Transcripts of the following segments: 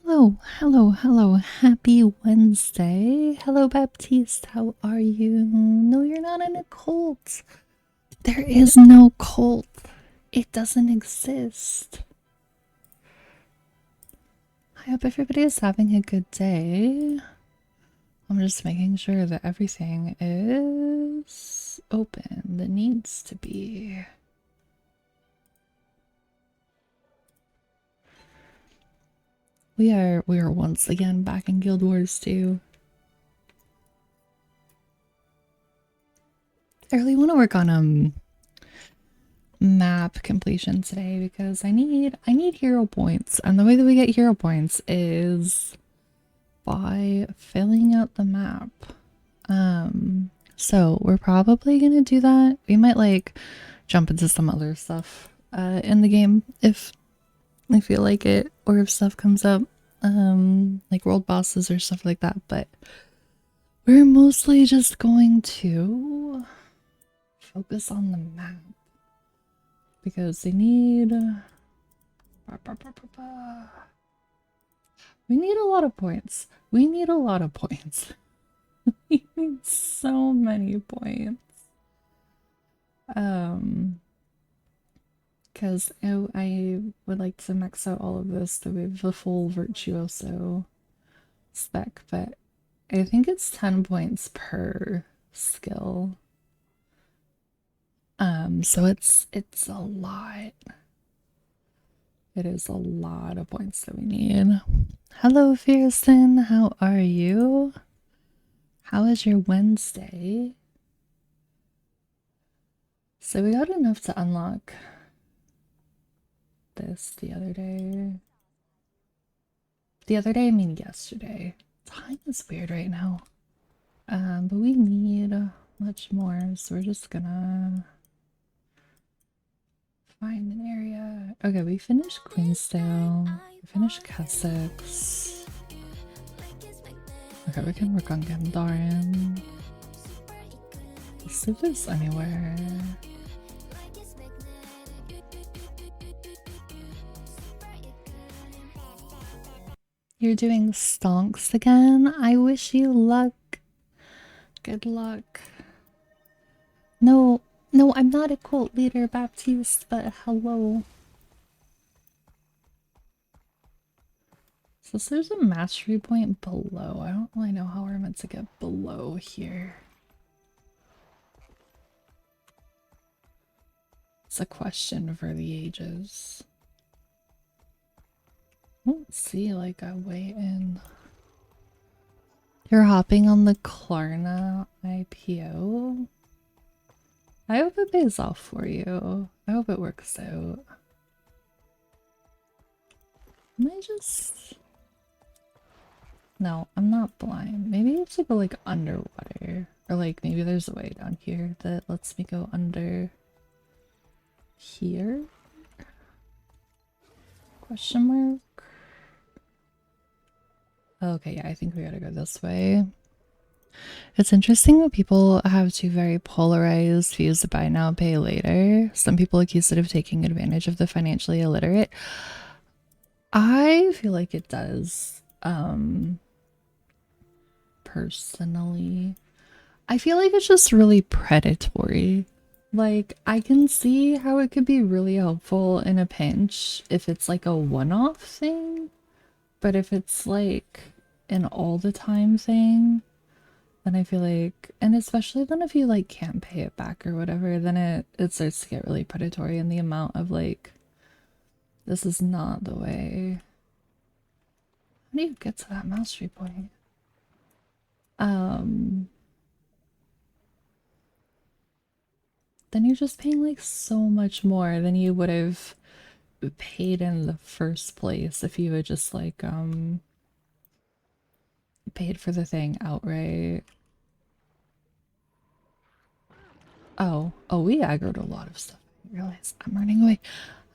Hello, hello, hello. Happy Wednesday. Hello, Baptiste. How are you? No, you're not in a cult. There is no cult. It doesn't exist. I hope everybody is having a good day. I'm just making sure that everything is open that needs to be. We are once again back in Guild Wars 2. I really want to work on map completion today because I need hero points, and the way that we get hero points is by filling out the map. So we're probably gonna do that. We might like jump into some other stuff in the game if I feel like it, or if stuff comes up, like world bosses or stuff like that, but we're mostly just going to focus on the map because they need we need a lot of points. We need a lot of points. We need so many points. Because I would like to max out all of this so we have the full virtuoso spec, but I think it's 10 points per skill. So it's a lot. It is a lot of points that we need. Hello, Fiersten. How are you? How is your Wednesday? So we got enough to unlock this the other day. The other day, I mean yesterday. Time is weird right now. But we need much more, so we're just gonna find an area. Okay, we finished Queensdale. We finished Kessex. Okay, we can work on Gandarian. Let's see if there's anywhere. You're doing stonks again? I wish you luck. Good luck. No, no, I'm not a cult leader, Baptiste, but hello. So there's a mastery point below. I don't really know how we're meant to get below here. It's a question for the ages. I don't see like a way in. You're hopping on the Klarna IPO? I hope it pays off for you. I hope it works out. Am I just... No, I'm not blind. Maybe I have to go like underwater. Or like maybe there's a way down here that lets me go under here? Question mark? Okay, yeah, I think we gotta go this way. It's interesting that people have two very polarized views of buy now, pay later. Some people accuse it of taking advantage of the financially illiterate. I feel like it does. Personally, I feel like it's just really predatory. Like, I can see how it could be really helpful in a pinch if it's like a one-off thing, but if it's like an all the time thing, then I feel like, and especially then if you like can't pay it back or whatever, then it starts to get really predatory in the amount of like, this is not the way. How do you get to that mastery point? Then you're just paying like so much more than you would have paid in the first place if you had just like paid for the thing outright. Oh, we aggroed a lot of stuff. I realize I'm running away.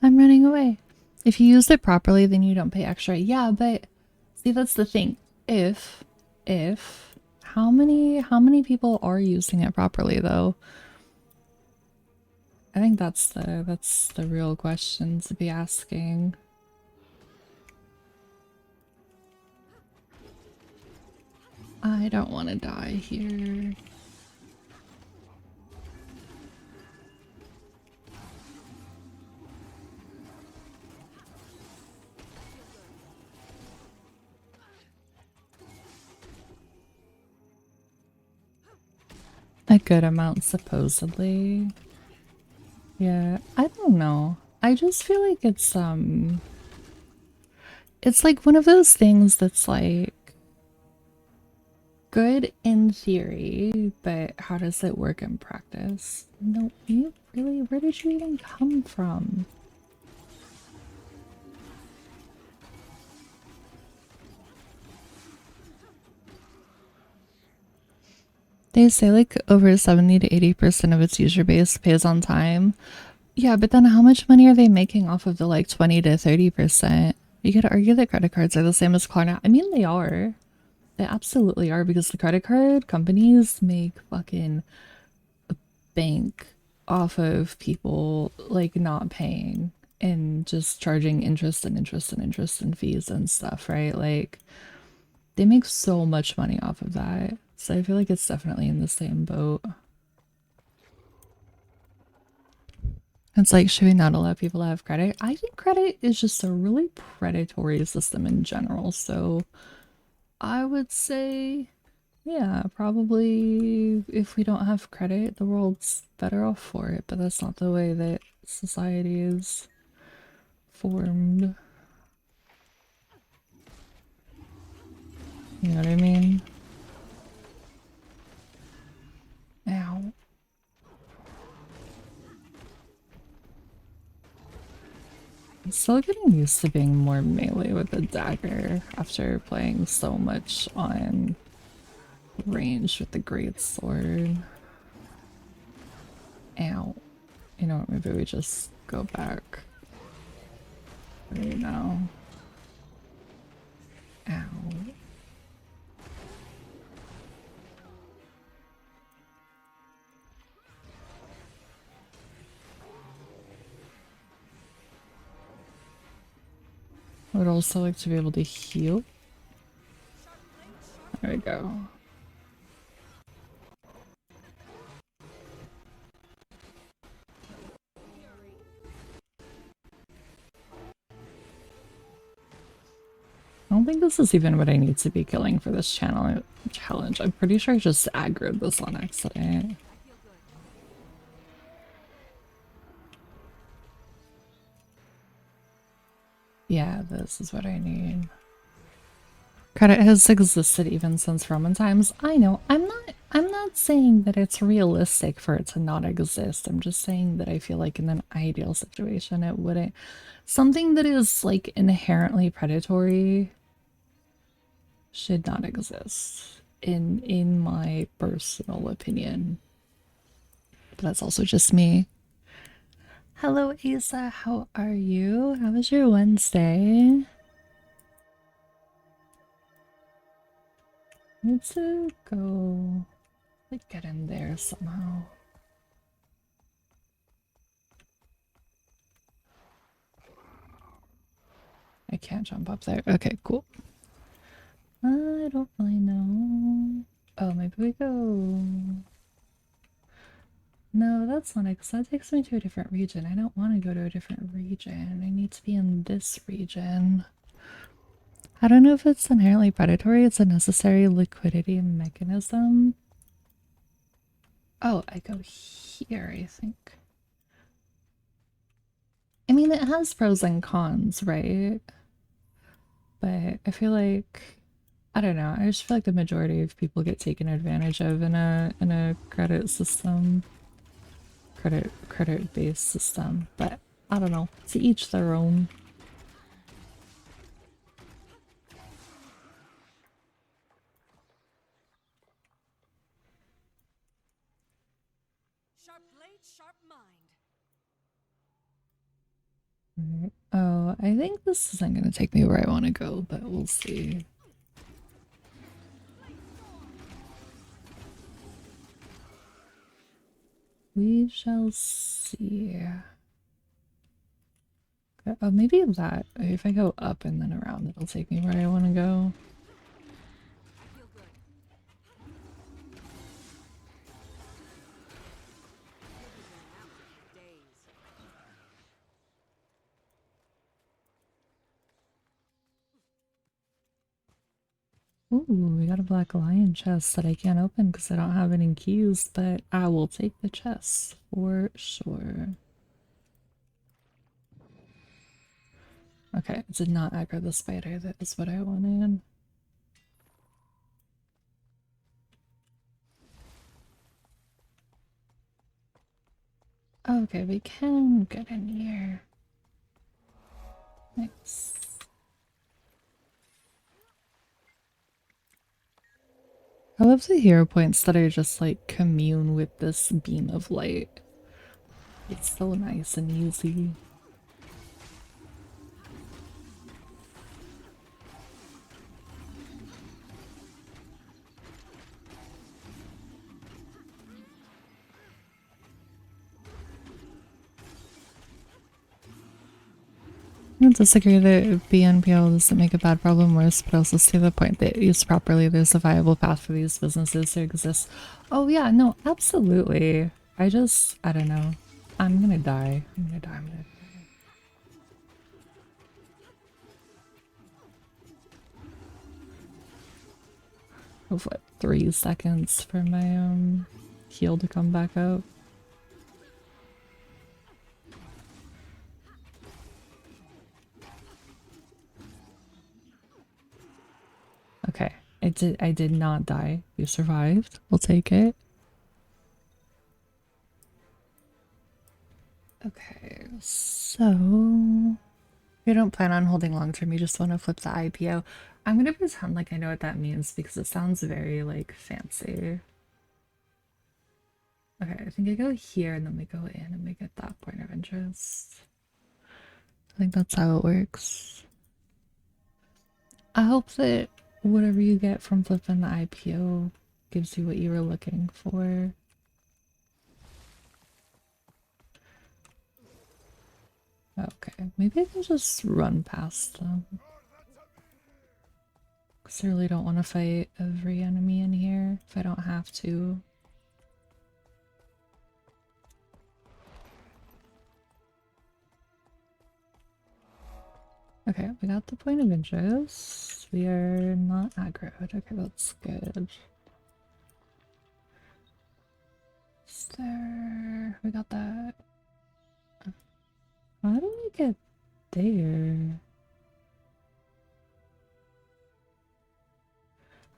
I'm running away. If you use it properly, then you don't pay extra. Yeah, but see, that's the thing. If how many people are using it properly though? I think that's the real question to be asking. I don't want to die here. A good amount, supposedly. Yeah, I don't know. I just feel like it's like one of those things that's like good in theory, but how does it work in practice? No, you really, where did you even come from? They say like over 70 to 80% of its user base pays on time. Yeah, but then how much money are they making off of the like 20 to 30%? You could argue that credit cards are the same as Klarna. I mean, they are. They absolutely are because the credit card companies make fucking bank off of people like not paying and just charging interest and interest and interest and fees and stuff, right? Like they make so much money off of that. So I feel like it's definitely in the same boat. It's like, should we not allow people to have credit? I think credit is just a really predatory system in general. So I would say, yeah, probably if we don't have credit, the world's better off for it. But that's not the way that society is formed. You know what I mean? Ow. Still getting used to being more melee with the dagger after playing so much on range with the great sword. Ow. You know what, maybe we just go back right now. Ow. I would also like to be able to heal. There we go. I don't think this is even what I need to be killing for this challenge. I'm pretty sure I just aggroed this on accident. Yeah, this is what I need. Credit has existed even since Roman times. I know. I'm not saying that it's realistic for it to not exist. I'm just saying that I feel like in an ideal situation it wouldn't. Something that is like inherently predatory should not exist in my personal opinion. But that's also just me. Hello Asa, how are you? How was your Wednesday? I need to go like get in there somehow. I can't jump up there. Okay, cool. I don't really know. Oh, maybe we go. No, that's not it, because that takes me to a different region. I don't want to go to a different region. I need to be in this region. I don't know if it's inherently predatory. It's a necessary liquidity mechanism. Oh, I go here, I think. I mean, it has pros and cons, right? But I feel like I don't know. I just feel like the majority of people get taken advantage of in a credit system, credit based system. But I don't know. To each their own. Sharp blade, sharp mind. Right. Oh, I think this isn't gonna take me where I want to go, but we'll see. We shall see. Oh, maybe that. If I go up and then around, it'll take me where I want to go. Ooh, we got a black lion chest that I can't open because I don't have any keys, but I will take the chest for sure. Okay, I did not aggro the spider. That is what I wanted. Okay, we can get in here. Nice. I love the hero points that are just like commune with this beam of light. It's so nice and easy. I don't disagree that BNPL doesn't make a bad problem worse, but also see the point that used properly, there's a viable path for these businesses to exist. Oh yeah, no, absolutely. I don't know. I'm gonna die. I'm gonna die. Of what, 3 seconds for my heal to come back up. Okay, I did not die. You survived. We'll take it. Okay, so You don't plan on holding long term, you just want to flip the IPO. I'm gonna pretend like I know what that means because it sounds very like fancy. Okay, I think I go here and then we go in and we get that point of interest. I think that's how it works. I hope that whatever you get from flipping the IPO gives you what you were looking for. Okay, maybe I can just run past them. Because I really don't want to fight every enemy in here if I don't have to. Okay, we got the point of interest. We are not aggroed. Okay, that's good. Is there... We got that. How do we get there?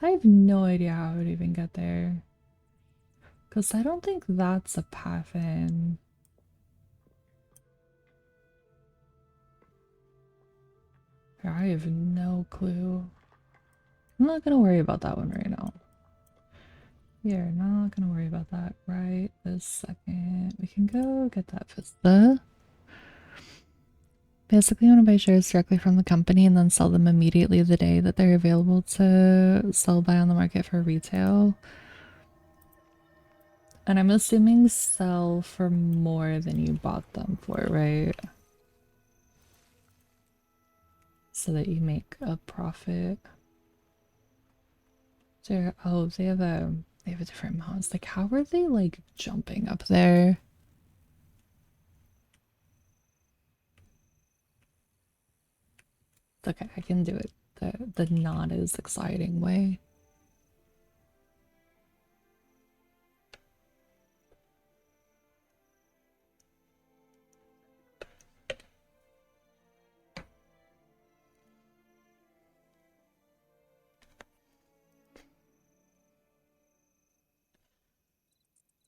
I have no idea how I would even get there. Because I don't think that's a path in. I have no clue. I'm not gonna worry about that one right now. We are not gonna worry about that right this second. We can go get that Vista. Basically, you want to buy shares directly from the company and then sell them immediately the day that they're available to sell by on the market for retail. And I'm assuming sell for more than you bought them for, right? So that you make a profit. Oh, they have a different mouse. Like, how are they like jumping up there? Okay, I can do it the not as exciting way.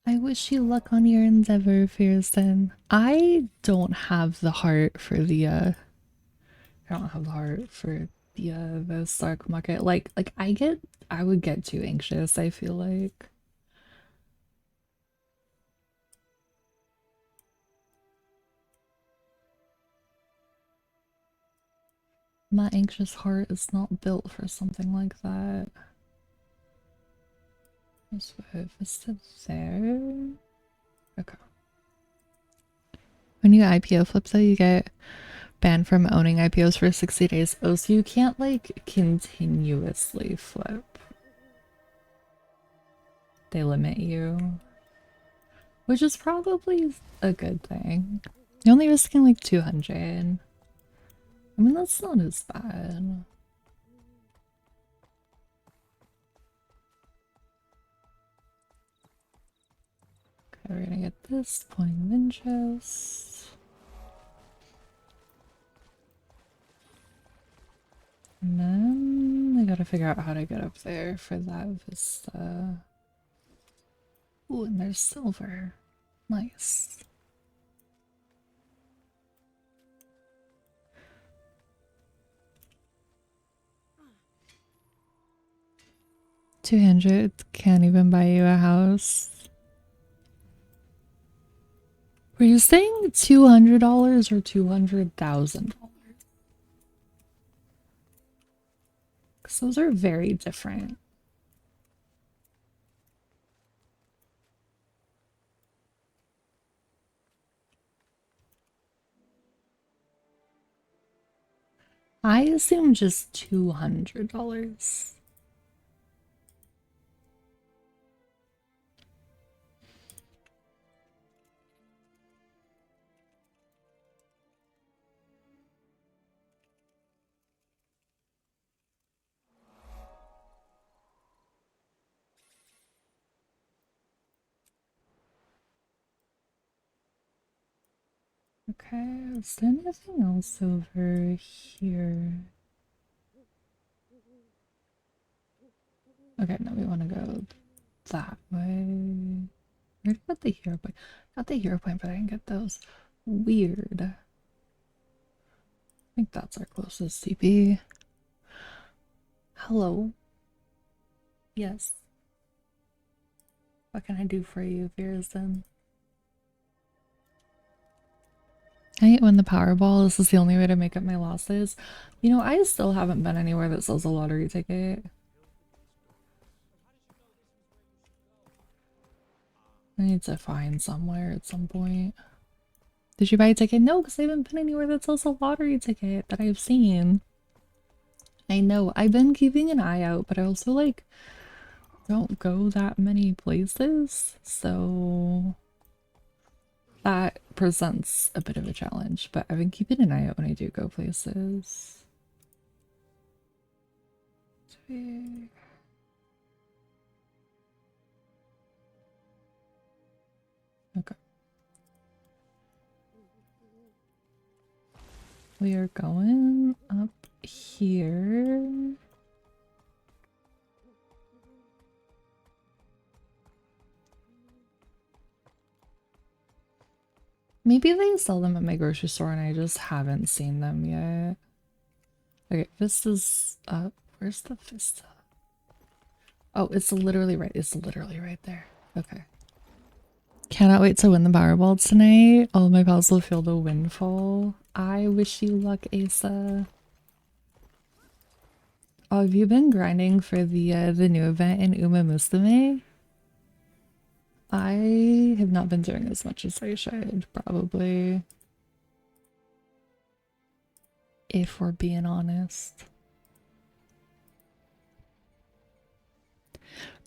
I wish you luck on your endeavor, Fearson. I don't have the heart for the I don't have the heart for the stock market. Like I would get too anxious, I feel like. My anxious heart is not built for something like that. Is it there? Okay. When you IPO flip though, you get banned from owning IPOs for 60 days. Oh, so you can't like continuously flip. They limit you. Which is probably a good thing. You're only risking like 200. I mean, that's not as bad. Okay, we're gonna get this point of interest. And then I gotta figure out how to get up there for that vista. Ooh, and there's silver. Nice. $200 can't even buy you a house. Were you saying $200 or $200,000? Because those are very different. I assume just $200. Okay, is there anything else over here? Okay, no, we want to go that way. Where did I get the hero point? Got the hero point, but I didn't get those. Weird. think that's our closest CP. Hello. Yes. What can I do for you, Veerson? I win the Powerball. This is the only way to make up my losses. You know, I still haven't been anywhere that sells a lottery ticket. I need to find somewhere at some point. Did you buy a ticket? No, because I haven't been anywhere that sells a lottery ticket that I've seen. I know. I've been keeping an eye out, but I also like don't go that many places, so that presents a bit of a challenge, but I've been keeping an eye out when I do go places. Okay. We are going up here. Maybe they sell them at my grocery store and I just haven't seen them yet. Okay, Vista's up. Where's the Vista? Oh, it's literally right. It's literally right there. Okay. Cannot wait to win the Powerball tonight. All my pals will feel the windfall. I wish you luck, Asa. Oh, have you been grinding for the new event in Uma Musume? I have not been doing as much as I should, probably. If we're being honest.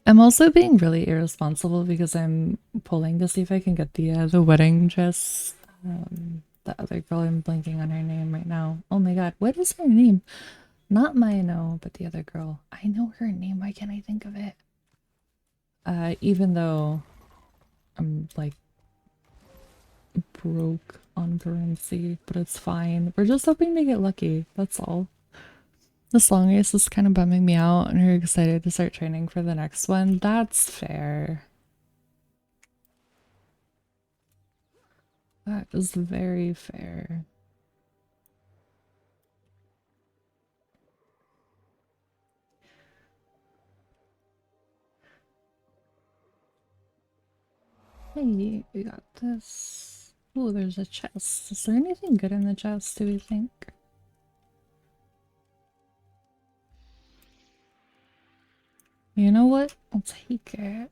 I'm also being really irresponsible because I'm pulling to see if I can get the wedding dress. The other girl, I'm blanking on her name right now. Oh my god, what is her name? Not Maino, but the other girl. I know her name, why can't I think of it? Even though I'm like broke on currency, but it's fine. We're just hoping to get lucky, that's all. This long race is kind of bumming me out and we're excited to start training for the next one. That's fair. That is very fair. Hey, we got this. Oh, there's a chest. Is there anything good in the chest, do we think? You know what? I'll take it.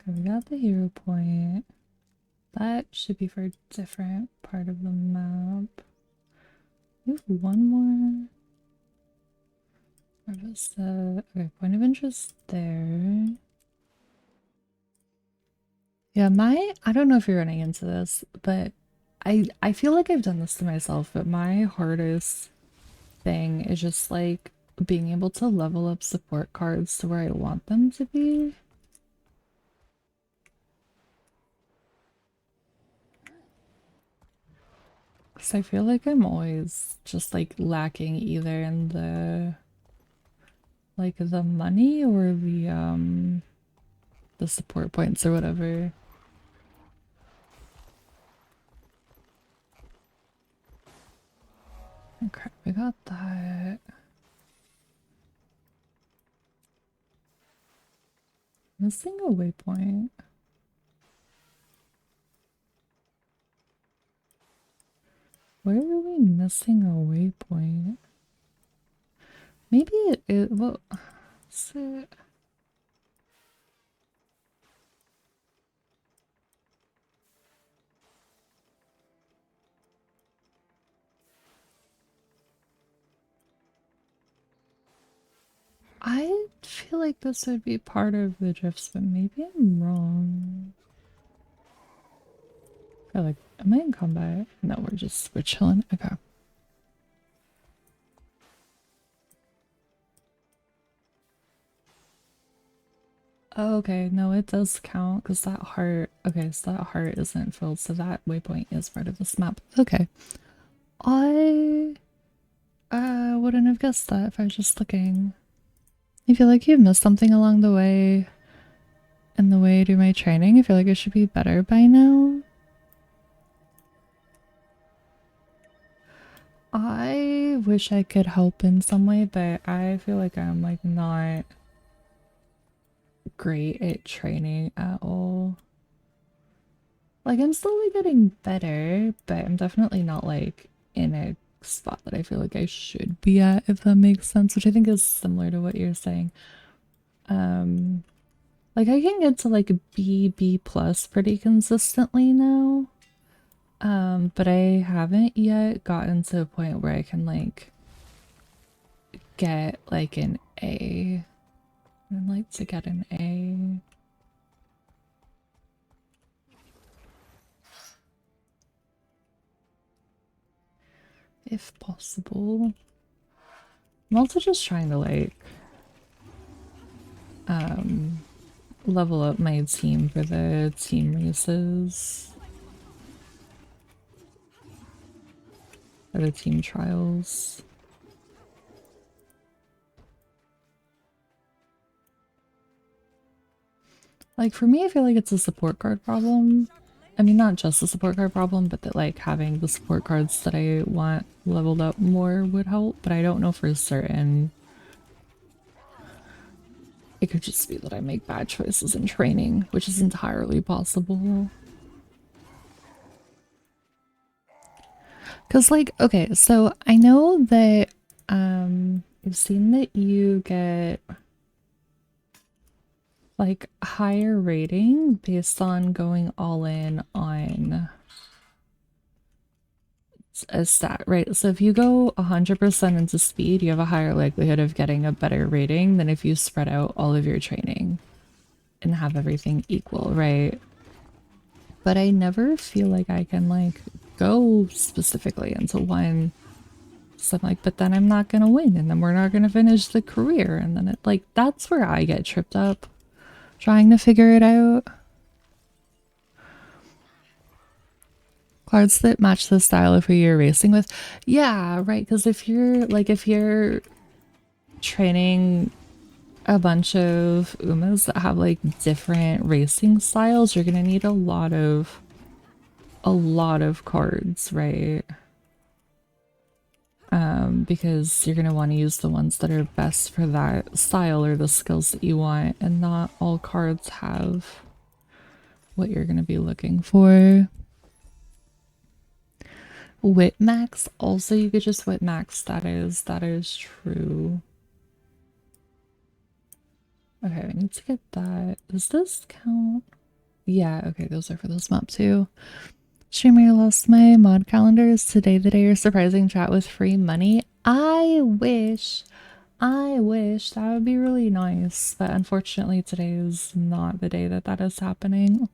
Okay, we got the hero point. That should be for a different part of the map. We have one more. Where was the... Okay, point of interest there. Yeah, I don't know if you're running into this, but I feel like I've done this to myself, but my hardest thing is just like being able to level up support cards to where I want them to be. Because I feel like I'm always just like lacking either in the money or the support points or whatever. Okay, we got that. Missing a waypoint. Where are we missing a waypoint? Maybe well, is it? I feel like this would be part of the drifts, but maybe I'm wrong. I feel like, am I in combat? No, we're chilling. Okay. Oh, okay, no, it does count because that heart. Okay, so that heart isn't filled, so that waypoint is part of this map. Okay. I wouldn't have guessed that if I was just looking. I feel like you've missed something along the way in the way to my training. I feel like it should be better by now. I wish I could help in some way, but I feel like I'm like not great at training at all. Like I'm slowly getting better, but I'm definitely not like in a spot that I feel like I should be at, if that makes sense, which I think is similar to what you're saying. Um, like I can get to like a B plus pretty consistently now. But I haven't yet gotten to a point where I can like get like an A. I'd like to get an A. If possible. I'm also just trying to like level up my team for the team races. Or the team trials. Like for me, I feel like it's a support card problem. I mean, not just a support card problem, but that like having the support cards that I want leveled up more would help, but I don't know for certain. It could just be that I make bad choices in training, which is entirely possible. Because like, okay, so I know that I've seen that you get like higher rating based on going all in on a stat, right? So if you go 100% into speed, you have a higher likelihood of getting a better rating than if you spread out all of your training and have everything equal, right? But I never feel like I can like go specifically into one. So I'm like, but then I'm not gonna win, and then we're not gonna finish the career, and then it like that's where I get tripped up trying to figure it out. Cards that match the style of who you're racing with. Yeah, right. Because if you're training a bunch of Umas that have like different racing styles, you're gonna need a lot of cards, right? Because you're gonna want to use the ones that are best for that style or the skills that you want, and not all cards have what you're gonna be looking for. Whip max, also you could just whip max, that is true. Okay, we need to get that. Does this count? Yeah, okay, those are for this map too. Streamer, lost my mod calendar. Is today the day your surprising chat with free money? I wish. I wish. That would be really nice. But unfortunately, today is not the day that that is happening.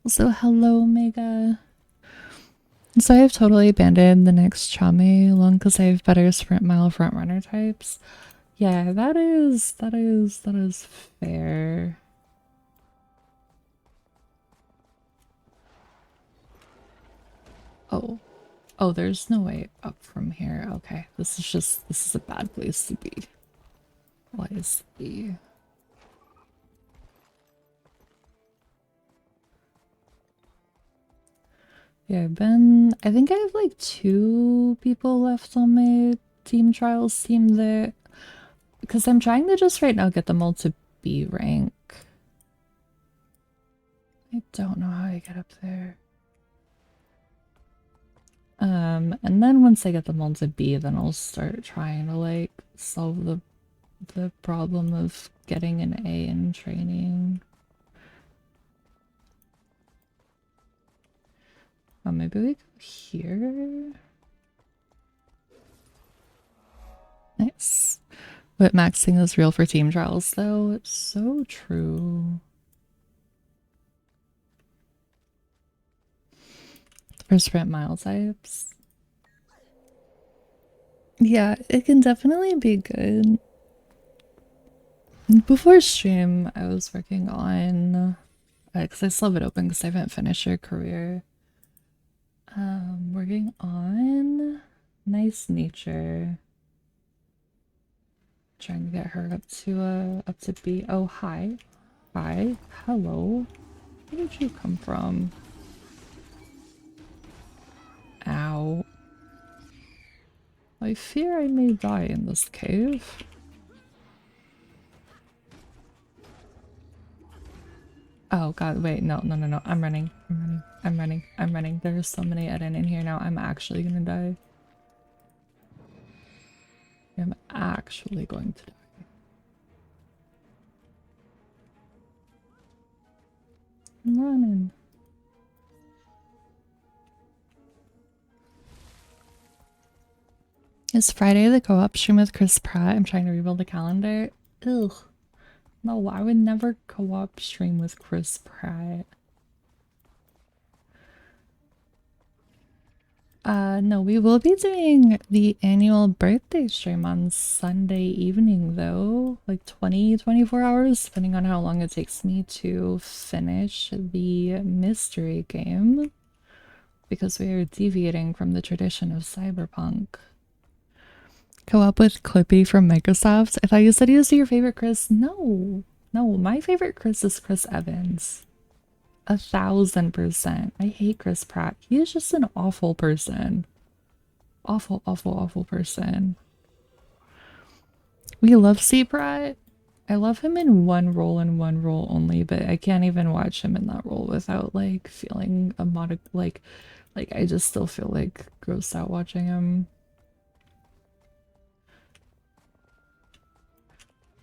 Also, hello, Mega. So I have totally abandoned the next Chame alone because I have better sprint mile front runner types. Yeah, that is fair. Oh. Oh, there's no way up from here. Okay, this is a bad place to be. Why is the... Yeah, I think I have like 2 people left on my team trials team that, because I'm trying to just right now get them all to B rank. I don't know how I get up there. And then once I get them all to B, then I'll start trying to like solve the problem of getting an A in training. Oh, maybe we go here. Nice. But maxing is real for team trials, though. It's so true. For sprint mile types. Yeah, it can definitely be good. Before stream, I was working on, because I still have it open because I haven't finished your career. Working on nice nature. Trying to get her up to B. Oh, hi. Hi. Hello. Where did you come from? Ow. I fear I may die in this cave. Oh god, wait, no, no, no, no. I'm running. I'm running. I'm running. I'm running. There's so many Eden in here now. I'm actually gonna die. I'm actually going to die. I'm running. Is Friday the co-op stream with Chris Pratt? I'm trying to rebuild the calendar. Ugh. No, I would never co-op stream with Chris Pratt. No, we will be doing the annual birthday stream on Sunday evening though. Like 24 hours, depending on how long it takes me to finish the mystery game. Because we are deviating from the tradition of cyberpunk. Co-op with Clippy from Microsoft. I thought you said he was your favorite Chris. No. No, my favorite Chris is Chris Evans. 1000%. I hate Chris Pratt. He is just an awful person. Awful, awful, awful person. We love C. Pratt. I love him in one role and one role only, but I can't even watch him in that role without like feeling a mod like I just still feel like grossed out watching him.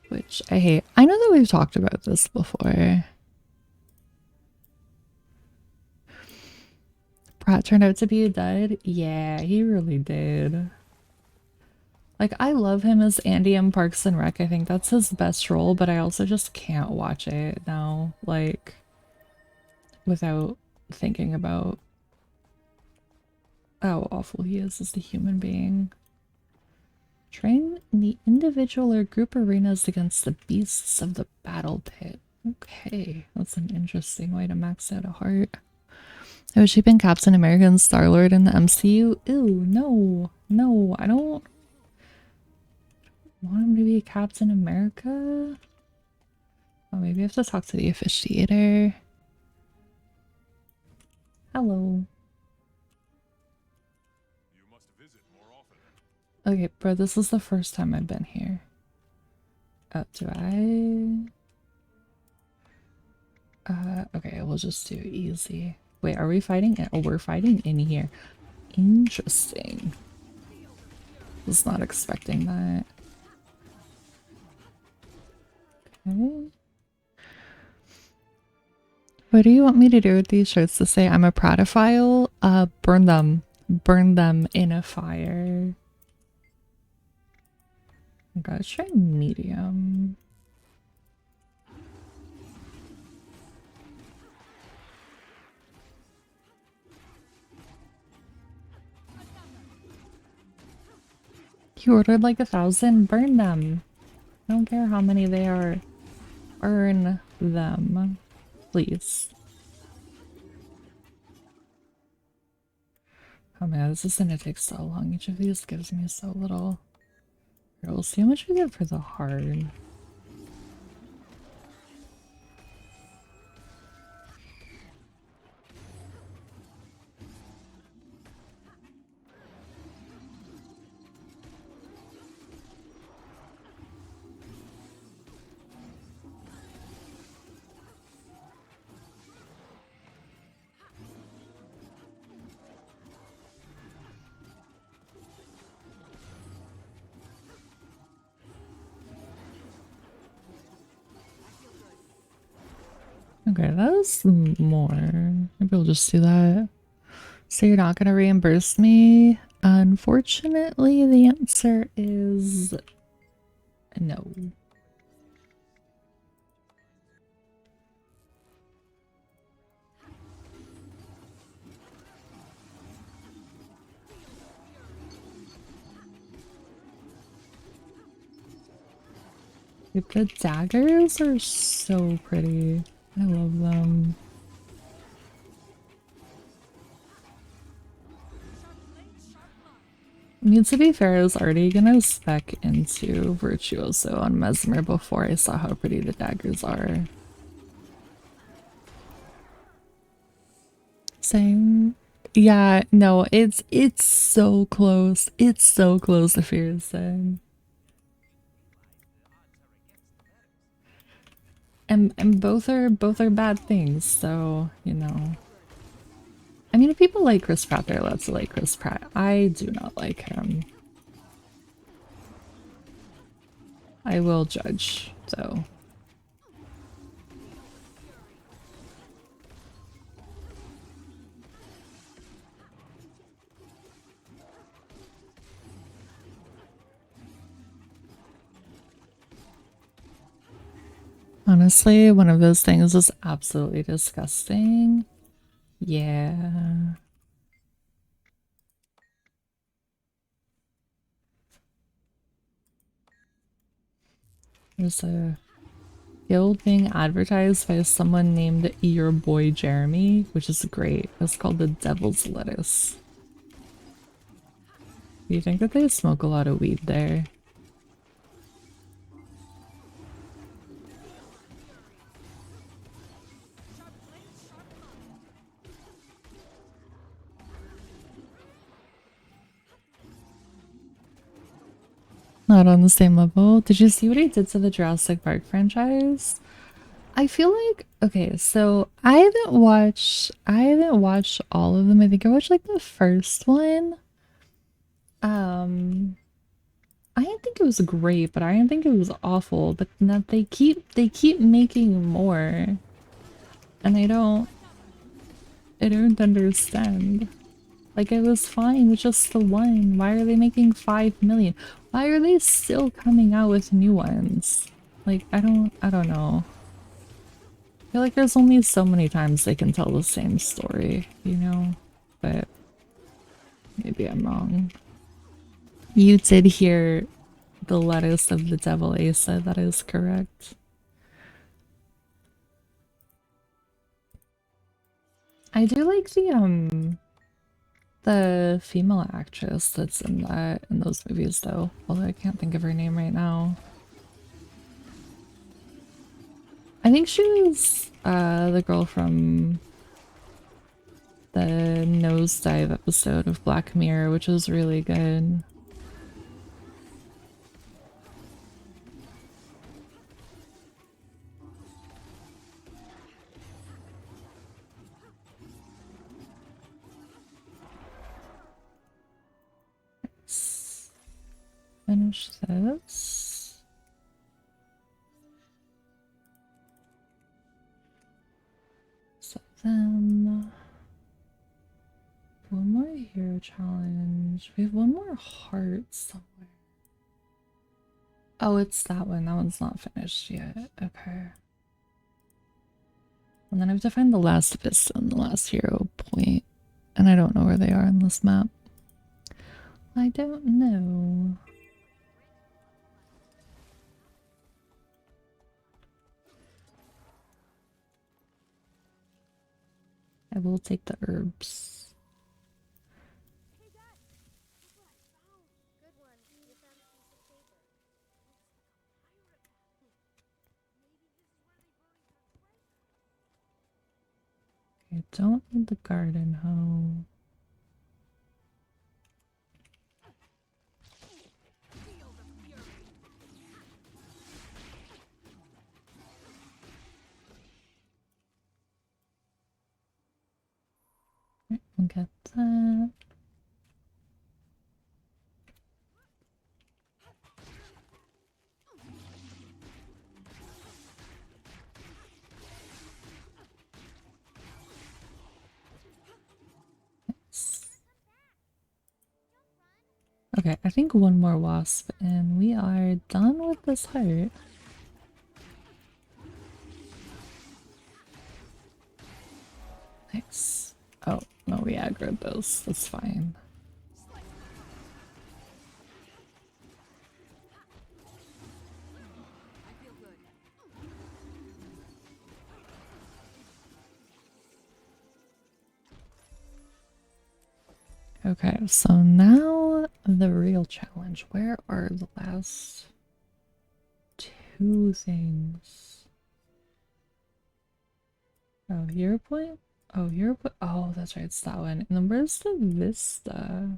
Which I hate. I know that we've talked about this before. Pratt turned out to be a dud? Yeah, he really did. Like, I love him as Andy in Parks and Rec. I think that's his best role, but I also just can't watch it now, like, without thinking about how awful he is as a human being. Train in the individual or group arenas against the beasts of the battle pit. Okay, that's an interesting way to max out a heart. I wish he'd been Captain America and Star-Lord in the MCU. Ew, no. No, I don't want him to be Captain America. Oh, maybe I have to talk to the officiator. Hello. You must visit more often. Okay, bro, this is the first time I've been here. Oh, do I? Okay, we'll just do easy. Wait, are we fighting? Oh, we're fighting in here. Interesting. Was not expecting that. Okay. What do you want me to do with these shirts? To say I'm a Pratophile? Burn them. Burn them in a fire. I gotta try medium. You ordered like 1,000? Burn them. I don't care how many they are. Burn them. Please. Oh man, this is gonna take so long. Each of these gives me so little. Here, we'll see how much we get for the hard. Okay, that's more. Maybe we'll just do that. So you're not gonna reimburse me? Unfortunately, the answer is no. The daggers are so pretty. I love them. I mean, to be fair, I was already gonna spec into Virtuoso on Mesmer before I saw how pretty the daggers are. Same. Yeah, no, it's so close. It's so close if you're saying. And both are bad things, so you know. I mean, if people like Chris Pratt, they're allowed to like Chris Pratt. I do not like him. I will judge, so. Honestly, one of those things is absolutely disgusting. Yeah. There's a guild being advertised by someone named Your Boy Jeremy, which is great. It's called the Devil's Lettuce. Do you think that they smoke a lot of weed there? Not on the same level. Did you see what he did to the Jurassic Park franchise? I feel like okay, so I haven't watched all of them. I think I watched like the first one. Um I didn't think it was great, but I didn't think it was awful. But now they keep making more. And I don't understand. Like it was fine with just the one. Why are they making 5 million? Why are they still coming out with new ones? Like I don't know. I feel like there's only so many times they can tell the same story, you know? But maybe I'm wrong. You did hear the lettuce of the devil, Asa, that is correct. I do like the female actress that's in those movies though, although I can't think of her name right now. I think she was the girl from the Nosedive episode of Black Mirror, which was really good. Let's finish this. So then one more hero challenge. We have one more heart somewhere. Oh, it's that one. That one's not finished yet. Okay. And then I have to find the last vista and the last hero point. And I don't know where they are on this map. I don't know. I will take the herbs. Hey, Dad, look what I found. Good one. You found a piece of paper. Looks like a pirate map. Maybe this is where they buried their treasure. I don't need the garden hoe. Feel the fury. We'll get that. Okay, I think one more wasp and we are done with this heart. Nice. Oh, no, we aggroed those. That's fine. I feel good. Okay, so now the real challenge. Where are the last two things? Oh, hero point? Oh, oh, that's right, it's that one. And then where's the Vista?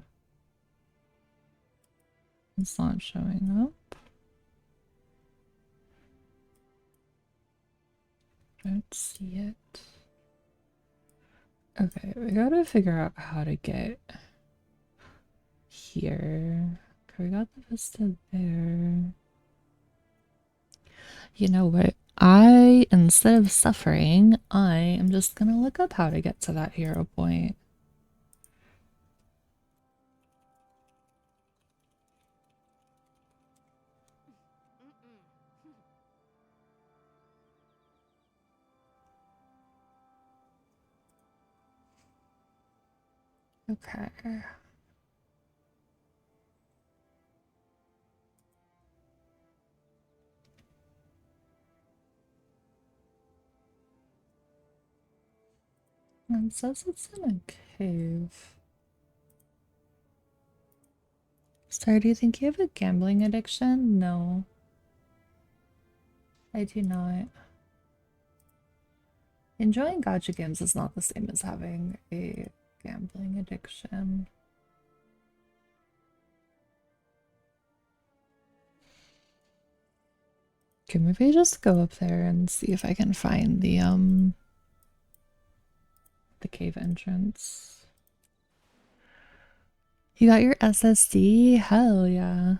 It's not showing up. Don't see it. Okay, we gotta figure out how to get here. Okay, we got the Vista there. You know what? Instead of suffering, I am just gonna look up how to get to that hero point. Okay. It says it's in a cave. Sorry, do you think you have a gambling addiction? No, I do not. Enjoying gacha games is not the same as having a gambling addiction. Okay, maybe just go up there and see if I can find the cave entrance. You got your SSD? Hell yeah.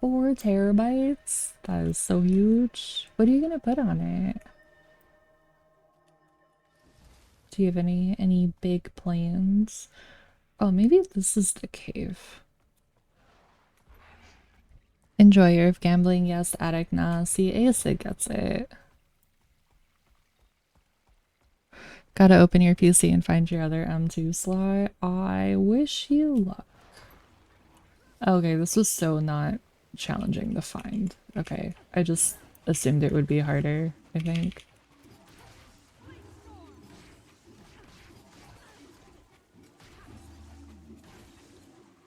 4 terabytes? That is so huge. What are you gonna put on it? Do you have any big plans? Oh, maybe this is the cave. Enjoyer of gambling, yes. Addict, nah. See, Asa gets it. Gotta open your PC and find your other M2 slot. I wish you luck. Okay, this was so not challenging to find. Okay, I just assumed it would be harder, I think.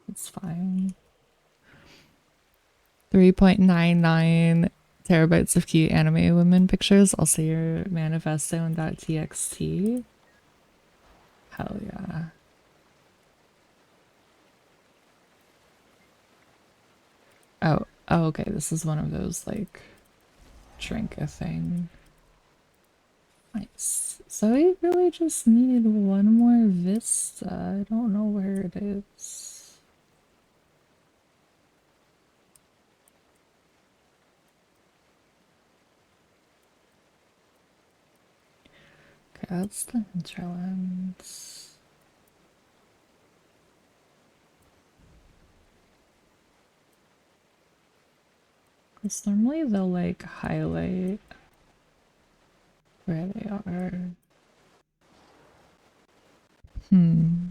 It's fine. 3.99 terabytes of cute anime women pictures. Also your manifesto and .txt. Hell yeah. Oh, okay. This is one of those like drink a thing. Nice. So I really just need one more vista. I don't know where it is. Okay, that's the hinterlands. Because normally they'll like highlight where they are. Hmm.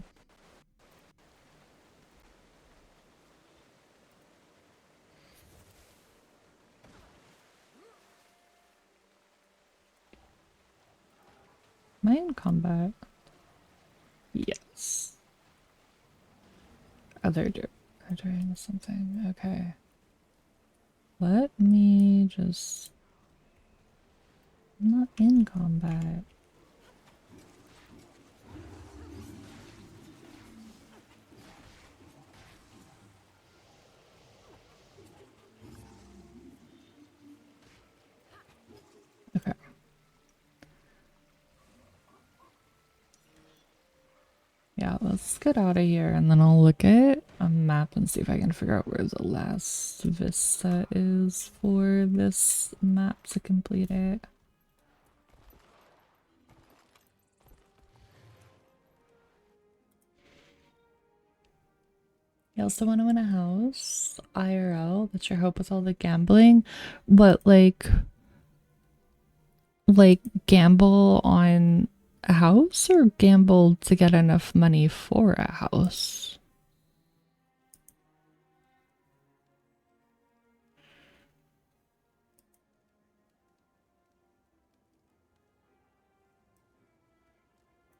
Am I in combat? Yes. Oh, they're doing something. Okay. Let me just... I'm not in combat. Okay. Yeah, let's get out of here and then I'll look at a map and see if I can figure out where the last vista is for this map to complete it. You also want to win a house? IRL? That's your hope with all the gambling? What, like gamble on a house or gamble to get enough money for a house?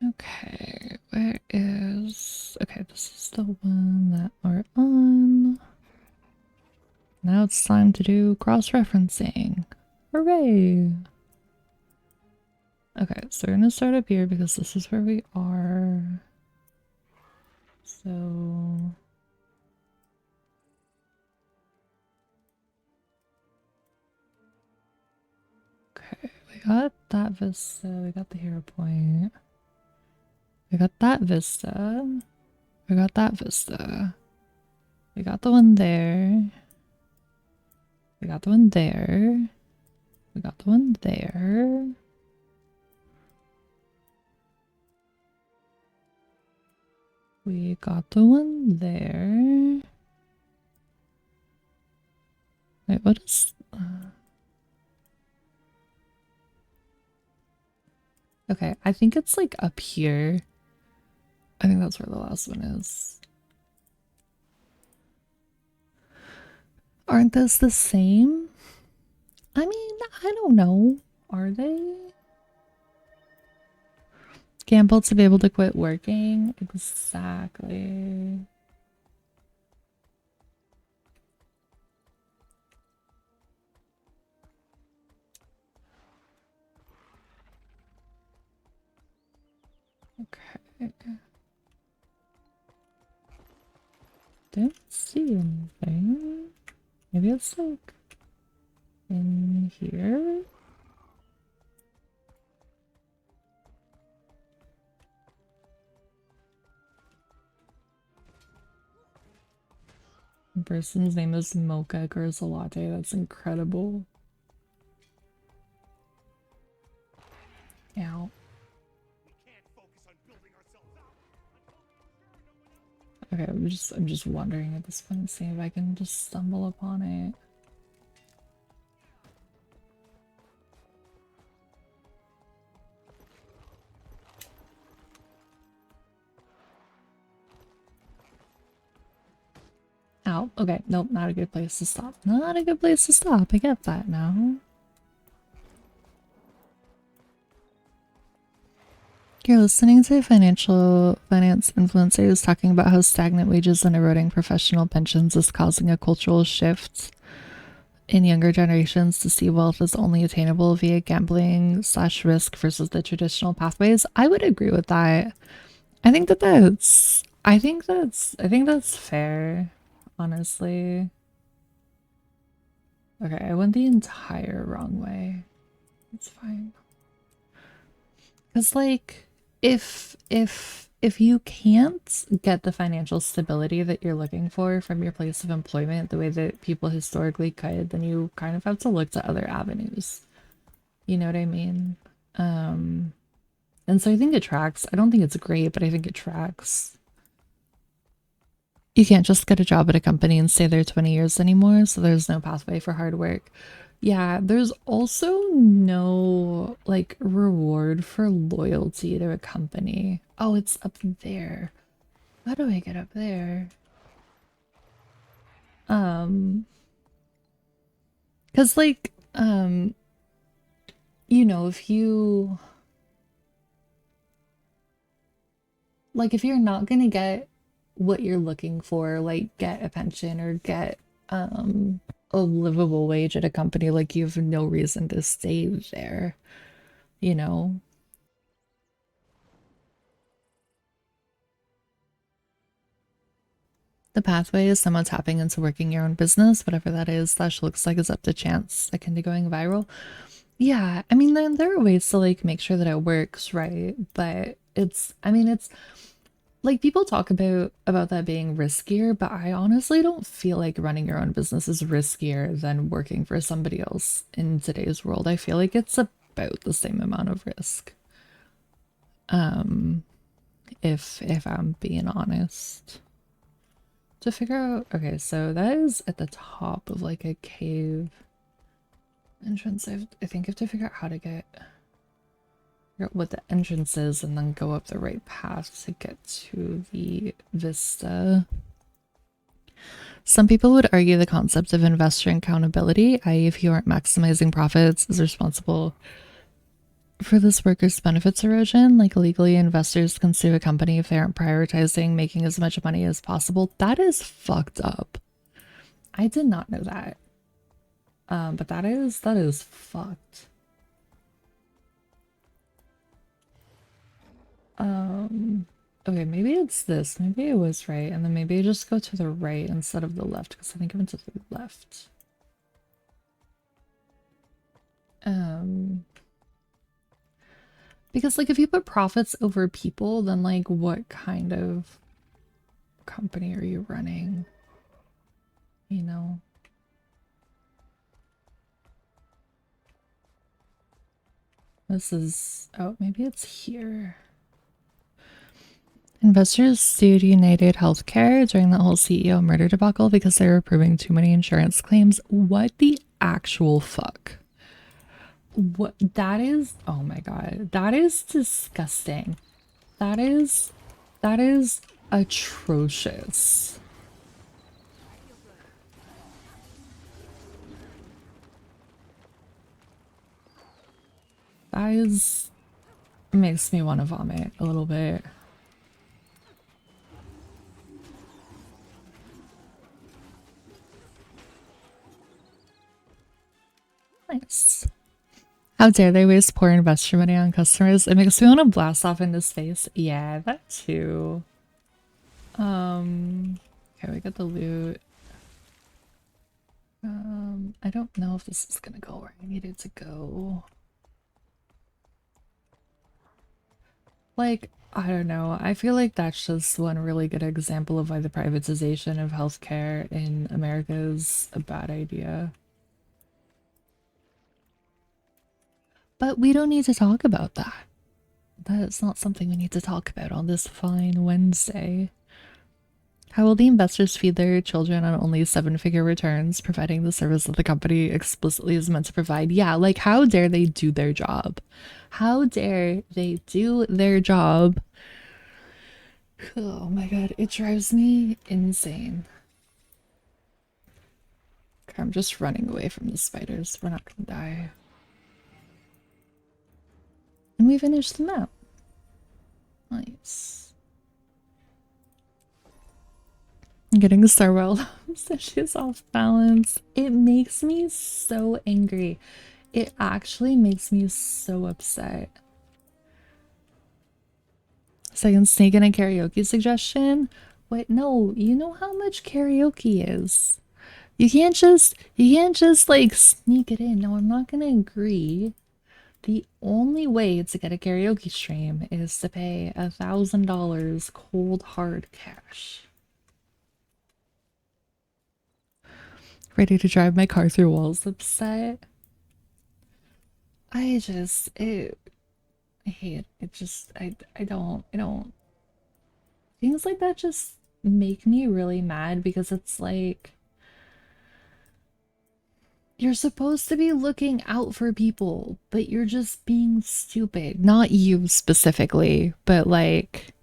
Okay, where is... Okay, this is the one that we're on. Now it's time to do cross-referencing. Hooray! Okay, so we're gonna start up here because this is where we are. So okay, we got that vista, we got the hero point. We got that vista. We got that vista. We got the one there. We got the one there. We got the one there. We got the one there. Wait, what is... okay, I think it's like up here. I think that's where the last one is. Aren't those the same? I mean, I don't know. Are they? Gamble to be able to quit working? Exactly. Okay. Don't see anything. Maybe it's like in here. The person's name is Mocha Girls Latte. That's incredible. Ow. Okay, I'm just wondering at this point, see if I can just stumble upon it. Ow. Okay, nope, not a good place to stop. Not a good place to stop. I get that now. You're listening to finance influencers talking about how stagnant wages and eroding professional pensions is causing a cultural shift in younger generations to see wealth as only attainable via gambling / risk versus the traditional pathways. I would agree with that. I think that's fair, honestly. Okay, I went the entire wrong way. It's fine. Cause like if you can't get the financial stability that you're looking for from your place of employment the way that people historically could, then you kind of have to look to other avenues. You know what I mean? And so I think it tracks. I don't think it's great, but I think it tracks. You can't just get a job at a company and stay there 20 years anymore, so there's no pathway for hard work. Yeah, there's also no like reward for loyalty to a company. Oh, it's up there. How do I get up there? Because like, you know, if you like if you're not gonna get what you're looking for, like get a pension or get a livable wage at a company, like you have no reason to stay there, you know? The pathway is someone tapping into working your own business, whatever that is, slash looks like is up to chance, akin to going viral. Yeah, I mean, there are ways to like make sure that it works, right? But it's, I mean, it's like people talk about that being riskier, but I honestly don't feel like running your own business is riskier than working for somebody else in today's world. I feel like it's about the same amount of risk. Um, if I'm being honest. To figure out, okay, so that is at the top of like a cave entrance. I think I have to figure out how to figure out what the entrance is and then go up the right path to get to the vista. Some people would argue the concept of investor accountability, i.e. if you aren't maximizing profits, is responsible for this workers' benefits erosion. Like legally, investors can sue a company if they aren't prioritizing making as much money as possible. That is fucked up. I did not know that. But that is fucked. Okay, maybe it's this. Maybe it was right, and then maybe I just go to the right instead of the left, because I think I went to the left. Because like if you put profits over people, then like what kind of company are you running? You know? This is, oh, maybe it's here. Investors sued United Healthcare during the whole CEO murder debacle because they were approving too many insurance claims. What the actual fuck? What that is? Oh my god. That is disgusting. That is atrocious. That is makes me want to vomit a little bit. Nice. How dare they waste poor investor money on customers? It makes me want to blast off into space. Yeah, that too. Okay, we got the loot. I don't know if this is gonna go where I need it to go. Like, I don't know. I feel like that's just one really good example of why the privatization of healthcare in America is a bad idea. But we don't need to talk about that. That's not something we need to talk about on this fine Wednesday. How will the investors feed their children on only seven-figure returns, providing the service that the company explicitly is meant to provide? Yeah, like how dare they do their job? How dare they do their job? Oh my god, it drives me insane. Okay, I'm just running away from the spiders. We're not gonna die. And we finished the map. Nice. I'm getting Starwell. So she's off balance. It makes me so angry. It actually makes me so upset. So I can sneak in a karaoke suggestion. Wait, no, you know how much karaoke is. You can't just like sneak it in. No, I'm not gonna agree. The only way to get a karaoke stream is to pay $1,000 cold hard cash. Ready to drive my car through walls upset. I just it I hate it. Just I don't things like that just make me really mad because it's like you're supposed to be looking out for people, but you're just being stupid. Not you specifically, but like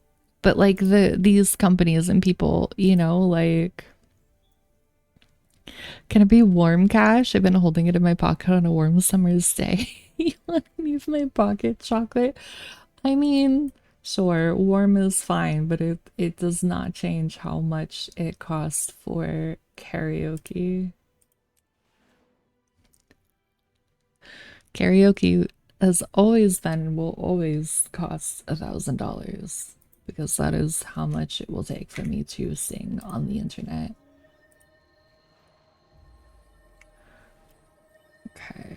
these companies and people, you know, like can it be warm cash? I've been holding it in my pocket on a warm summer's day. You want to leave my pocket chocolate? I mean, sure, warm is fine, but it does not change how much it costs for karaoke. Karaoke has always been and will always cost $1,000 because that is how much it will take for me to sing on the internet. Okay.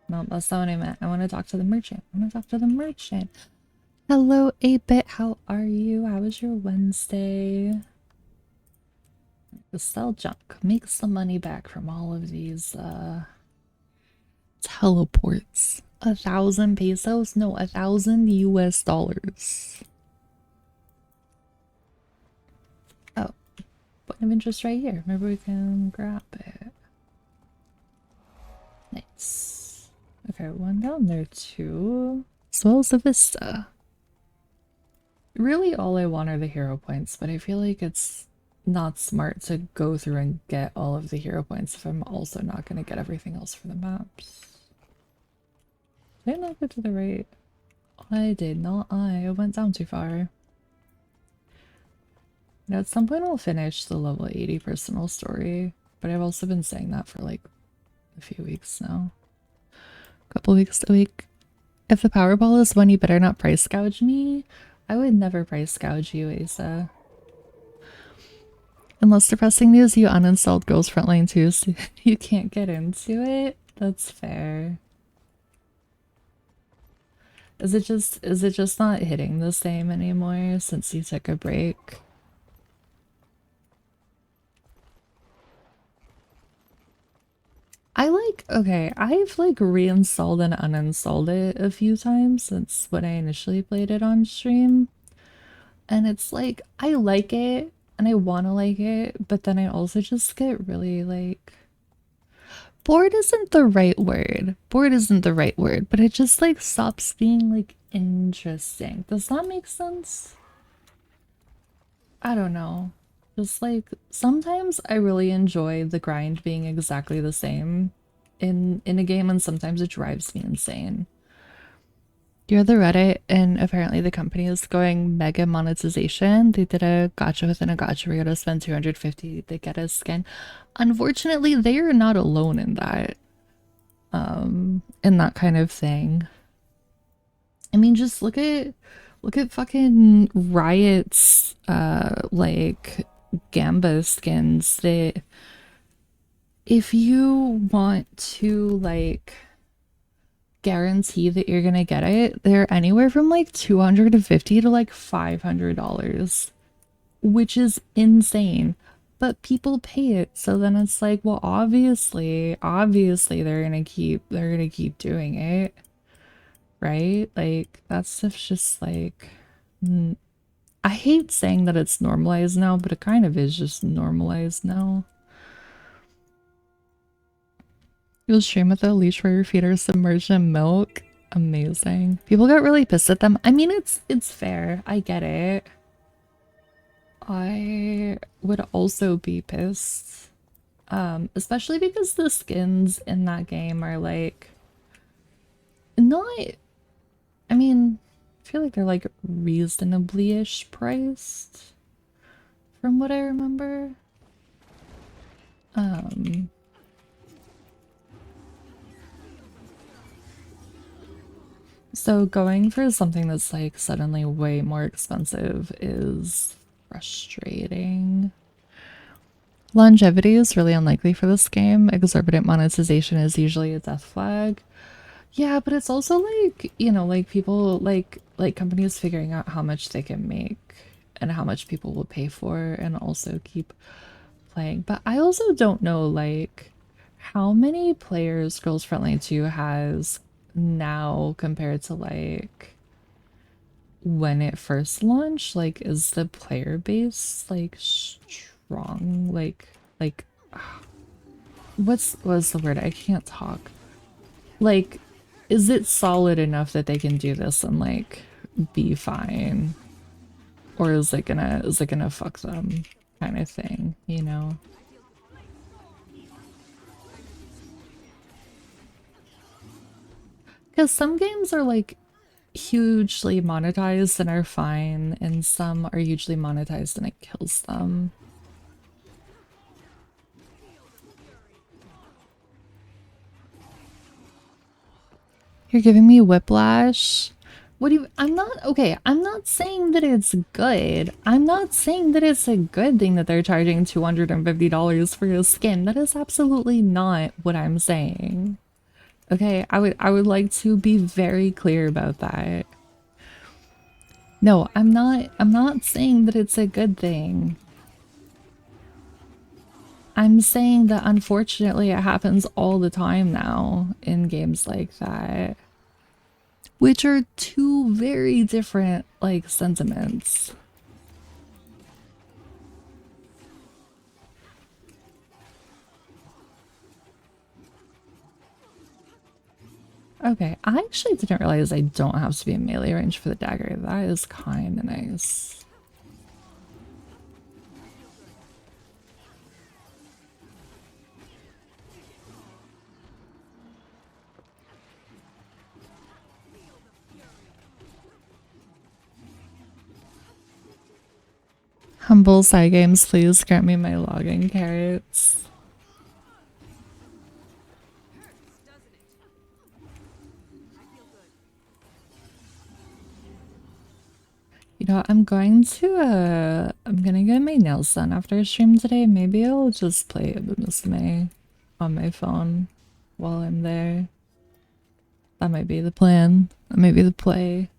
No, that's not what I meant. I want to talk to the merchant. I want to talk to the merchant. Hello, 8-Bit. How are you? How was your Wednesday? Sell junk. Make some money back from all of these teleports. 1,000 pesos? No, 1,000 US dollars. Oh, point of interest right here. Maybe we can grab it. Nice. Okay, one down there too. As well as the vista. Really all I want are the hero points, but I feel like it's not smart to go through and get all of the hero points if I'm also not going to get everything else for the maps. Did I not go to the right? I did not. I went down too far. Now, at some point I'll finish the level 80 personal story, but I've also been saying that for like a few weeks now. A couple weeks a week. If the Powerball is one, you better not price gouge me. I would never price gouge you, Asa. Unless depressing news, you uninstalled Girls Frontline 2, so you can't get into it. That's fair. Is it just not hitting the same anymore since you took a break? Okay, I've like reinstalled and uninstalled it a few times since when I initially played it on stream. And it's like, I like it and I want to like it, but then I also just get really like bored isn't the right word. Bored isn't the right word, but it just like stops being like interesting. Does that make sense? I don't know. Just like sometimes I really enjoy the grind being exactly the same in a game, and sometimes it drives me insane. You're the Reddit, and apparently the company is going mega monetization. They did a gotcha within a gotcha where you gotta spend 250 to get a skin. Unfortunately, they are not alone in that. In that kind of thing. I mean, just look at fucking Riot's like Gamba skins that if you want to like guarantee that you're gonna get it, they're anywhere from like 250 to like $500, which is insane. But people pay it, so then it's like, well, obviously they're gonna keep doing it, right? Like that stuff's just like, I hate saying that it's normalized now, but it kind of is just normalized now. You'll stream with a leash where your feet are submerged in milk. Amazing. People got really pissed at them. I mean, it's fair. I get it. I would also be pissed. Especially because the skins in that game are like not, I mean, I feel like they're like reasonably-ish priced from what I remember. So going for something that's like suddenly way more expensive is frustrating. Longevity is really unlikely for this game. Exorbitant monetization is usually a death flag. Yeah, but it's also like, you know, like people like companies figuring out how much they can make and how much people will pay for and also keep playing. But I also don't know like how many players Girls Frontline 2 has now compared to like when it first launched. Like is the player base like strong? Like what's the word? I can't talk. Like is it solid enough that they can do this and like be fine? Or is it gonna fuck them kind of thing, you know? Because some games are like hugely monetized and are fine, and some are hugely monetized and it kills them. You're giving me whiplash. What do you, I'm not, okay, I'm not saying that it's good. I'm not saying that it's a good thing that they're charging $250 for a skin. That is absolutely not what I'm saying. Okay, I would like to be very clear about that. No, I'm not saying that it's a good thing. I'm saying that unfortunately it happens all the time now in games like that. Which are two very different like sentiments. Okay, I actually didn't realize I don't have to be in melee range for the dagger. That is kind of nice. Humble side games, please grant me my logging carrots. You know, I'm gonna get my nails done after stream today. Maybe I'll just play Miss May on my phone while I'm there. That might be the plan. That might be the play.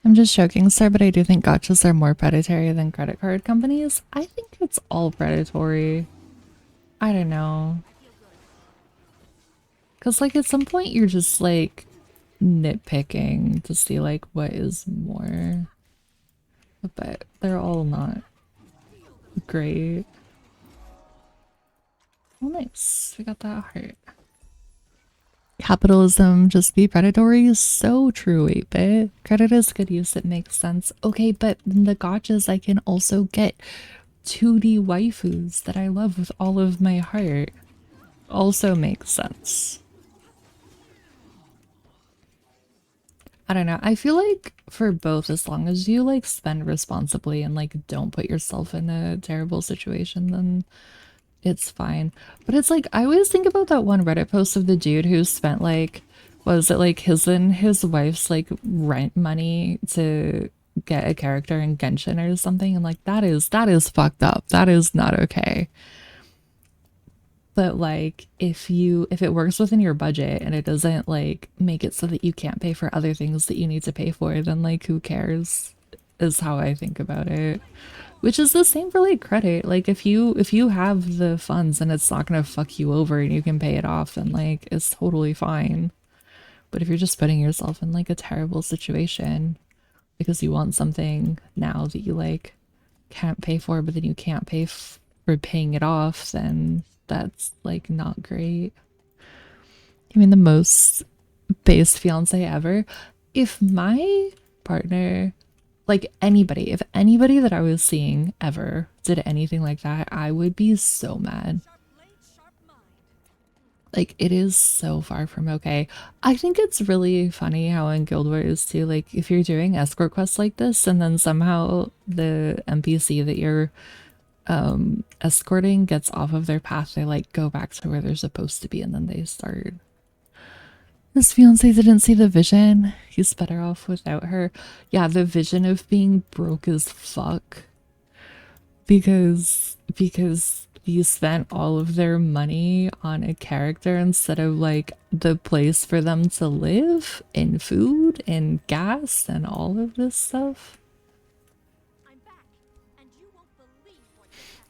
I'm just joking, sir, but I do think gotchas are more predatory than credit card companies. I think it's all predatory. I don't know. Because, like, at some point you're just, like, nitpicking to see, like, what is more. But they're all not great. Oh, nice. We got that heart. Capitalism just be predatory is so true, 8-bit. Credit is good use, it makes sense. Okay, but in the gotchas I can also get 2D waifus that I love with all of my heart. Also makes sense. I don't know. I feel like for both, as long as you like spend responsibly and like don't put yourself in a terrible situation, then it's fine. But it's like I always think about that one Reddit post of the dude who spent like was it like his and his wife's like rent money to get a character in Genshin or something, and like that is fucked up. That is not okay. But like if it works within your budget and it doesn't like make it so that you can't pay for other things that you need to pay for, then like who cares is how I think about it. Which is the same for like credit. Like if you have the funds and it's not gonna fuck you over and you can pay it off, then like it's totally fine. But if you're just putting yourself in like a terrible situation because you want something now that you like can't pay for, but then you can't pay for paying it off, then that's like not great. I mean, the most based fiance ever. If my partner, like anybody, if anybody that I was seeing ever did anything like that, I would be so mad. Like, it is so far from okay. I think it's really funny how in Guild Wars too, like if you're doing escort quests like this and then somehow the NPC that you're escorting gets off of their path, they like go back to where they're supposed to be and then they start. His fiance didn't see the vision. He's better off without her. Yeah, the vision of being broke as fuck. Because you spent all of their money on a character instead of like the place for them to live and food and gas and all of this stuff.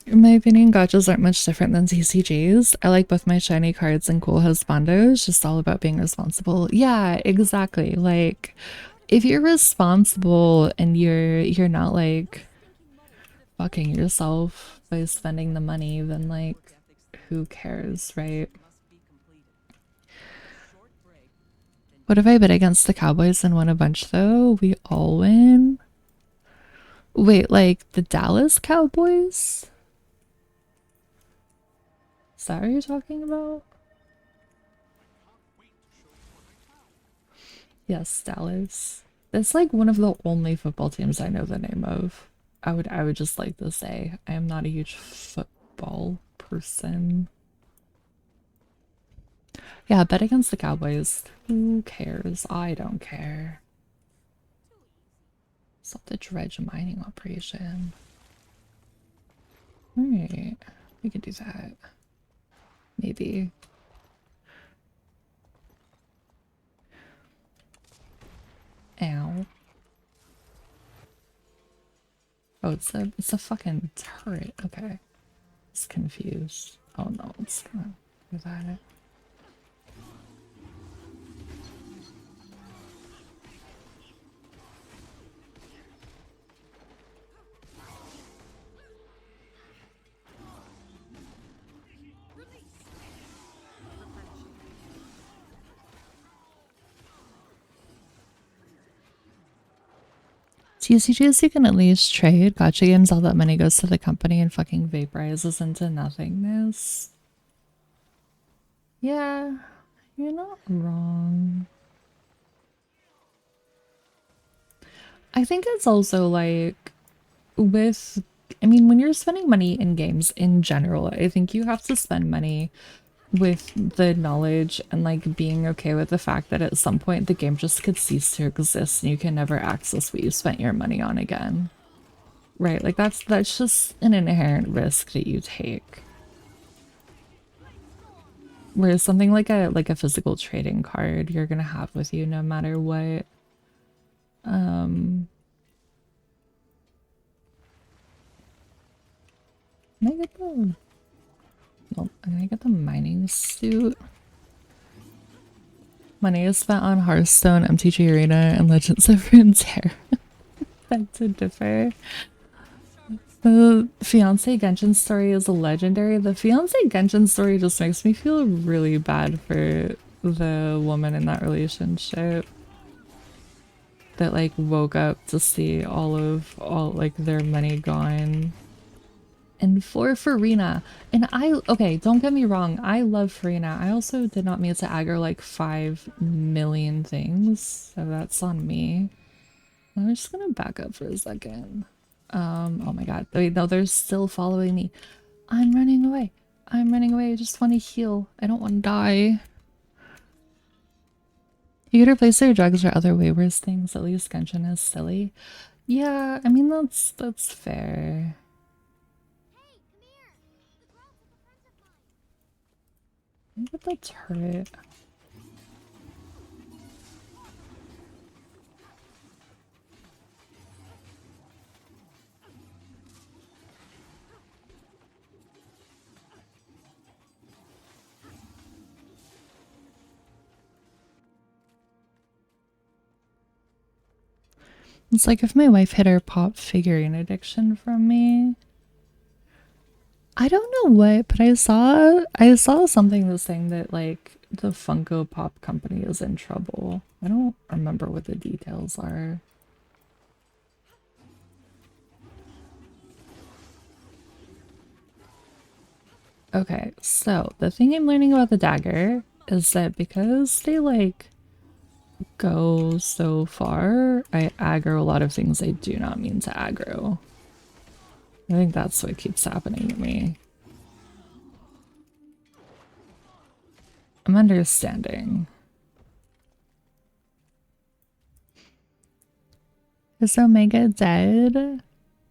In my opinion, gachas aren't much different than TCGs. I like both my shiny cards and cool husbandos, just all about being responsible. Yeah, exactly. Like if you're responsible and you're not like fucking yourself by spending the money, then like who cares, right? What if I bet against the Cowboys and won a bunch though? We all win. Wait, like the Dallas Cowboys? Is that what you're talking about? Yes, Dallas. It's like one of the only football teams I know the name of. I would just like to say I am not a huge football person. Yeah, bet against the Cowboys. Who cares? I don't care. Stop the dredge mining operation. Alright, we could do that. Maybe. Ow. Oh, it's a fucking turret. Okay. It's confused. Oh no, it's gonna do that. TCGs you can at least trade. Gotcha games, all that money goes to the company and fucking vaporizes into nothingness. Yeah, you're not wrong. I think it's also like with, I mean, when you're spending money in games in general, I think you have to spend money with the knowledge and like being okay with the fact that at some point the game just could cease to exist and you can never access what you spent your money on again. Right? Like that's just an inherent risk that you take. Whereas something like a physical trading card you're gonna have with you no matter what. Um can I get the well, can I get the mining suit? Money is spent on Hearthstone, MTG Arena, and Legends of Runeterra. Beg to differ. The fiance Genshin story is legendary. The fiance Genshin story just makes me feel really bad for the woman in that relationship that like woke up to see all like their money gone. And for Farina, and okay, don't get me wrong, I love Farina. I also did not mean to aggro like 5 million things, so that's on me. I'm just gonna back up for a second. Oh my god. Wait, no, they're still following me. I'm running away. I'm running away. I just want to heal. I don't want to die. You could replace their drugs or other way worse things. At least Genshin is silly. Yeah, I mean that's fair. Hey, come here! The girl took a friend of mine! Look at the turret. It's like if my wife hid her pop figurine addiction from me. I don't know what, but I saw something that's saying that like the Funko Pop company is in trouble. I don't remember what the details are. Okay, so the thing I'm learning about the dagger is that because they like go so far, I aggro a lot of things I do not mean to aggro. I think that's what keeps happening to me. I'm understanding. Is Omega dead?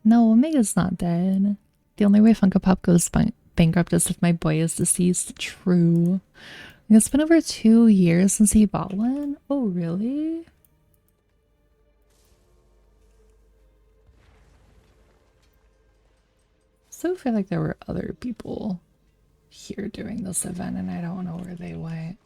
No, Omega's not dead. The only way Funko Pop goes bankrupt is if my boy is deceased. True. It's been over 2 years since he bought one. Oh, really? So I feel like there were other people here during this event and I don't know where they went.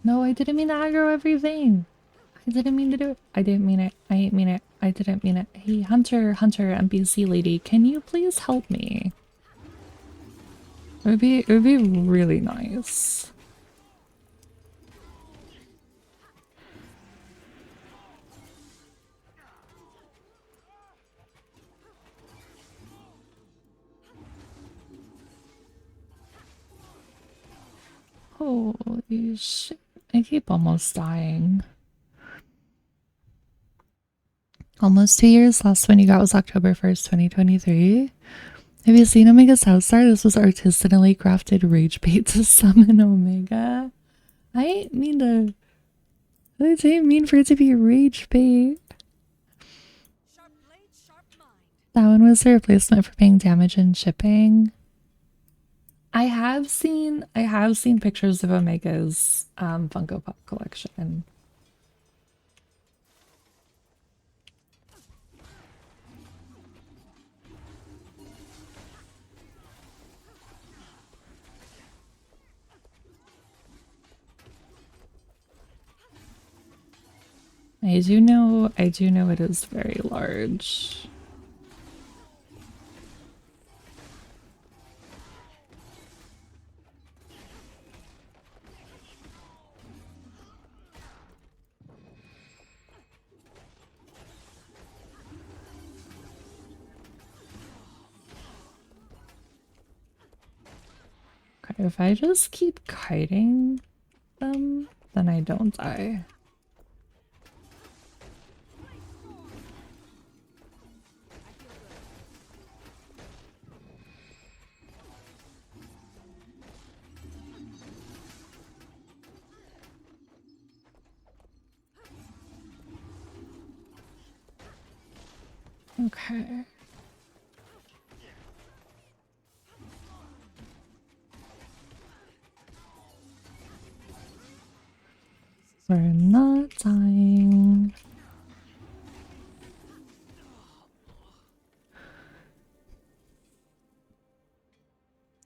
No, I didn't mean to aggro everything. I didn't mean to do it. I didn't mean it. I didn't mean it. I didn't mean it. Hey, Hunter, NPC lady, can you please help me? It would be really nice. Holy shit. I keep almost dying. Almost 2 years. Last one you got was October 1st, 2023. Have you seen Omega's house star? This was artisanally crafted rage bait to summon Omega. I ain't mean to. I didn't mean for it to be rage bait. Sharp blade, sharp mind. That one was a replacement for paying damage and shipping. I have seen pictures of Omega's Funko Pop collection. I do know it is very large. If I just keep kiting them, then I don't die. Okay. We're not dying.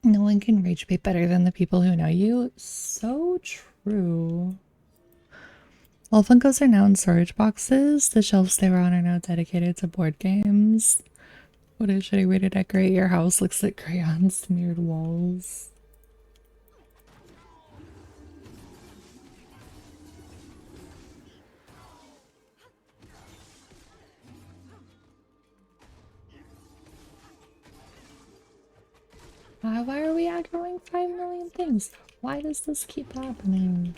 No one can rage bait better than the people who know you. So true. All Funkos are now in storage boxes. The shelves they were on are now dedicated to board games. What a shitty way to decorate your house. Looks like crayons smeared walls. Why are we aggroing 5 million things? Why does this keep happening?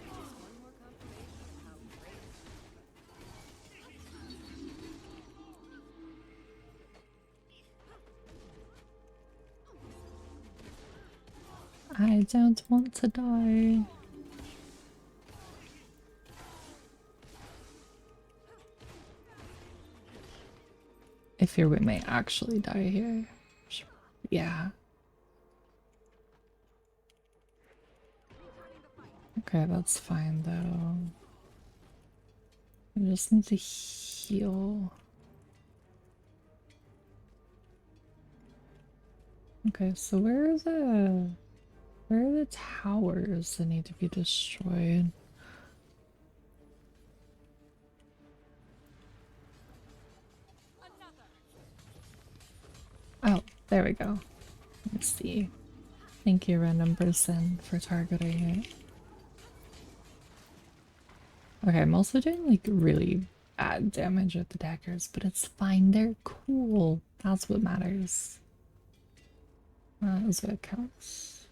I don't want to die. If your wit may actually die here. Yeah. Okay, that's fine though. I just need to heal. Okay, so where are the towers that need to be destroyed? Oh, there we go. Let's see. Thank you, random person, for targeting it. Okay, I'm also doing like really bad damage with the daggers, but it's fine. They're cool. That's what matters. That's what counts.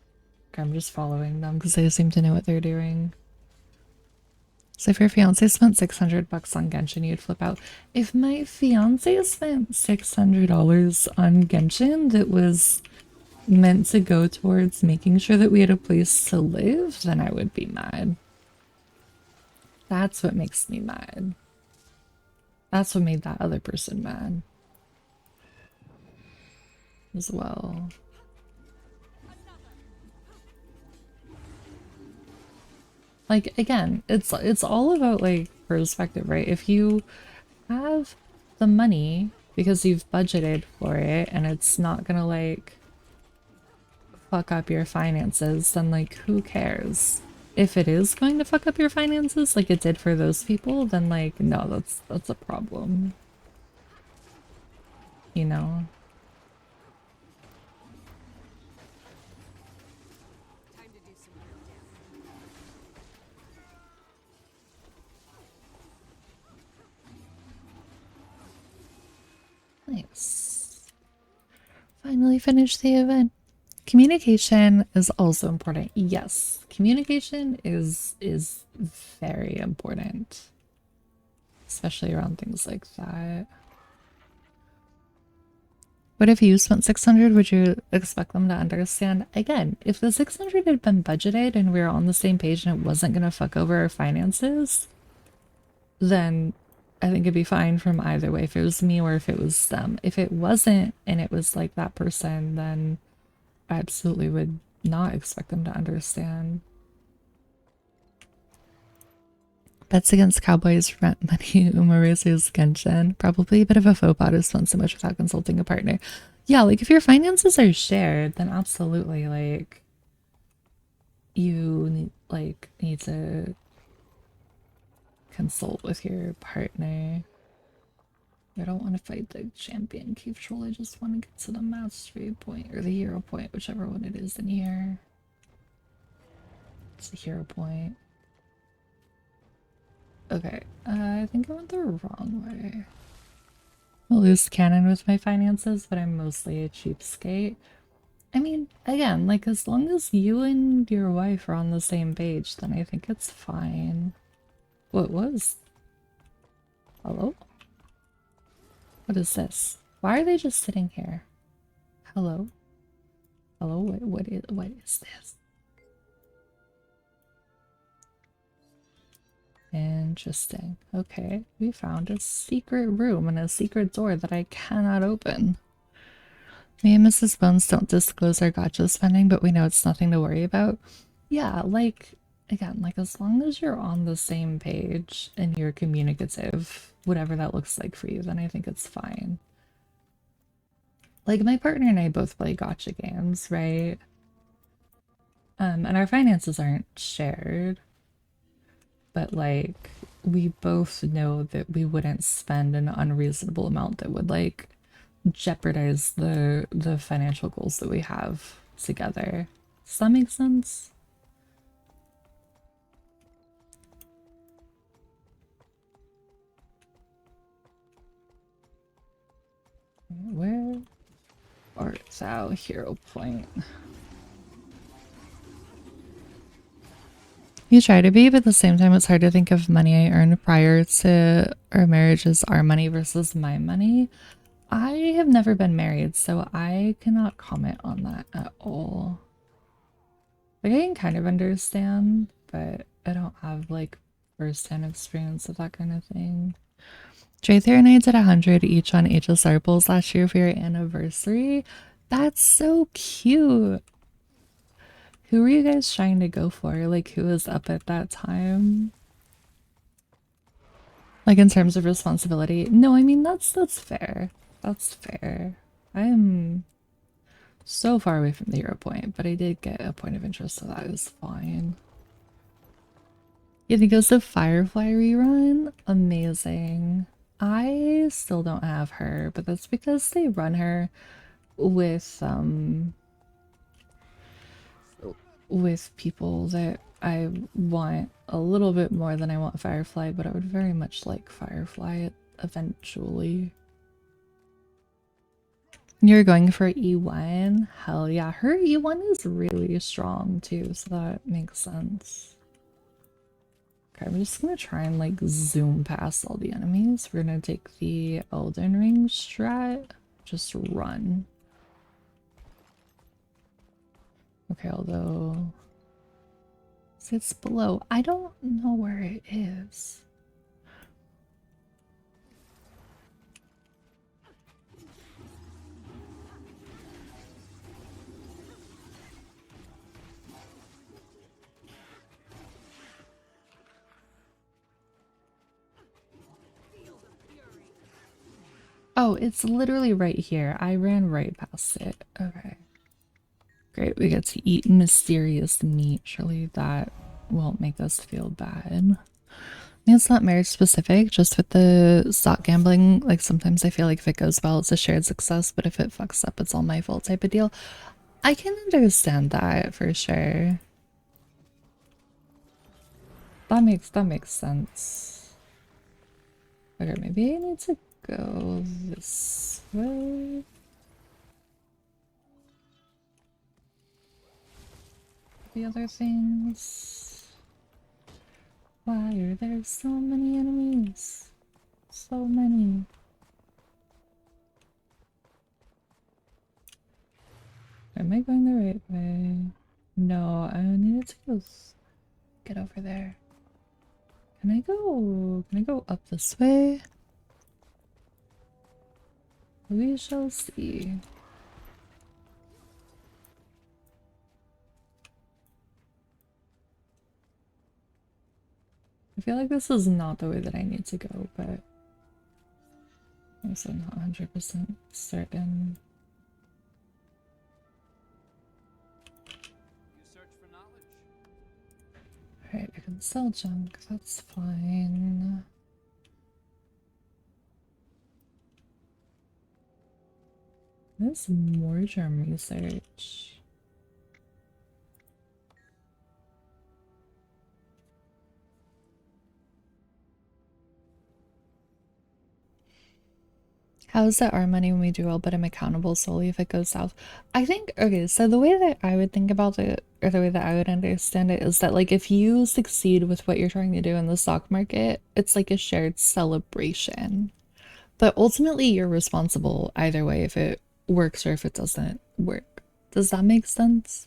Okay, I'm just following them because they seem to know what they're doing. So if your fiance spent 600 bucks on Genshin, you'd flip out. If my fiance spent $600 on Genshin that was meant to go towards making sure that we had a place to live, then I would be mad. That's what makes me mad. That's what made that other person mad as well. Like again, it's all about like perspective, right? If you have the money because you've budgeted for it and it's not gonna like fuck up your finances, then like who cares? If it is going to fuck up your finances like it did for those people, then like no, that's a problem. You know? Time to do some real damage. Nice. Finally finished the event. Communication is also important. Yes, communication is very important, especially around things like that. What if you spent 600? Would you expect them to understand? Again, if the 600 had been budgeted and we were on the same page and it wasn't going to fuck over our finances, then I think it'd be fine from either way, if it was me or if it was them. If it wasn't and it was like that person, then I absolutely would not expect them to understand. Bets against Cowboys rent money. Uma raises Genshin. Probably a bit of a faux pas to spend so much without consulting a partner. Yeah, like if your finances are shared, then absolutely, like you need to consult with your partner. I don't want to fight the champion cave troll. I just want to get to the mastery point or the hero point, whichever one it is in here. It's the hero point. Okay, I think I went the wrong way. I'm a loose cannon with my finances, but I'm mostly a cheapskate. I mean, again, like as long as you and your wife are on the same page, then I think it's fine. What was? Hello? What is this? Why are they just sitting here? Hello? Hello? What is this? Interesting. Okay, we found a secret room and a secret door that I cannot open. Me and Mrs. Bones don't disclose our gotcha spending, but we know it's nothing to worry about. Yeah, like, again, like as long as you're on the same page and you're communicative, whatever that looks like for you, then I think it's fine. Like my partner and I both play gotcha games, right? And our finances aren't shared, but like we both know that we wouldn't spend an unreasonable amount that would like jeopardize the financial goals that we have together. Does that make sense? Where art thou, hero point? You try to be, but at the same time, it's hard to think of money I earned prior to our marriage as our money versus my money. I have never been married, so I cannot comment on that at all. Like, I can kind of understand, but I don't have like first-hand experience of that kind of thing. Drayther and I did 100 each on HSR Bulls last year for your anniversary. That's so cute. Who were you guys trying to go for? Like, who was up at that time? Like, in terms of responsibility? No, I mean, that's fair. That's fair. I'm so far away from the hero point, but I did get a point of interest, so that is fine. You think it was the Firefly rerun? Amazing. I still don't have her, but that's because they run her with people that I want a little bit more than I want Firefly, but I would very much like Firefly eventually. You're going for E1? Hell yeah, her E1 is really strong too, so that makes sense. Okay, I'm just gonna try and like zoom past all the enemies. We're gonna take the Elden Ring strat. Just run. Okay, although it's below. I don't know where it is. Oh, it's literally right here. I ran right past it. Okay. Great, we get to eat mysterious meat. Surely that won't make us feel bad. I mean, it's not marriage specific, just with the stock gambling. Like, sometimes I feel like if it goes well, it's a shared success, but if it fucks up, it's all my fault type of deal. I can understand that for sure. That makes sense. Okay, maybe I need to go this way. The other things. Why are there so many enemies? So many. Am I going the right way? No, I needed to go get over there. Can I go up this way? We shall see. I feel like this is not the way that I need to go, but I'm also not 100% certain. You search for knowledge. Alright, I can sell junk, that's fine. There's more germ research. How is it our money when we do well, but I'm accountable solely if it goes south? I think, okay, so the way that I would think about it, or the way that I would understand it, is that like if you succeed with what you're trying to do in the stock market, it's like a shared celebration. But ultimately, you're responsible either way if it works or if it doesn't work. Does that make sense?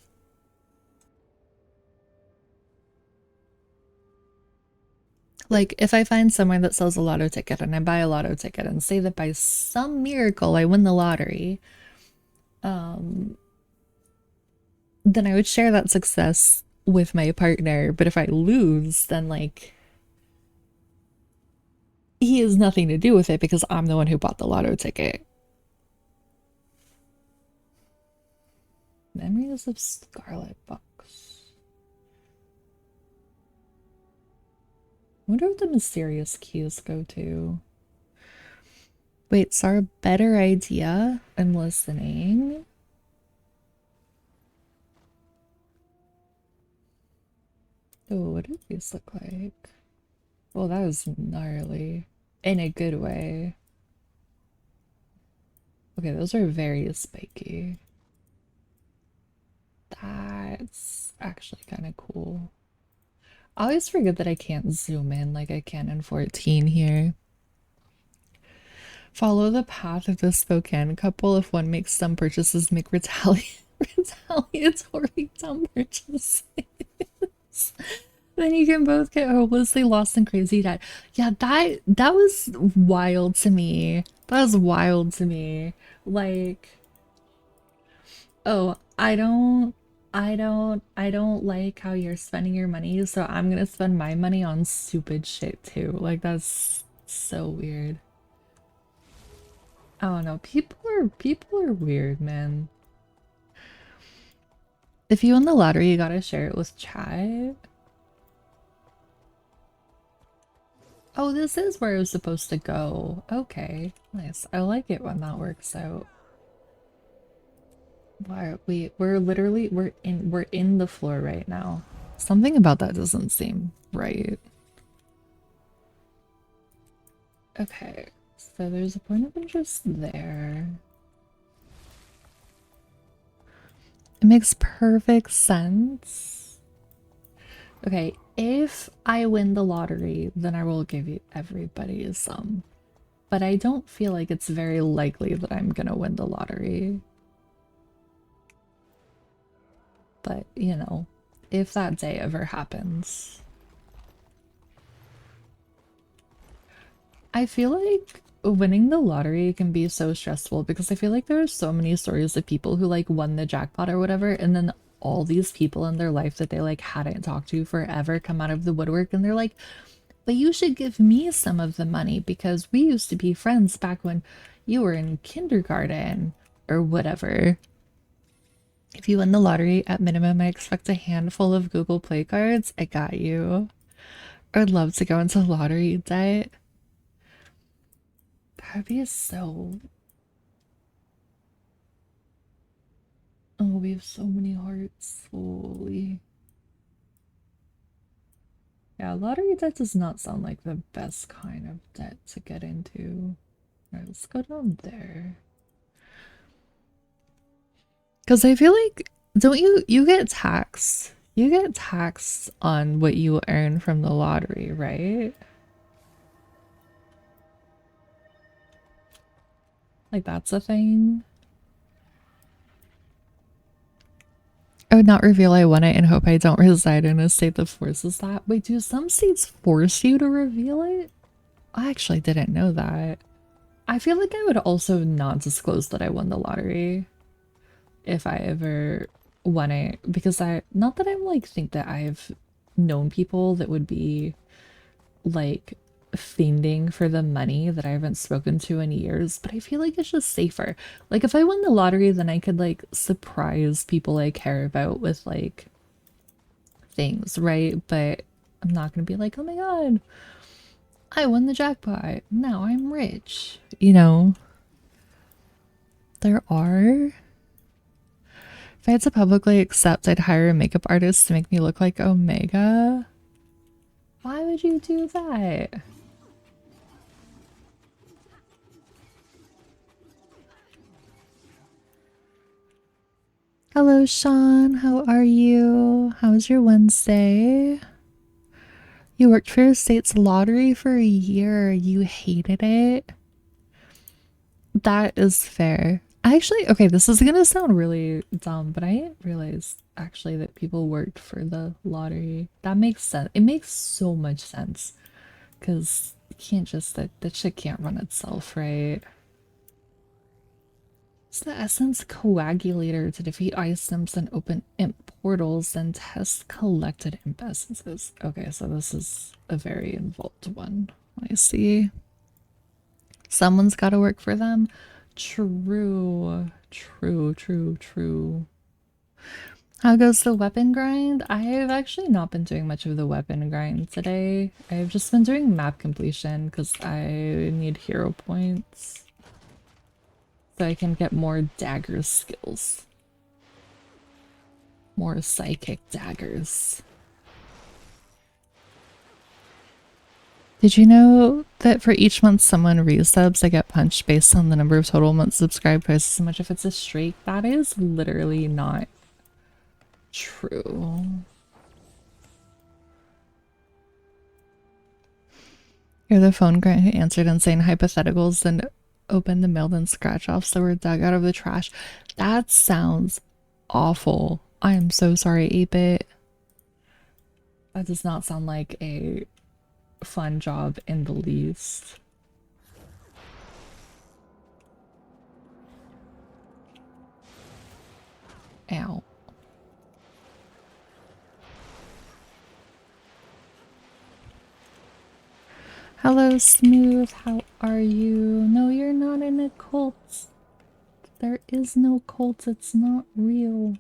Like, if I find somewhere that sells a lotto ticket and I buy a lotto ticket and say that by some miracle I win the lottery, um, then I would share that success with my partner. But if I lose, then like he has nothing to do with it because I'm the one who bought the lotto ticket. Memories of Scarlet Box. I wonder what the mysterious keys go to. Wait, Sarah, better idea. I'm listening. Oh, what do these look like? Oh, that was gnarly. In a good way. Okay, those are very spiky. That's actually kind of cool. I always forget that I can't zoom in like I can in 14 here. Follow the path of the Spokane couple. If one makes dumb purchases, make retaliatory dumb purchases. Then you can both get hopelessly lost and crazy debt. Yeah, that was wild to me. That was wild to me. Like, oh, I don't like how you're spending your money, so I'm gonna spend my money on stupid shit too. Like, that's so weird. I don't know. People are weird, man. If you win the lottery, you gotta share it with chat. Oh, this is where I was supposed to go. Okay, nice. I like it when that works out. Why are we're literally we're in the floor right now. Something about that doesn't seem right. Okay, so there's a point of interest there. It makes perfect sense. Okay, if I win the lottery, then I will give you everybody some. But I don't feel like it's very likely that I'm gonna win the lottery. But, you know, if that day ever happens. I feel like winning the lottery can be so stressful because I feel like there are so many stories of people who like won the jackpot or whatever, and then all these people in their life that they like hadn't talked to forever come out of the woodwork and they're like, but you should give me some of the money because we used to be friends back when you were in kindergarten or whatever. If you win the lottery, at minimum, I expect a handful of Google Play cards. I got you. I'd love to go into lottery debt. That'd be so... Oh, we have so many hearts. Holy. Yeah, lottery debt does not sound like the best kind of debt to get into. Alright, let's go down there. Because I feel like, don't you get taxed? You get taxed on what you earn from the lottery, right? Like that's a thing. I would not reveal I won it and hope I don't reside in a state that forces that. Wait, do some states force you to reveal it? I actually didn't know that. I feel like I would also not disclose that I won the lottery if I ever won it, because not that I like think that I've known people that would be like fiending for the money that I haven't spoken to in years, but I feel like it's just safer. Like if I win the lottery, then I could like surprise people I care about with like things, right? But I'm not gonna be like, oh my god, I won the jackpot, now I'm rich, you know. There are, if I had to publicly accept, I'd hire a makeup artist to make me look like Omega. Why would you do that? Hello, Sean. How are you? How was your Wednesday? You worked for your state's lottery for a year. You hated it. That is fair. Okay, this is gonna sound really dumb, but I didn't realize actually that people worked for the lottery. That makes sense. It makes so much sense. Because you can't just, that shit can't run itself, right? It's the essence coagulator to defeat ice imps and open imp portals and test collected imp essences. Okay, so this is a very involved one. I see. Someone's got to work for them. True. True, true, true. How goes the weapon grind? I've actually not been doing much of the weapon grind today. I've just been doing map completion because I need hero points. So I can get more dagger skills. More psychic daggers. Did you know that for each month someone resubs, I get punched based on the number of total months subscribed twice as much if it's a streak? That is literally not true. You're the phone guy who answered insane hypotheticals and opened the mail, then scratch offs that were dug out of the trash. That sounds awful. I am so sorry, 8-Bit. That does not sound like a fun job in the least. Ow. Hello, Smooth. How are you? No, you're not in a cult. There is no cult. It's not real.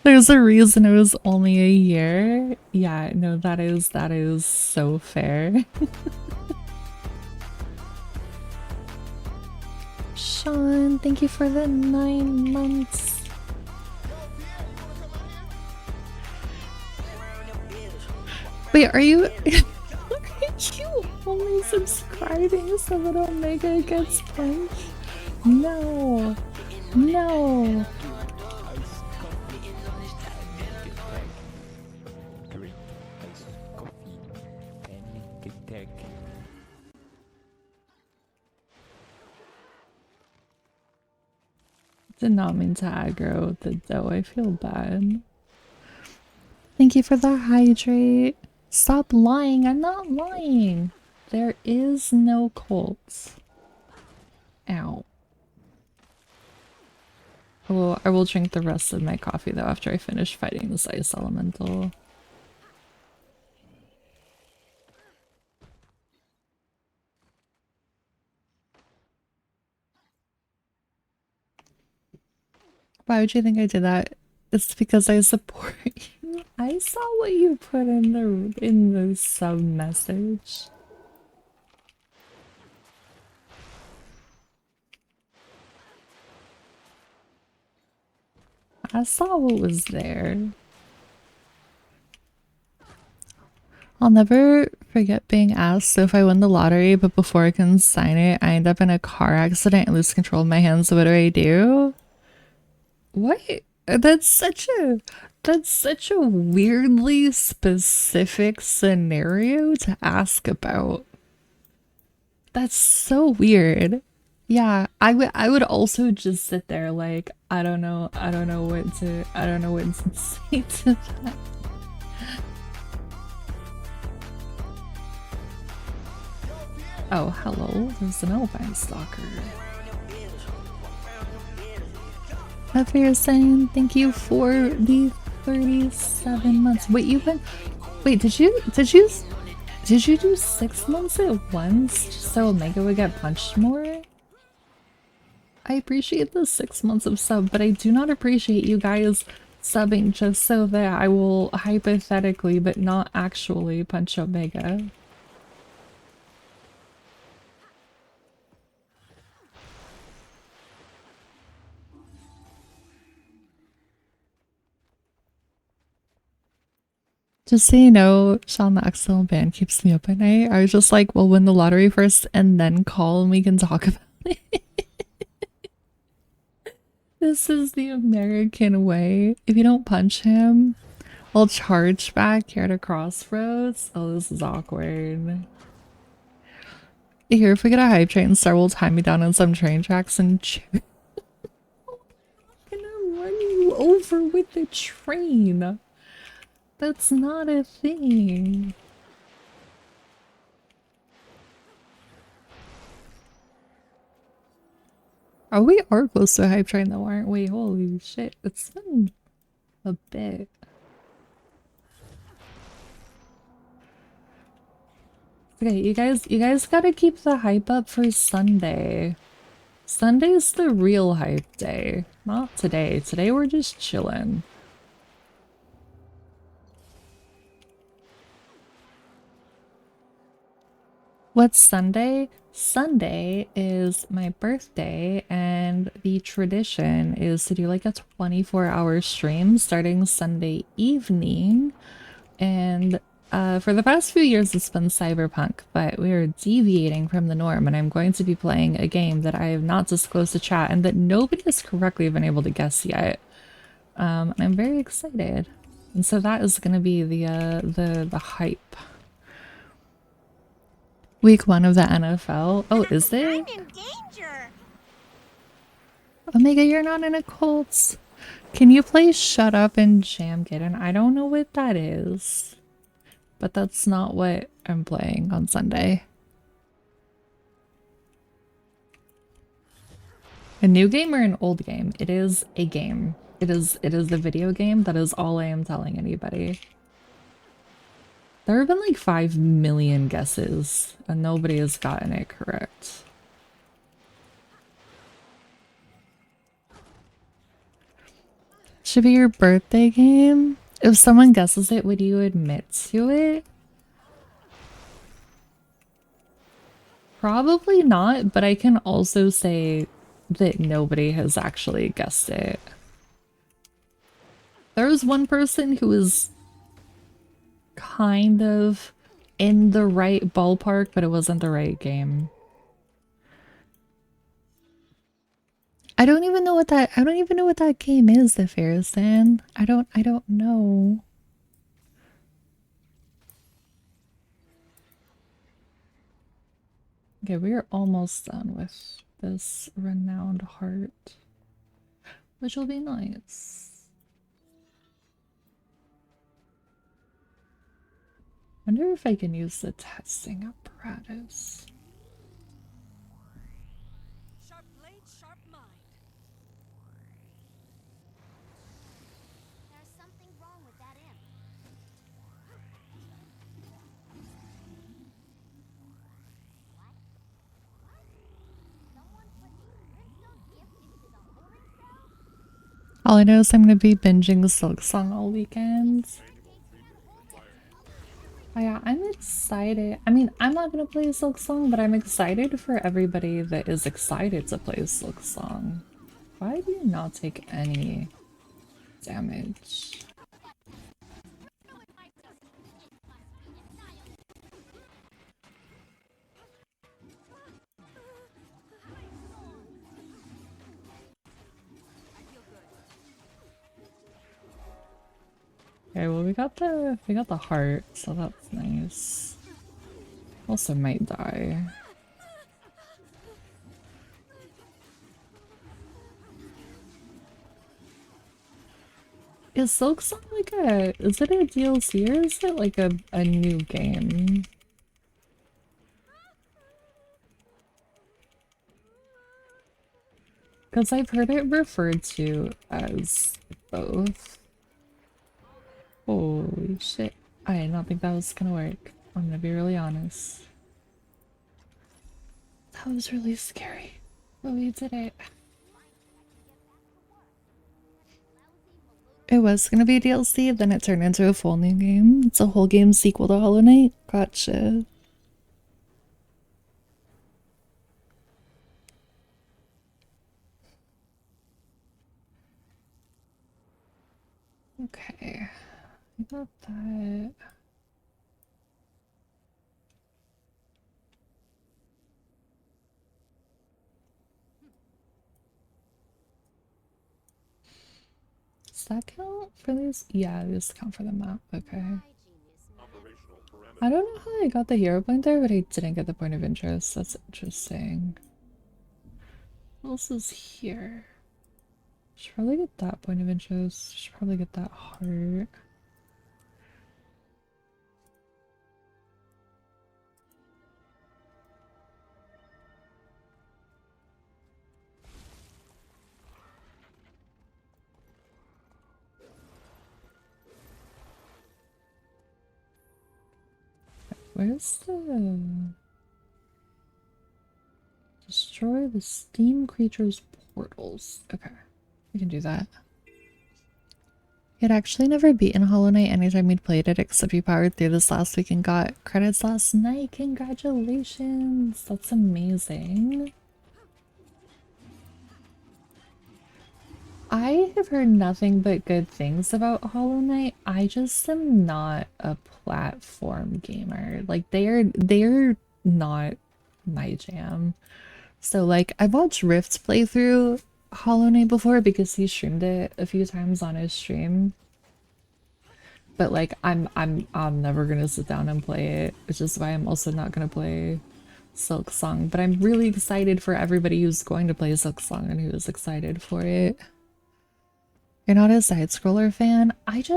There's a reason it was only a year. Yeah, no, that is so fair. Sean, thank you for the 9 months. Wait, are you only subscribing so that Omega gets punched? No. No. Did not mean to aggro the dough. I feel bad. Thank you for the hydrate. Stop lying. I'm not lying. There is no cult. Ow. I will drink the rest of my coffee though after I finish fighting this ice elemental. Why would you think I did that? It's because I support you. I saw what you put in the sub message. I saw what was there. I'll never forget being asked if I win the lottery, but before I can sign it, I end up in a car accident and lose control of my hands. So what do I do? What? That's such a weirdly specific scenario to ask about. That's so weird. Yeah, I would also just sit there like I don't know what to say to that. Oh, hello. There's an Alpine Stalker. After you're saying thank you for the 37 months. Wait, did you do 6 months at once just so Omega would get punched more? I appreciate the 6 months of sub, but I do not appreciate you guys subbing just so that I will hypothetically but not actually punch Omega. Just so you know, Sean, the accidental band keeps me up at night. I was just like, we'll win the lottery first and then call and we can talk about it. This is the American way. If you don't punch him, I'll charge back here at a crossroads. Oh, this is awkward. Here, if we get a hype train, Star will tie me down on some train tracks and I'm gonna run you over with the train. That's not a thing. Oh, we are close to a hype train though, aren't we? Holy shit, it's been a bit. Okay, you guys gotta keep the hype up for Sunday. Sunday's the real hype day, not today. Today we're just chilling. What's Sunday? Sunday is my birthday, and the tradition is to do like a 24-hour stream starting Sunday evening. And for the past few years, it's been Cyberpunk, but we are deviating from the norm, and I'm going to be playing a game that I have not disclosed to chat and that nobody has correctly been able to guess yet. And I'm very excited. And so that is going to be the hype. Week 1 of the NFL. Oh, is it? I'm in danger. Omega, you're not in a cult. Can you play Shut Up and Jam Kitten? I don't know what that is, but that's not what I'm playing on Sunday. A new game or an old game? It is a game. It is a video game. That is all I am telling anybody. There have been like 5 million guesses and nobody has gotten it correct. Should be your birthday game? If someone guesses it, would you admit to it? Probably not, but I can also say that nobody has actually guessed it. There was one person who was kind of in the right ballpark, but it wasn't the right game. I don't even know what that game is, the Fairson. I don't know. Okay, we are almost done with this renowned heart, which will be nice. Wonder if I can use the testing apparatus. Sharp blade, sharp mind. There's something wrong with that imp. What? Someone put a brimstone gift into the holding cell? All I know is I'm gonna be binging the Silk Song all weekend. Oh yeah, I'm excited. I mean, I'm not gonna play Silk Song, but I'm excited for everybody that is excited to play Silk Song. Why do you not take any damage? Okay, well we got the heart, so that's nice. Also might die. Is Silk Song like is it a DLC or is it like a new game? Because I've heard it referred to as both. Holy shit. I did not think that was gonna work. I'm gonna be really honest. That was really scary. But we did it. It was gonna be a DLC, then it turned into a full new game. It's a whole game sequel to Hollow Knight. Gotcha. Okay. I got that. Does that count for these? Yeah, these count for the map. Okay. I don't know how I got the hero point there, but I didn't get the point of interest. That's interesting. What else is here? Should probably get that point of interest. Should probably get that heart. Where's the... Destroy the steam creature's portals. Okay, we can do that. You'd actually never beaten Hollow Knight anytime you'd played it, except you powered through this last week and got credits last night. Congratulations! That's amazing. I have heard nothing but good things about Hollow Knight. I just am not a platform gamer. Like they're not my jam. So like I've watched Rift's playthrough Hollow Knight before because he streamed it a few times on his stream. But like I'm never gonna sit down and play it, which is why I'm also not gonna play Silk Song. But I'm really excited for everybody who's going to play Silk Song and who is excited for it. You're not a side scroller fan? It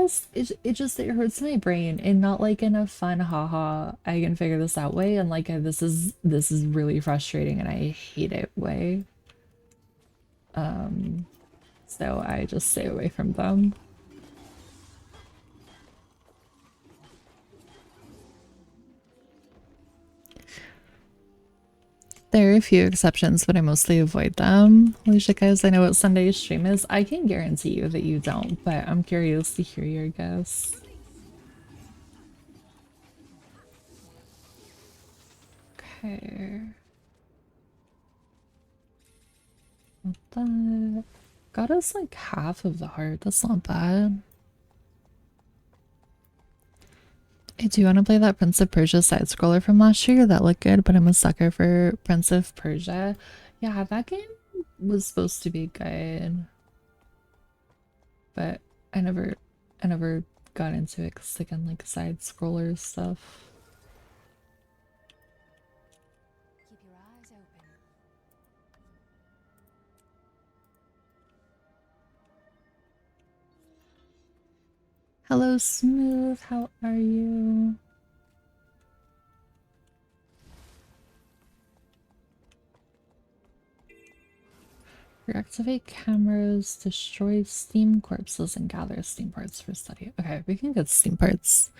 hurts my brain, and not like in a fun haha I can figure this out way, and like this is really frustrating and I hate it way. So I just stay away from them. There are a few exceptions, but I mostly avoid them. Alicia, guys, I know what Sunday's stream is. I can guarantee you that you don't, but I'm curious to hear your guess. Okay. Not that. Got us like half of the heart. That's not bad. I do want to play that Prince of Persia side scroller from last year. That looked good, but I'm a sucker for Prince of Persia. Yeah, that game was supposed to be good, but I never got into it because again, like side scroller stuff. Keep your eyes open. Hello, Smooth. How are you? Reactivate cameras, destroy steam corpses, and gather steam parts for study. Okay, we can get steam parts.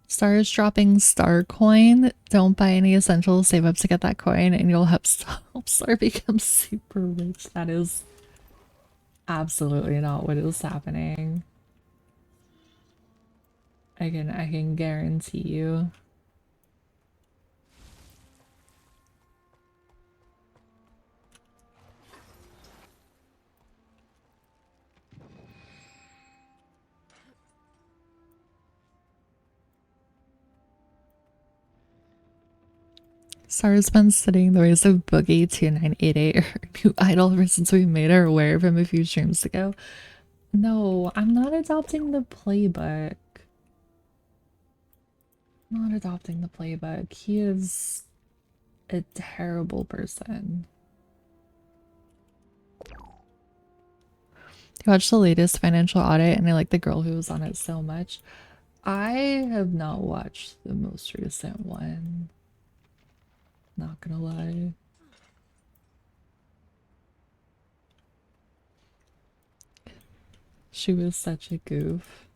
Stars dropping star coin. Don't buy any essentials. Save up to get that coin, and you'll help Star become super rich. That is absolutely not what is happening. I can guarantee you. Star's been studying the ways of Boogie 2988, her new idol, ever since we made her aware of him a few streams ago. No, I'm not adopting the playbook. Not adopting the playbook. He is a terrible person. You watched the latest financial audit and I like the girl who was on it so much. I have not watched the most recent one. Not gonna lie. She was such a goof.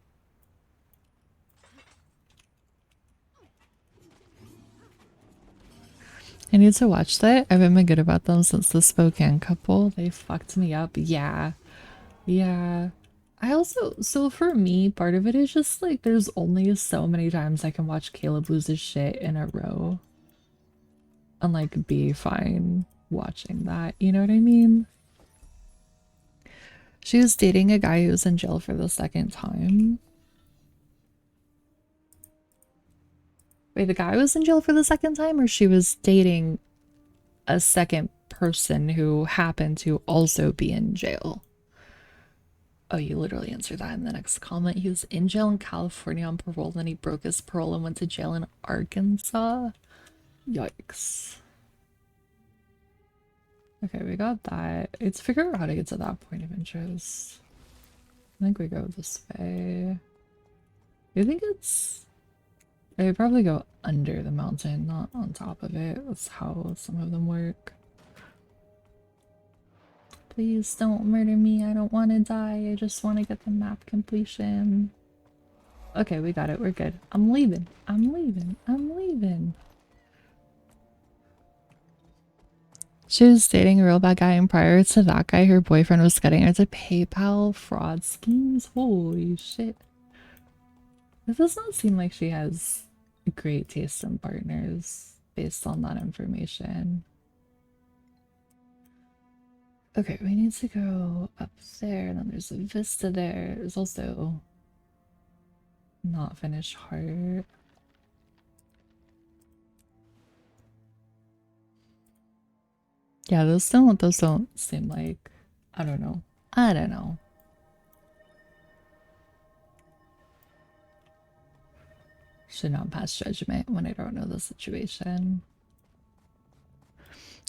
I need to watch that. I haven't been good about them since the Spokane couple. They fucked me up. Yeah. Yeah. I also, so for me, part of it is just like there's only so many times I can watch Caleb lose his shit in a row and like be fine watching that. You know what I mean? She was dating a guy who was in jail for the second time. Wait, the guy was in jail for the second time, or she was dating a second person who happened to also be in jail? Oh, you literally answered that in the next comment. He was in jail in California on parole, then he broke his parole and went to jail in Arkansas. Yikes. Okay, we got that. It's figure out how to get to that point of interest. I think we go this way. I think it's... I would probably go under the mountain, not on top of it. That's how some of them work. Please don't murder me. I don't want to die. I just want to get the map completion. Okay, we got it. We're good. I'm leaving. I'm leaving. I'm leaving. She was dating a real bad guy, and prior to that guy, her boyfriend was getting her to PayPal fraud schemes. Holy shit. This does not seem like she has great taste in partners based on that information. Okay, we need to go up there, and then there's a vista there. There's also not finished heart. Yeah, those don't seem like, I don't know. I don't know. Should not pass judgment when I don't know the situation.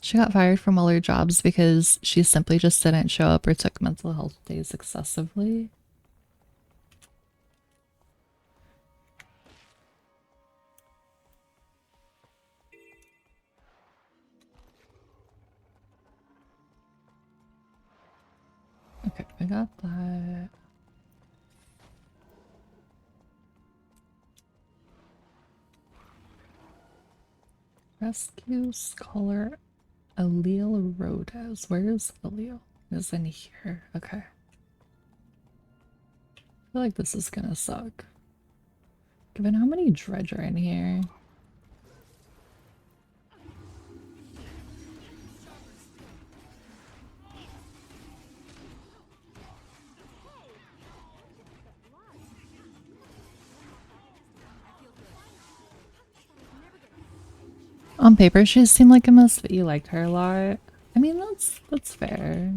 She got fired from all her jobs because she simply just didn't show up or took mental health days excessively. Okay, we got that. Rescue Scholar Alil Rodas. Where is Alil? Is in here. Okay. I feel like this is gonna suck. Given how many dredge are in here. On paper, she seemed like a mess, but you liked her a lot. I mean, that's fair.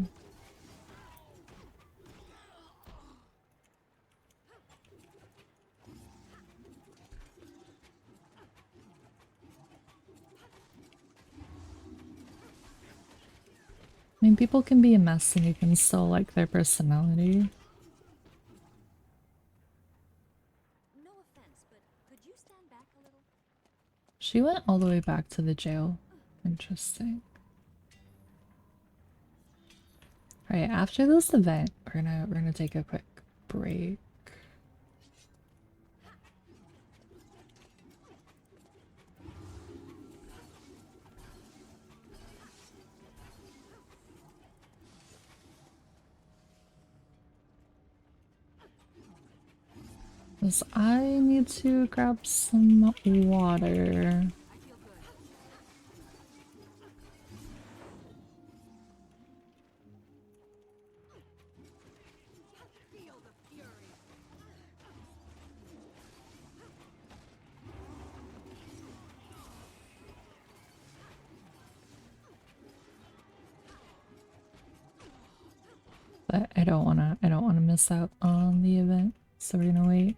I mean, people can be a mess and you can still like their personality. No offense, but could you stand back a little? She went all the way back to the jail. Interesting. Alright, after this event, we're gonna take a quick break. Because I need to grab some water. But I don't wanna miss out on the event, so we're gonna wait.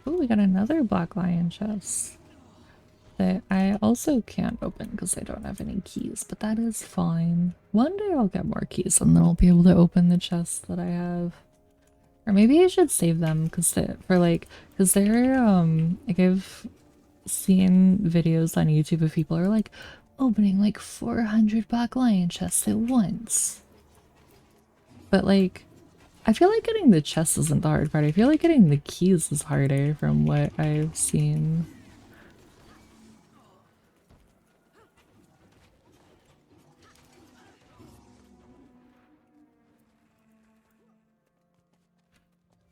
Oh, we got another black lion chest that I also can't open because I don't have any keys, but that is fine. One day I'll get more keys and then I'll be able to open the chests that I have. Or maybe I should save them because they're like I've seen videos on YouTube of people who are like opening like 400 black lion chests at once. But like, I feel like getting the chest isn't the hard part. I feel like getting the keys is harder from what I've seen.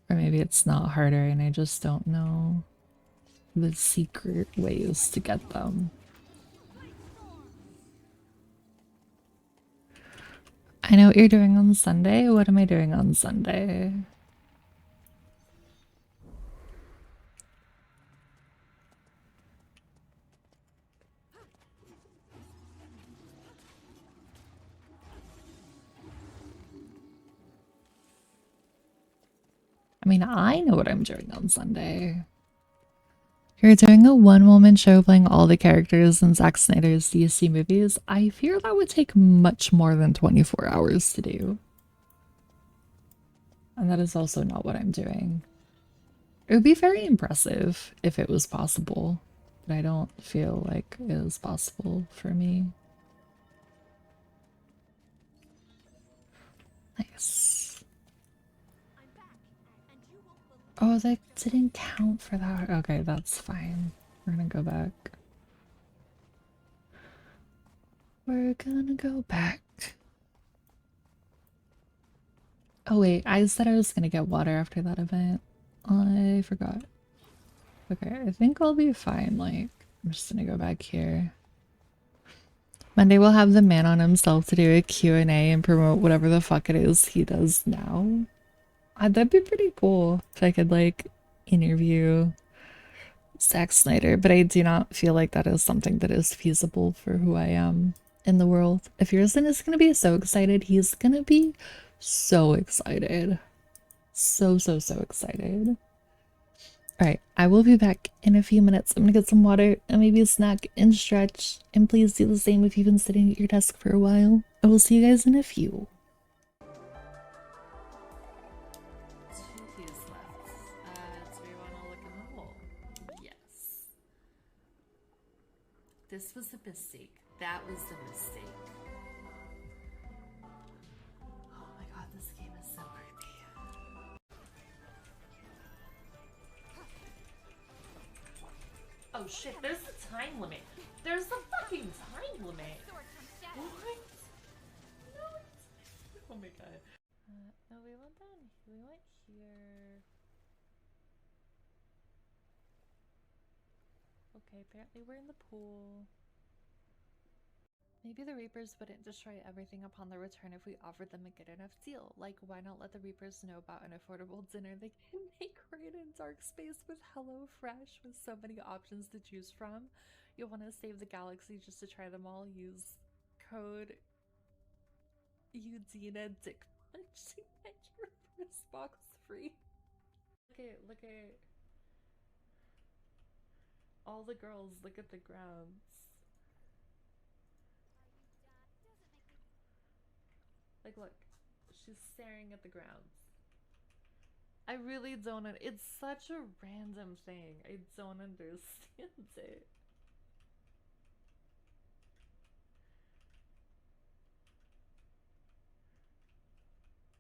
Or maybe it's not harder and I just don't know the secret ways to get them. I know what you're doing on Sunday. What am I doing on Sunday? mean, I know what I'm doing on Sunday. You're doing a one-woman show playing all the characters in Zack Snyder's DC movies. I fear that would take much more than 24 hours to do. And that is also not what I'm doing. It would be very impressive if it was possible, but I don't feel like it is possible for me. Nice. Oh, that didn't count for that. Okay, that's fine. We're gonna go back. We're gonna go back. Oh wait, I said I was gonna get water after that event. I forgot. Okay, I think I'll be fine. Like, I'm just gonna go back here. Monday we'll have the man on himself to do a Q&A and promote whatever the fuck it is he does now. That'd be pretty cool if I could like interview Zack Snyder, but I do not feel like that is something that is feasible for who I am in the world. If Yurzin is gonna be so excited, he's gonna be so excited. So excited. Alright, I will be back in a few minutes. I'm gonna get some water and maybe a snack and stretch. And please do the same if you've been sitting at your desk for a while. I will see you guys in a few. 2 keys left. Do we want to look in the hole? Yes. This was a mistake. That was the mistake. Oh my god, this game is so creepy. Oh shit, there's a time limit. There's a fucking time limit. What? No. Oh my god. No, we went down. We went here. Okay, apparently we're in the pool. Maybe the Reapers wouldn't destroy everything upon their return if we offered them a good enough deal. Like, why not let the Reapers know about an affordable dinner they can make right in dark space with HelloFresh with so many options to choose from? You'll want to save the galaxy just to try them all. Use code Udina Dick Punch to get your first box free. Look at all the girls. Look at the grounds. Like, look, she's staring at the grounds. I really don't. It's such a random thing. I don't understand it.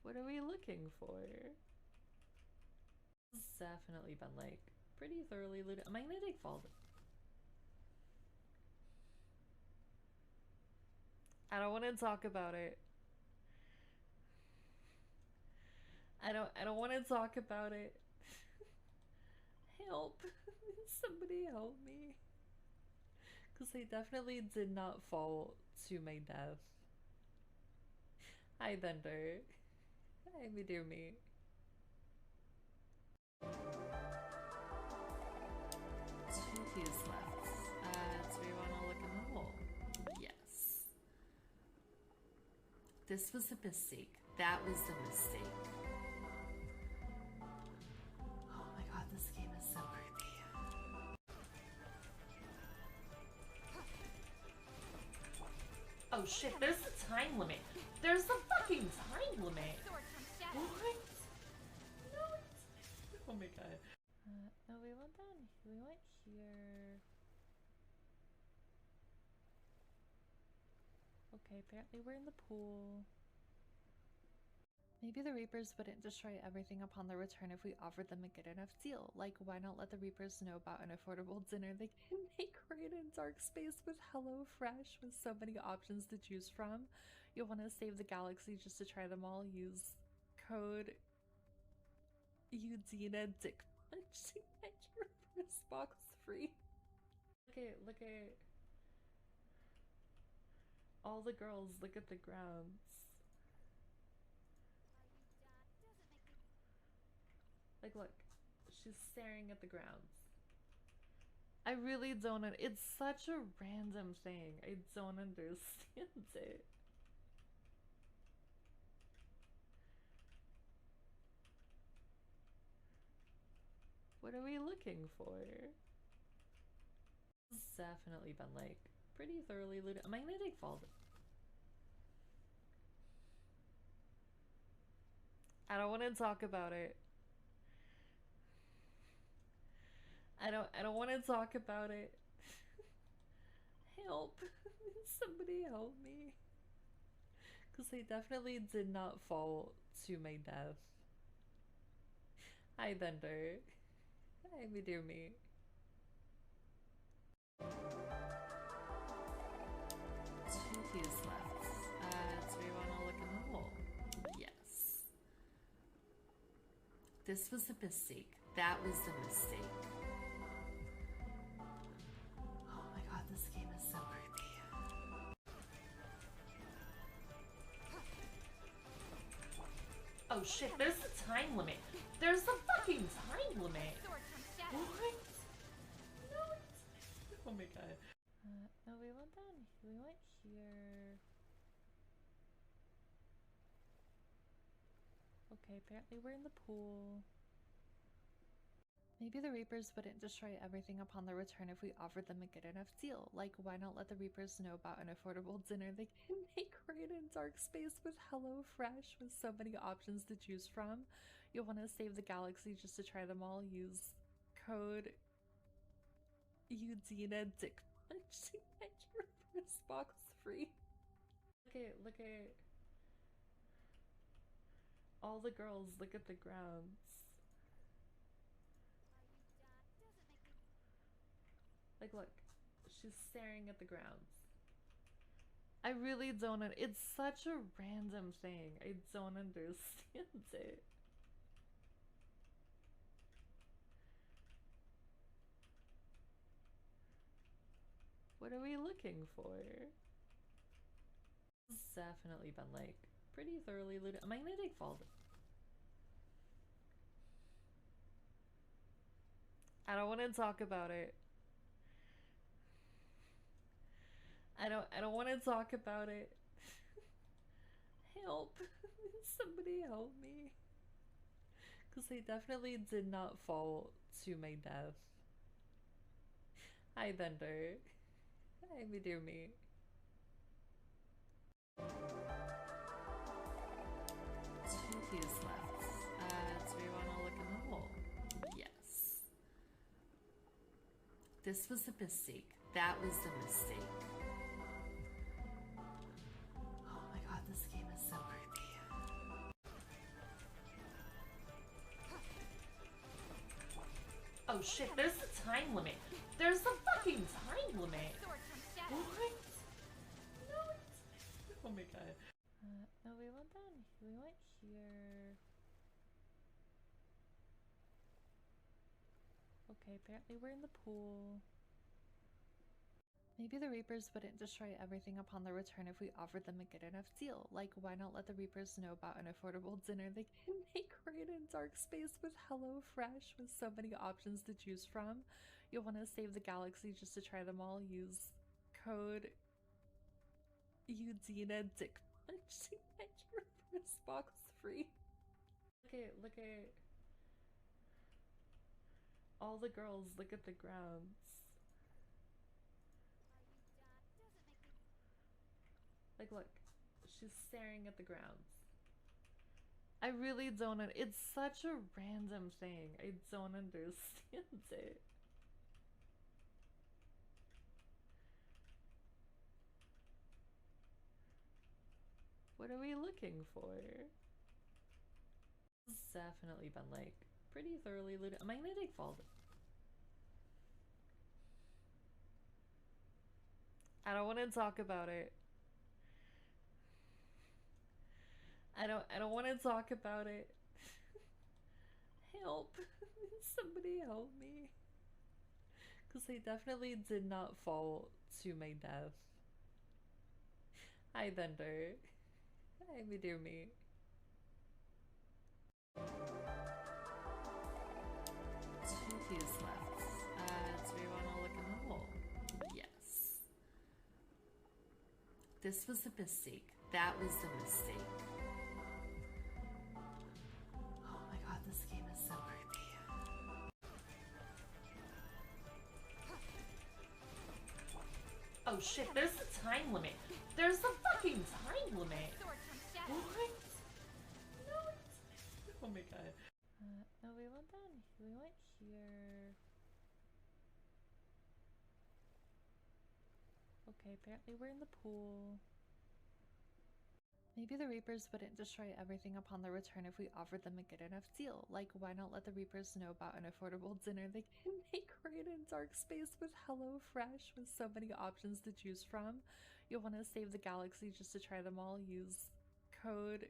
What are we looking for? This has definitely been like pretty thoroughly looted. Am I gonna take fall? I don't want to talk about it. I don't want to talk about it. Help. Somebody help me. Because I definitely did not fall to my death. Hi, Thunder. Hi, me dear me. Two keys left. Do we want to look in the hole? Yes. This was a mistake. That was the mistake. Oh my god, this game is so creepy. Oh shit, there's a time limit. There's a fucking time limit. What? No. Oh my god. No, we went down. We went here. Okay, apparently we're in the pool. Maybe the Reapers wouldn't destroy everything upon their return if we offered them a good enough deal. Like, why not let the Reapers know about an affordable dinner they can make right in dark space with HelloFresh with so many options to choose from? You'll want to save the galaxy just to try them all. Use code Udina Dick Punch to get your first box free. Look at all the girls. Look at the grounds. Like, look, she's staring at the grounds. I really don't. It's such a random thing. I don't understand it. What are we looking for? This has definitely been like pretty thoroughly looted. Am I gonna take fall? I don't want to talk about it. I don't want to talk about it. Help. Somebody help me. Because they definitely did not fall to my death. Hi, Bender. Hi, me dear me. Two keys left. Do we want to look in the hole? Yes. This was a mistake. That was the mistake. Oh my god, this game is so creepy. Oh shit, there's a time limit. There's a fucking time limit. Sword comes shadow. What? No, oh my god. No, we went down. We went here. Okay, apparently we're in the pool. Maybe the Reapers wouldn't destroy everything upon their return if we offered them a good enough deal. Like, why not let the Reapers know about an affordable dinner they can make right in dark space with HelloFresh with so many options to choose from? You'll want to save the galaxy just to try them all. Use code Udina Dick Punch to get your first box free. Look at all the girls. Look at the grounds. Are you done? Doesn't make me. Like, look, she's staring at the grounds. I really don't. It's such a random thing. I don't understand it. What are we looking for? This has definitely been like pretty thoroughly looted. Am I gonna take fall? I don't want to talk about it. I don't want to talk about it. Help. Somebody help me. Because they definitely did not fall to my death. Hi, Bender. Hi, me dear me. Two keys left. Do we want to look in the hole? Yes. This was a mistake. That was the mistake. Oh my god, this game is so creepy. Oh shit, there's a time limit. There's a fucking time limit. Sword comes shadow. What? No, oh my god. No, we went down. We went here. Okay, apparently we're in the pool. Maybe the Reapers wouldn't destroy everything upon their return if we offered them a good enough deal. Like, why not let the Reapers know about an affordable dinner they can make right in dark space with HelloFresh with so many options to choose from? You'll want to save the galaxy just to try them all. Use code Udina Dick Punch to get your first box free. Look at all the girls. Look at the grounds. Are you done? Doesn't make me. Like, look, she's staring at the grounds. I really don't. It's such a random thing. I don't understand it. What are we looking for? This has definitely been like pretty thoroughly looted. Am I gonna take fall? I don't want to talk about it. I don't want to talk about it. Help. Somebody help me. Because they definitely did not fall to my death. Hi, Bender. Hi, me dear me. Two keys left. Do we want to look in the hole? Yes. This was a mistake. That was the mistake. Oh my god, this game is so creepy. Oh shit, there's a time limit. There's a fucking time limit. What? No. Oh my god. No, we went down. We went here. Okay, apparently we're in the pool. Maybe the Reapers wouldn't destroy everything upon their return if we offered them a good enough deal. Like, why not let the Reapers know about an affordable dinner they can make right in Dark Space with HelloFresh with so many options to choose from? You'll want to save the galaxy just to try them all. Use code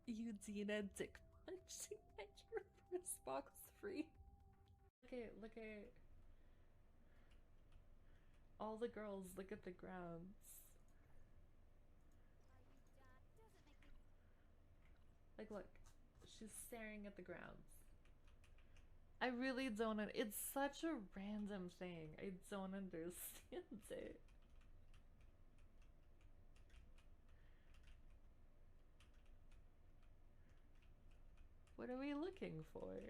Udina Dick Punch to get your first box free. Look at all the girls. Look at the grounds. Like, look, she's staring at the grounds. I really don't. It's such a random thing. I don't understand it. What are we looking for?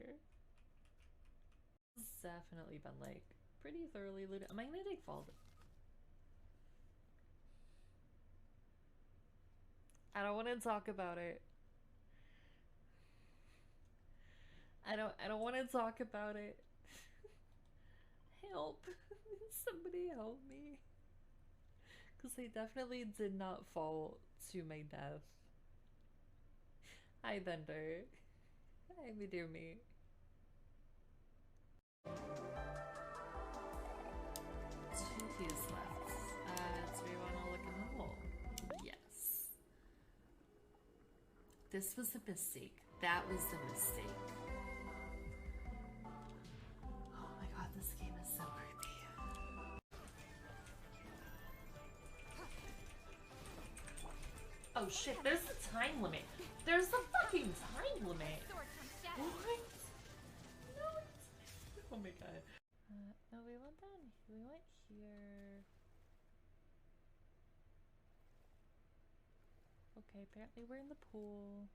This has definitely been like pretty thoroughly looted. Am I gonna take fall? I don't want to talk about it. I don't want to talk about it. Help. Somebody help me. Because I definitely did not fall to my death. Hi, Thunder. Hi, my dear me. Two keys left. Do we want to look in the hole? Yes. This was a mistake. That was the mistake. Oh my god, this game is so creepy. Oh shit, there's a time limit. There's a fucking time limit. What? No. Oh my god. No, we went down. We went here. Okay, apparently we're in the pool.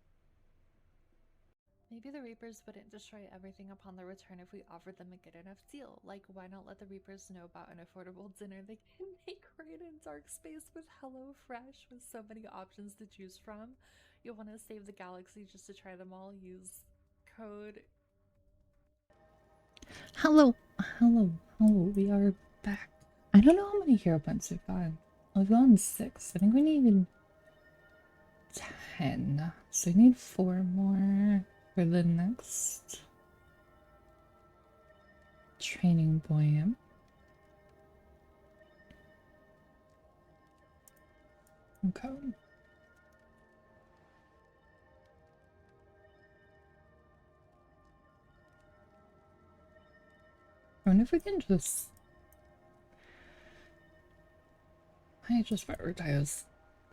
Maybe the Reapers wouldn't destroy everything upon their return if we offered them a good enough deal. Like, why not let the Reapers know about an affordable dinner they can make right in Dark Space with HelloFresh with so many options to choose from? You'll want to save the galaxy just to try them all. Use code. Hello, we are back. I don't know how many hero points we've gotten. We've gotten 6. I think we need 10. So we need 4 more for the next training point. Okay. I wonder if we can just... I just prioritize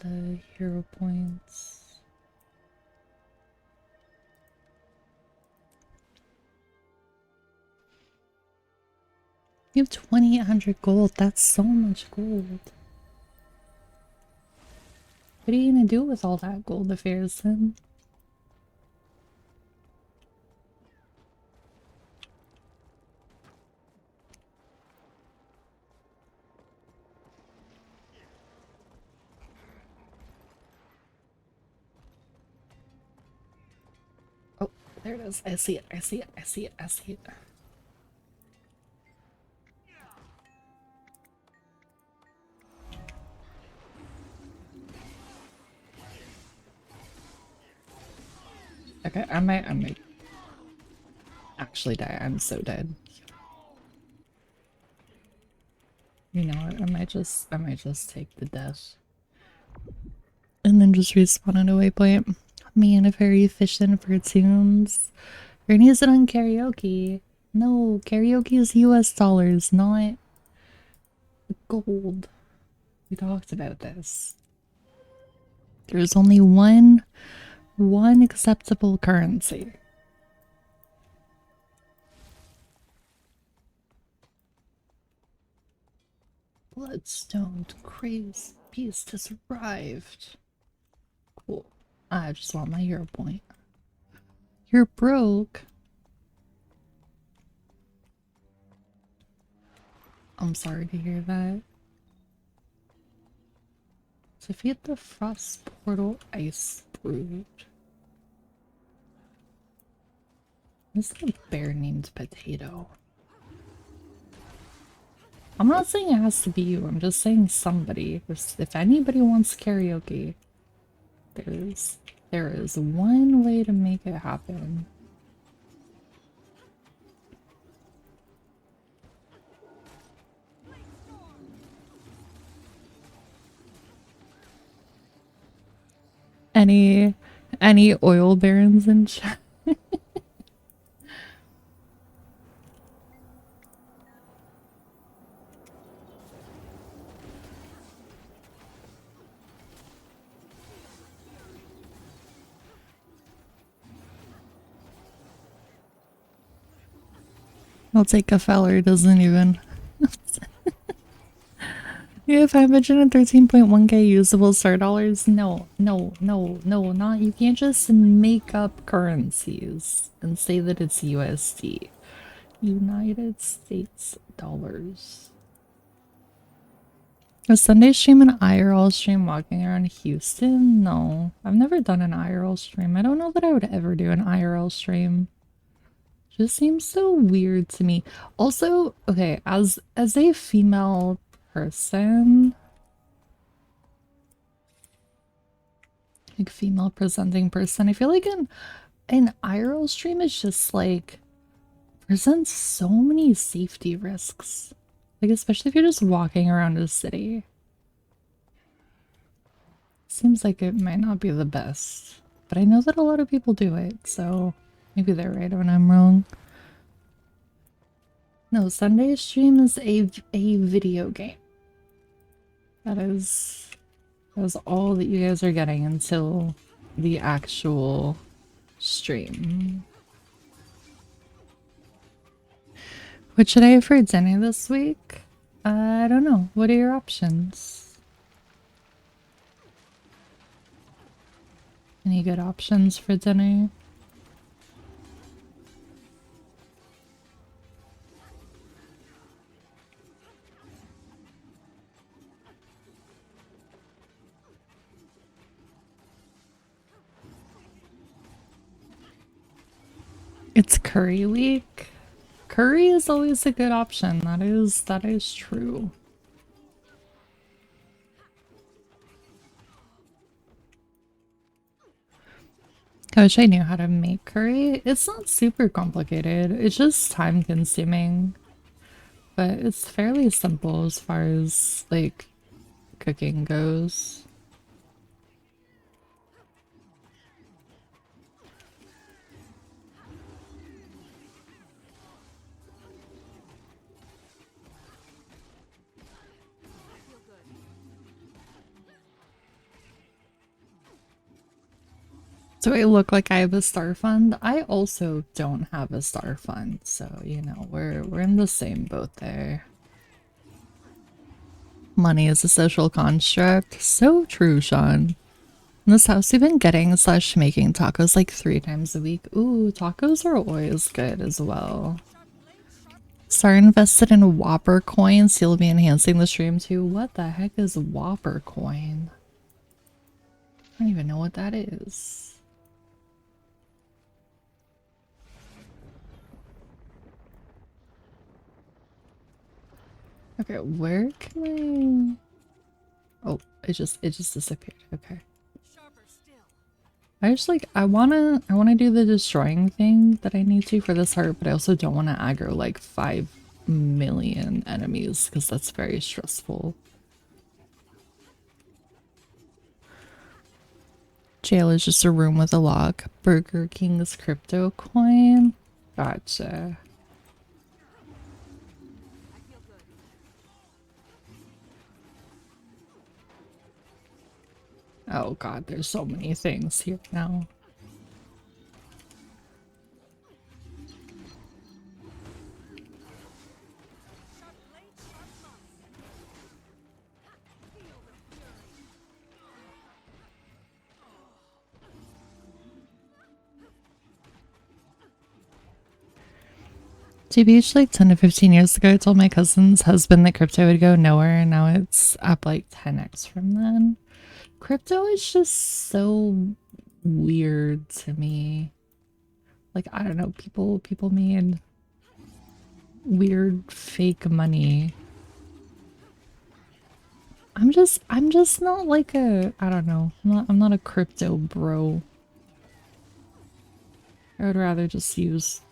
the hero points. You have 2,800 gold. That's so much gold. What are you gonna do with all that gold affairs then? Oh, there it is. I see it. I see it. I see it. I see it. Okay, I might actually die. I'm so dead. You know what? I might just take the death. And then just respawn at a waypoint. Me and a very efficient for tunes. You're gonna use it on karaoke. No, karaoke is US dollars, not gold. We talked about this. There's only one acceptable currency. Bloodstone craves beast has arrived. Cool. I just want my hero point. You're broke. I'm sorry to hear that. Defeat the Frost Portal Ice Brood. This is a bear named Potato. I'm not saying it has to be you, I'm just saying somebody. If anybody wants karaoke, there is one way to make it happen. Any oil barons in chat? I'll take a feller who doesn't even. Yeah, 513.1k usable star dollars. No, no, no, no, not. You can't just make up currencies and say that it's USD. United States dollars. A Sunday stream and IRL stream walking around Houston? No, I've never done an IRL stream. I don't know that I would ever do an IRL stream. Just seems so weird to me. Also, okay, as a female person, like female presenting person, I feel like an IRL stream is just like presents so many safety risks. Like especially if you're just walking around a city. Seems like it might not be the best. But I know that a lot of people do it, so maybe they're right when I'm wrong. No, Sunday stream is a video game. That is all that you guys are getting until the actual stream. What should I have for dinner this week? I don't know. What are your options? Any good options for dinner? It's curry week. Curry is always a good option. That is true. I wish I knew how to make curry. It's not super complicated. It's just time consuming. But it's fairly simple as far as like cooking goes. Do I look like I have a star fund? I also don't have a star fund, so you know, we're in the same boat there. Money is a social construct. So true, Sean. In this house we've been getting slash making tacos like 3 times a week. Ooh, tacos are always good as well. Star invested in Whopper coins. You'll be enhancing the stream too. What the heck is Whopper coin? I don't even know what that is. Okay, where can I? Oh, it just disappeared. Okay. I just like I wanna do the destroying thing that I need to for this heart, but I also don't want to aggro like 5 million enemies because that's very stressful. Jail is just a room with a lock. Burger King's crypto coin. Gotcha. Oh god, there's so many things here now. TBH, like 10 to 15 years ago, I told my cousin's husband that crypto would go nowhere, and now it's up like 10x from then. Crypto is just so weird to me. Like, I don't know, people made weird fake money. I'm just not like a, I don't know. I'm not a crypto bro. I would rather just use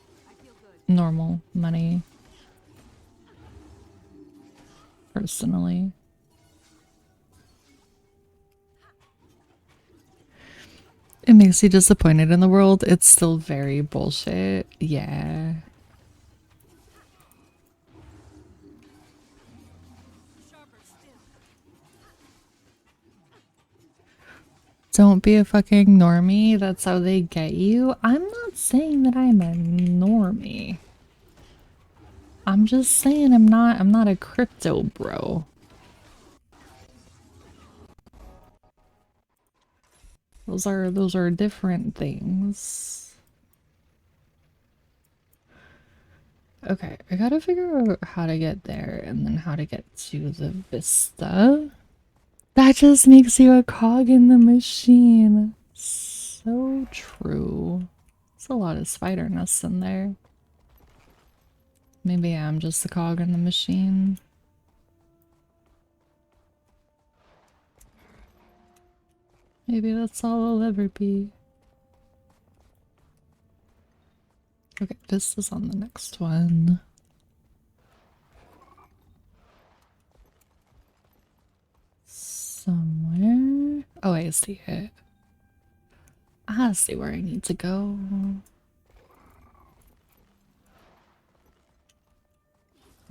normal money personally. It makes you disappointed in the world. It's still very bullshit. Yeah. Don't be a fucking normie. That's how they get you. I'm not saying that I'm a normie. I'm just saying I'm not a crypto bro. Those are different things. Okay, I gotta figure out how to get there and then how to get to the vista. That just makes you a cog in the machine. So true. There's a lot of spider nests in there. Maybe I'm just a cog in the machine. Maybe that's all I'll ever be. Okay, this is on the next one. Somewhere. Oh, I see it. I see where I need to go.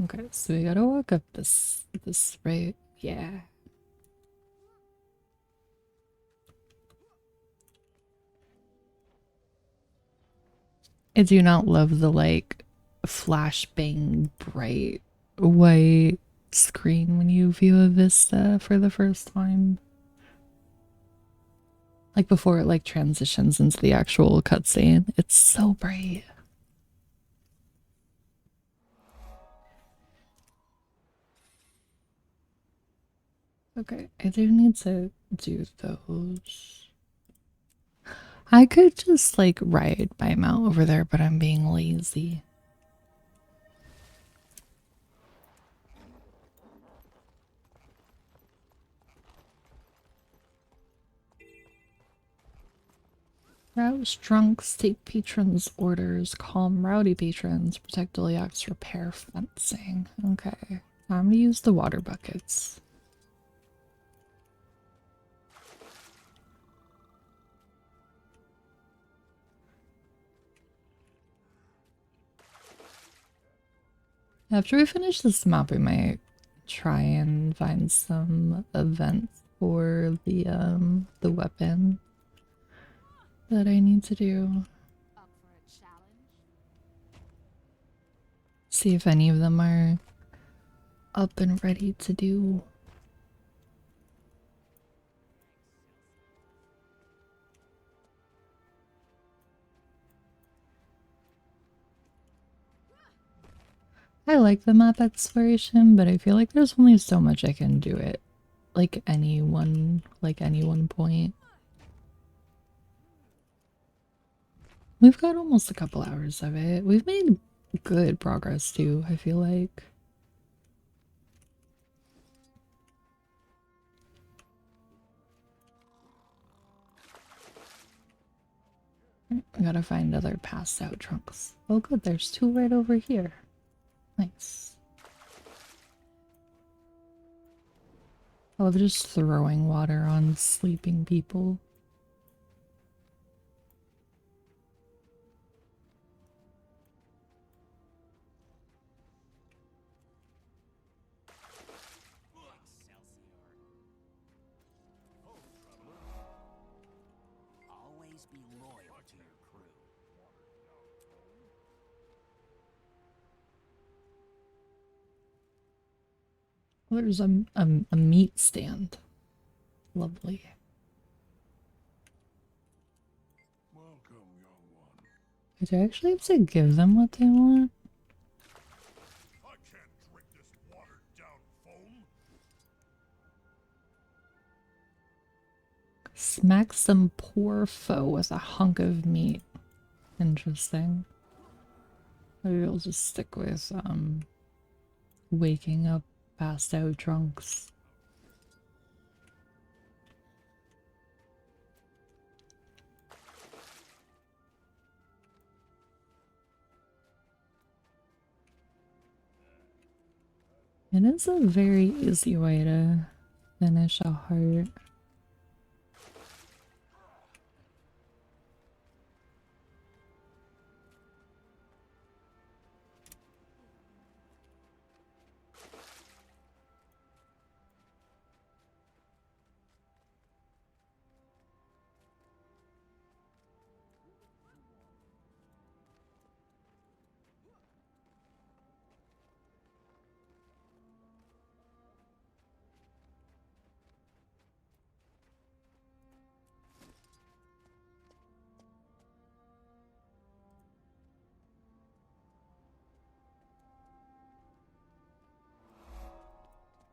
Okay, so we gotta walk up this right. Yeah. I do not love the like flashbang bright white screen when you view a vista for the first time. Like before it like transitions into the actual cutscene. It's so bright. Okay, I do need to do those. I could just like ride my mount over there, but I'm being lazy. Rouse drunks, take patrons' orders, calm rowdy patrons, protect Doliacs, repair fencing. Okay, time to use the water buckets. After we finish this map, we might try and find some events for the weapon that I need to do. Up for a challenge? See if any of them are up and ready to do. I like the map exploration, but I feel like there's only so much I can do it. Like any one point. We've got almost a couple hours of it. We've made good progress too, I feel like. I gotta find other passed out trunks. Oh good, there's two right over here. Nice. I love just throwing water on sleeping people. Always be loyal to your crew. There's a meat stand. Lovely. Welcome, young one. Do I actually have to give them what they want? Smack some poor foe with a hunk of meat. Interesting. Maybe I'll just stick with waking up passed out drunks. It is a very easy way to finish a heart.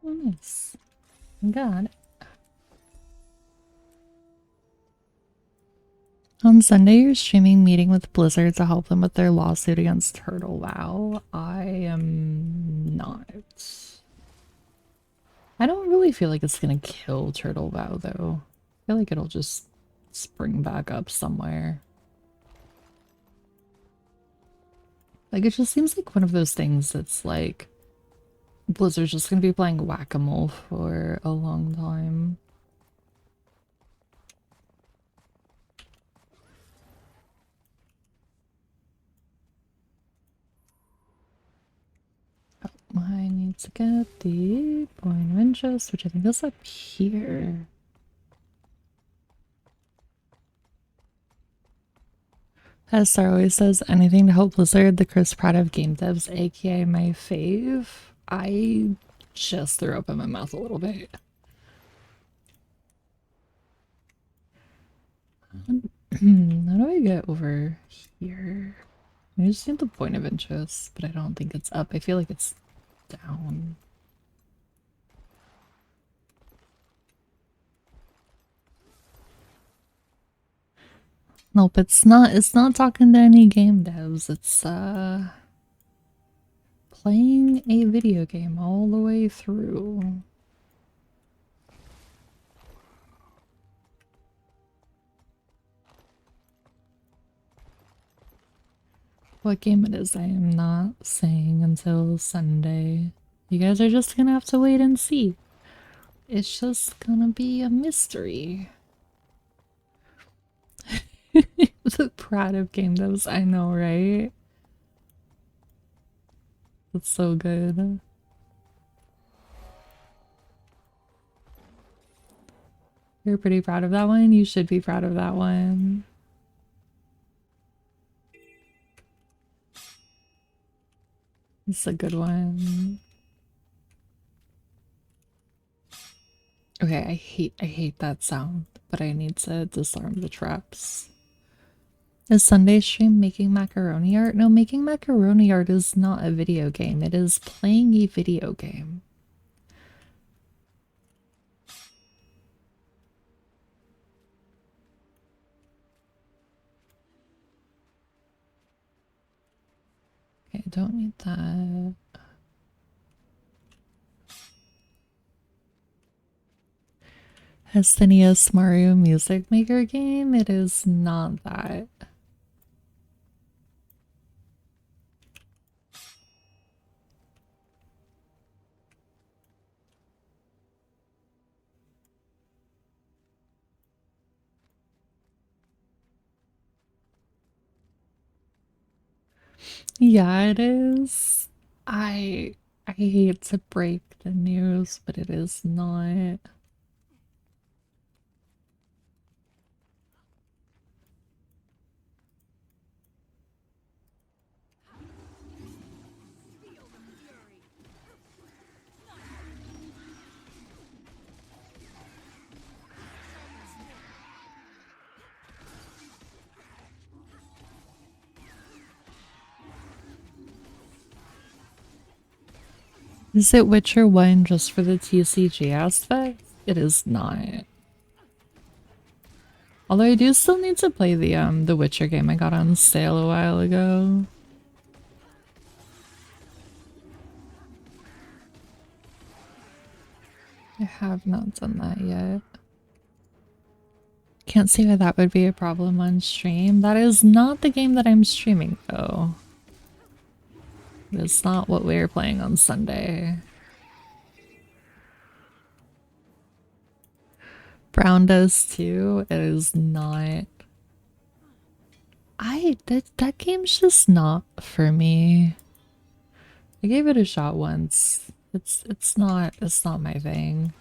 Oh, nice. Got it. On Sunday, you're streaming meeting with Blizzard to help them with their lawsuit against Turtle Wow. I am not. I don't really feel like it's gonna kill Turtle Wow, though. I feel like it'll just spring back up somewhere. Like, it just seems like one of those things that's like Blizzard's just gonna be playing whack-a-mole for a long time. Oh, I need to get the point of interest, which I think is up here. As Star always says, anything to help Blizzard, the Chris Pratt of game devs, aka my fave. I just threw up in my mouth a little bit. How do I get over here? I just need the point of interest, but I don't think it's up. I feel like it's down. Nope, it's not talking to any game devs. It's playing a video game all the way through. What game it is, I am not saying until Sunday. You guys are just gonna have to wait and see. It's just gonna be a mystery. The Proud of game devs, I know, right? That's so good. You're pretty proud of that one. You should be proud of that one. It's a good one. Okay, I hate that sound, but I need to disarm the traps. Is Sunday stream making macaroni art? No, making macaroni art is not a video game. It is playing a video game. Okay, I don't need that. SNES Mario Music Maker game? It is not that. Yeah, it is. I hate to break the news, but it is not. Is it Witcher 1 just for the TCG aspect? It is not. Although I do still need to play the Witcher game I got on sale a while ago. I have not done that yet. Can't see why that would be a problem on stream. That is not the game that I'm streaming though. It's not what we're playing on Sunday. Brown does too. It is not. That game's just not for me. I gave it a shot once. It's not my thing.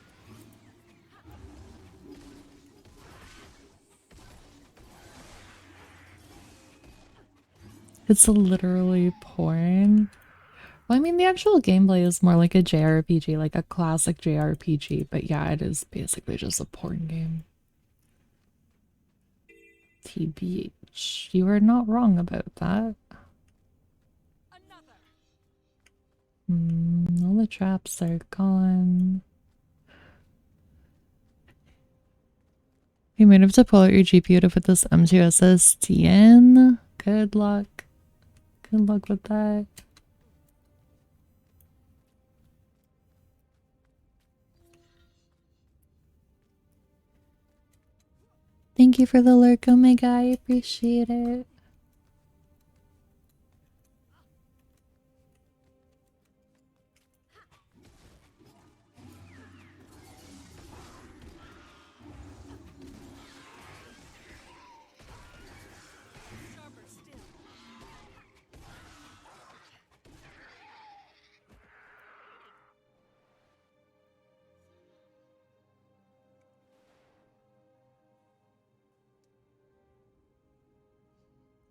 It's literally porn. Well, I mean, the actual gameplay is more like a JRPG, like a classic JRPG, but yeah, it is basically just a porn game. TBH. You are not wrong about that. All the traps are gone. You might have to pull out your GPU to put this M2 SSD in. Good luck. Good luck with that. Thank you for the lurk, Omega. I appreciate it.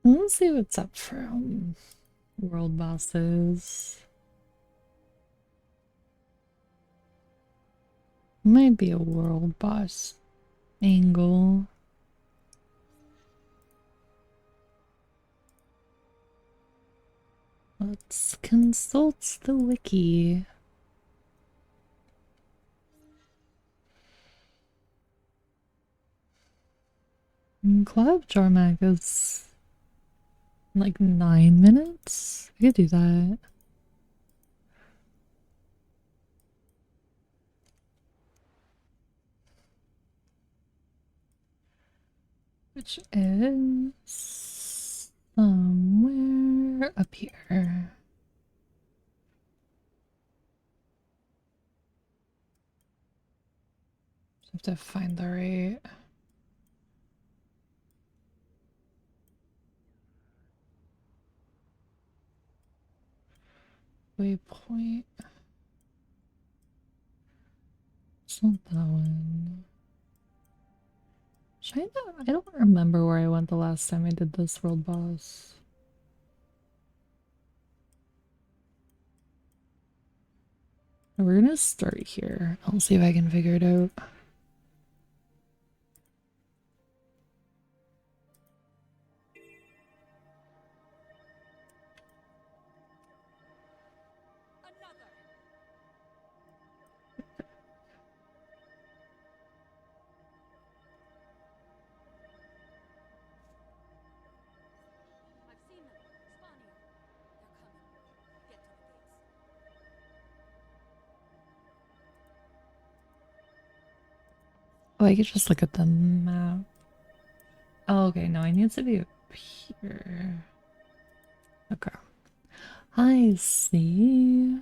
Let's see what's up for world bosses. Might be a world boss angle. Let's consult the wiki. Club Jormak is like 9 minutes. I could do that. Which is somewhere up here. Have to find the right waypoint. It's not that one. China? I don't remember where I went the last time I did this world boss. We're gonna start here. I'll see if I can figure it out. Oh, I could just look at the map. Oh, okay, no, I need to be up here. Okay. I see.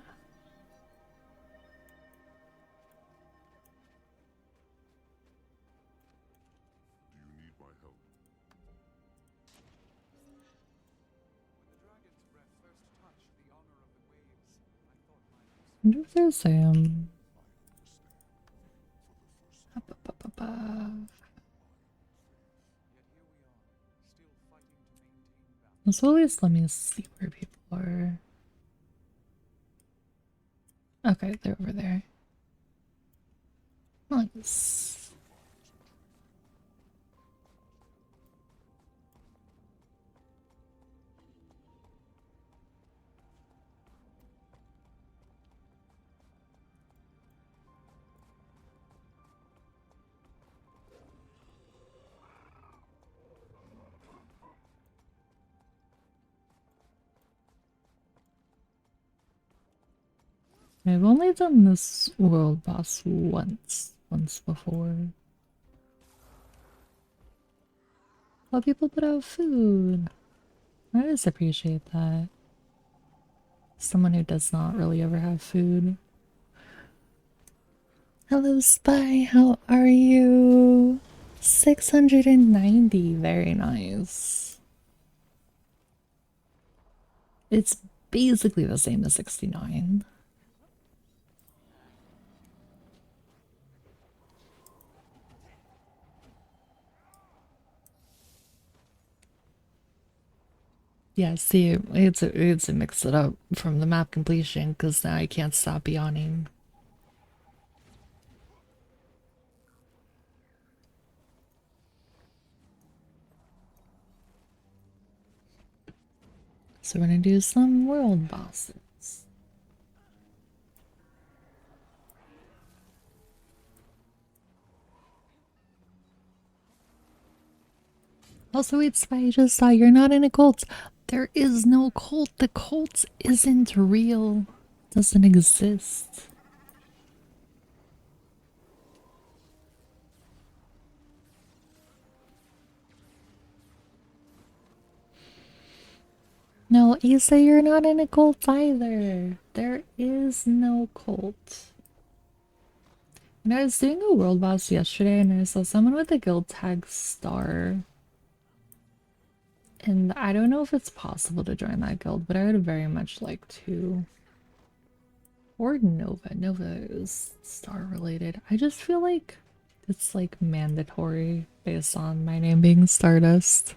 Do you need my help? I wonder if there's up, up, up, up. So at least let me see where people are. Okay, they're over there. Nice. I've only done this world boss once before. Well, people put out food. I just appreciate that. Someone who does not really ever have food. Hello, Spy. How are you? 690. Very nice. It's basically the same as 69. Yeah, see, it's a mix it up from the map completion because now I can't stop yawning. So we're gonna do some world bosses. Also, wait, Spy, I just saw you're not in a cult. There is no cult. The cult isn't real. Doesn't exist. No, Issa, you're not in a cult either. There is no cult. And I was doing a world boss yesterday and I saw someone with a guild tag star. And I don't know if it's possible to join that guild, but I would very much like to. Or Nova. Nova is star related. I just feel like it's like mandatory based on my name being Stardust.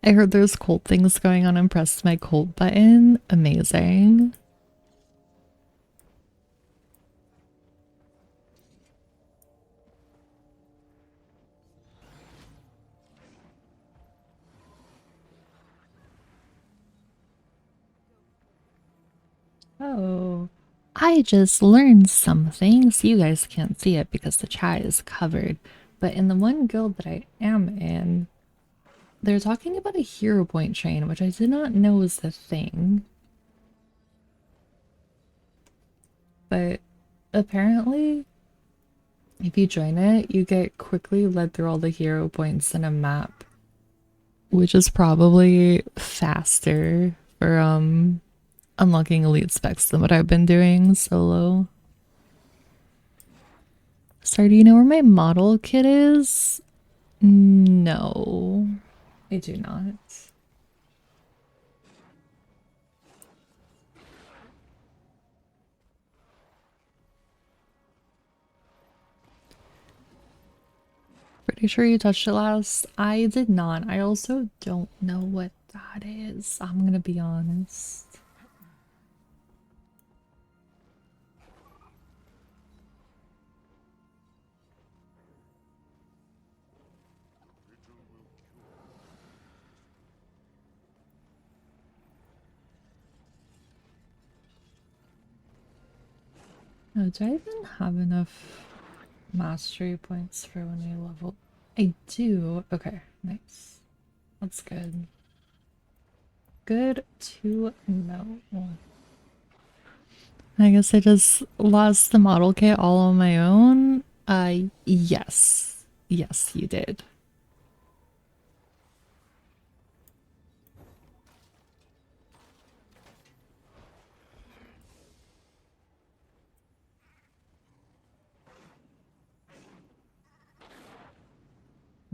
I heard there's cult things going on and pressed my cult button. Amazing. Oh, I just learned something. So you guys can't see it because the chat is covered. But in the one guild that I am in, they're talking about a hero point chain, which I did not know was the thing. But apparently, if you join it, you get quickly led through all the hero points in a map, which is probably faster for unlocking elite specs than what I've been doing solo. Sorry, do you know where my model kit is? No, I do not. Pretty sure you touched it last. I did not. I also don't know what that is. I'm gonna be honest. Oh, do I even have enough mastery points for when we level? I do. Okay, nice. That's good. Good to know. I guess I just lost the model kit all on my own. Yes. Yes, you did.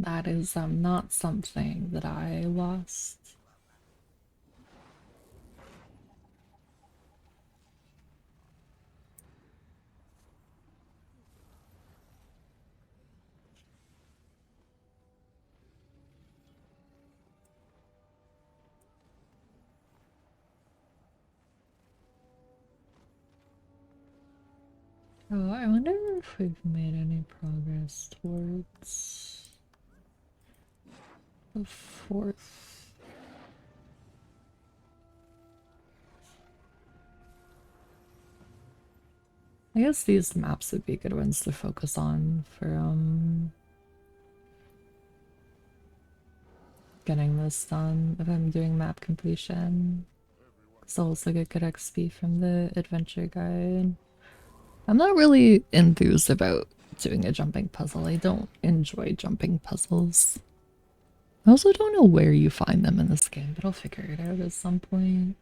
That is not something that I lost. Oh, I wonder if we've made any progress towards the fourth. I guess these maps would be good ones to focus on for getting this done if I'm doing map completion. So also get good XP from the adventure guide. I'm not really enthused about doing a jumping puzzle. I don't enjoy jumping puzzles. I also don't know where you find them in this game, but I'll figure it out at some point.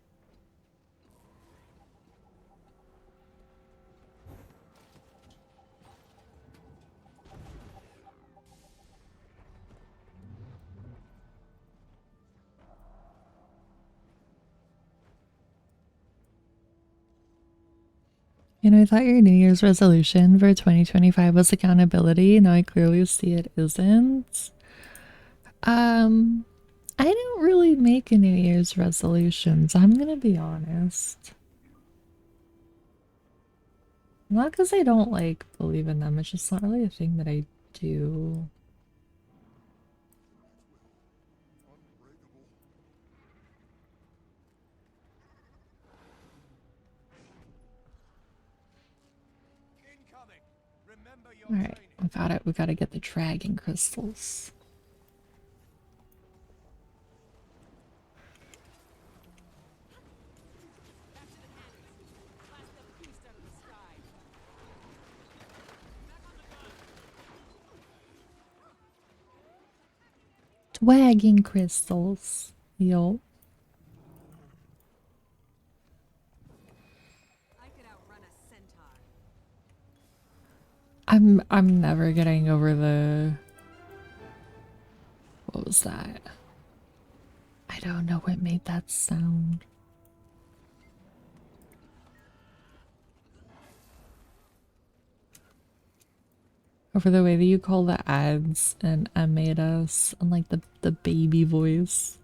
You know, I thought your New Year's resolution for 2025 was accountability. Now I clearly see it isn't. Um, I don't really make a New Year's resolutions. I'm gonna be honest. Not because I don't like believe in them. It's just not really a thing that I do. Incoming. Remember your All right, training. we got it. We gotta get the dragon crystals. Dragon crystals. Yo. I could outrun a centaur. I'm never getting over the what was that? I don't know what made that sound. Over the way that you call the ads and made us and like the baby voice.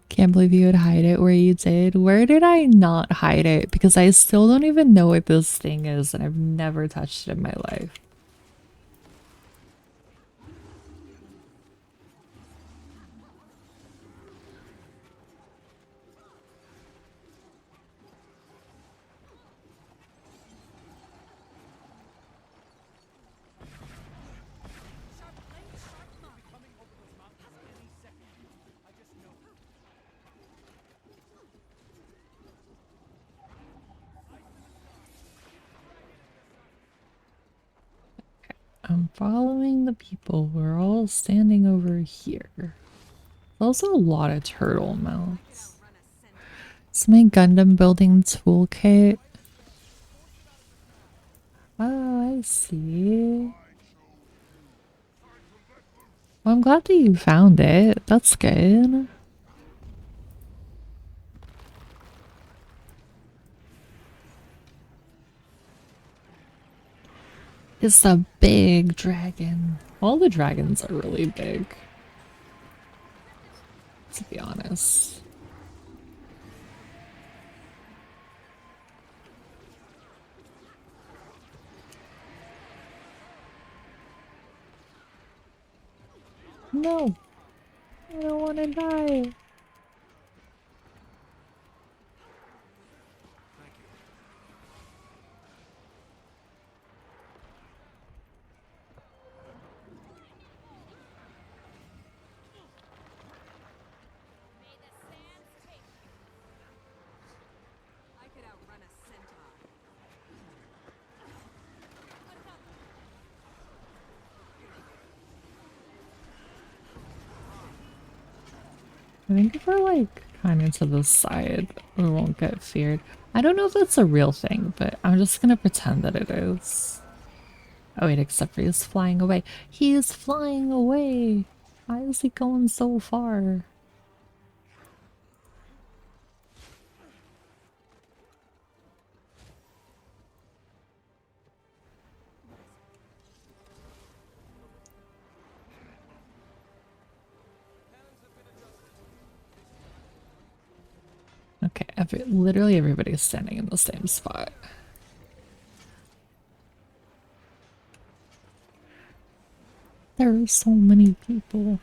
Can't believe you would hide it where you did. Where did I not hide it? Because I still don't even know what this thing is and I've never touched it in my life. I'm following the people. We're all standing over here. Also a lot of turtle mouths. It's my Gundam building toolkit. Oh, I see. Well, I'm glad that you found it. That's good. It's a big dragon. All the dragons are really big, to be honest. No, I don't want to die. I could outrun a centaur. I think if we're like kind of to the side, we won't get feared. I don't know if that's a real thing, but I'm just gonna pretend that it is. Oh wait, except for he's flying away. He is flying away. Why is he going so far? Okay, literally everybody's standing in the same spot. There are so many people.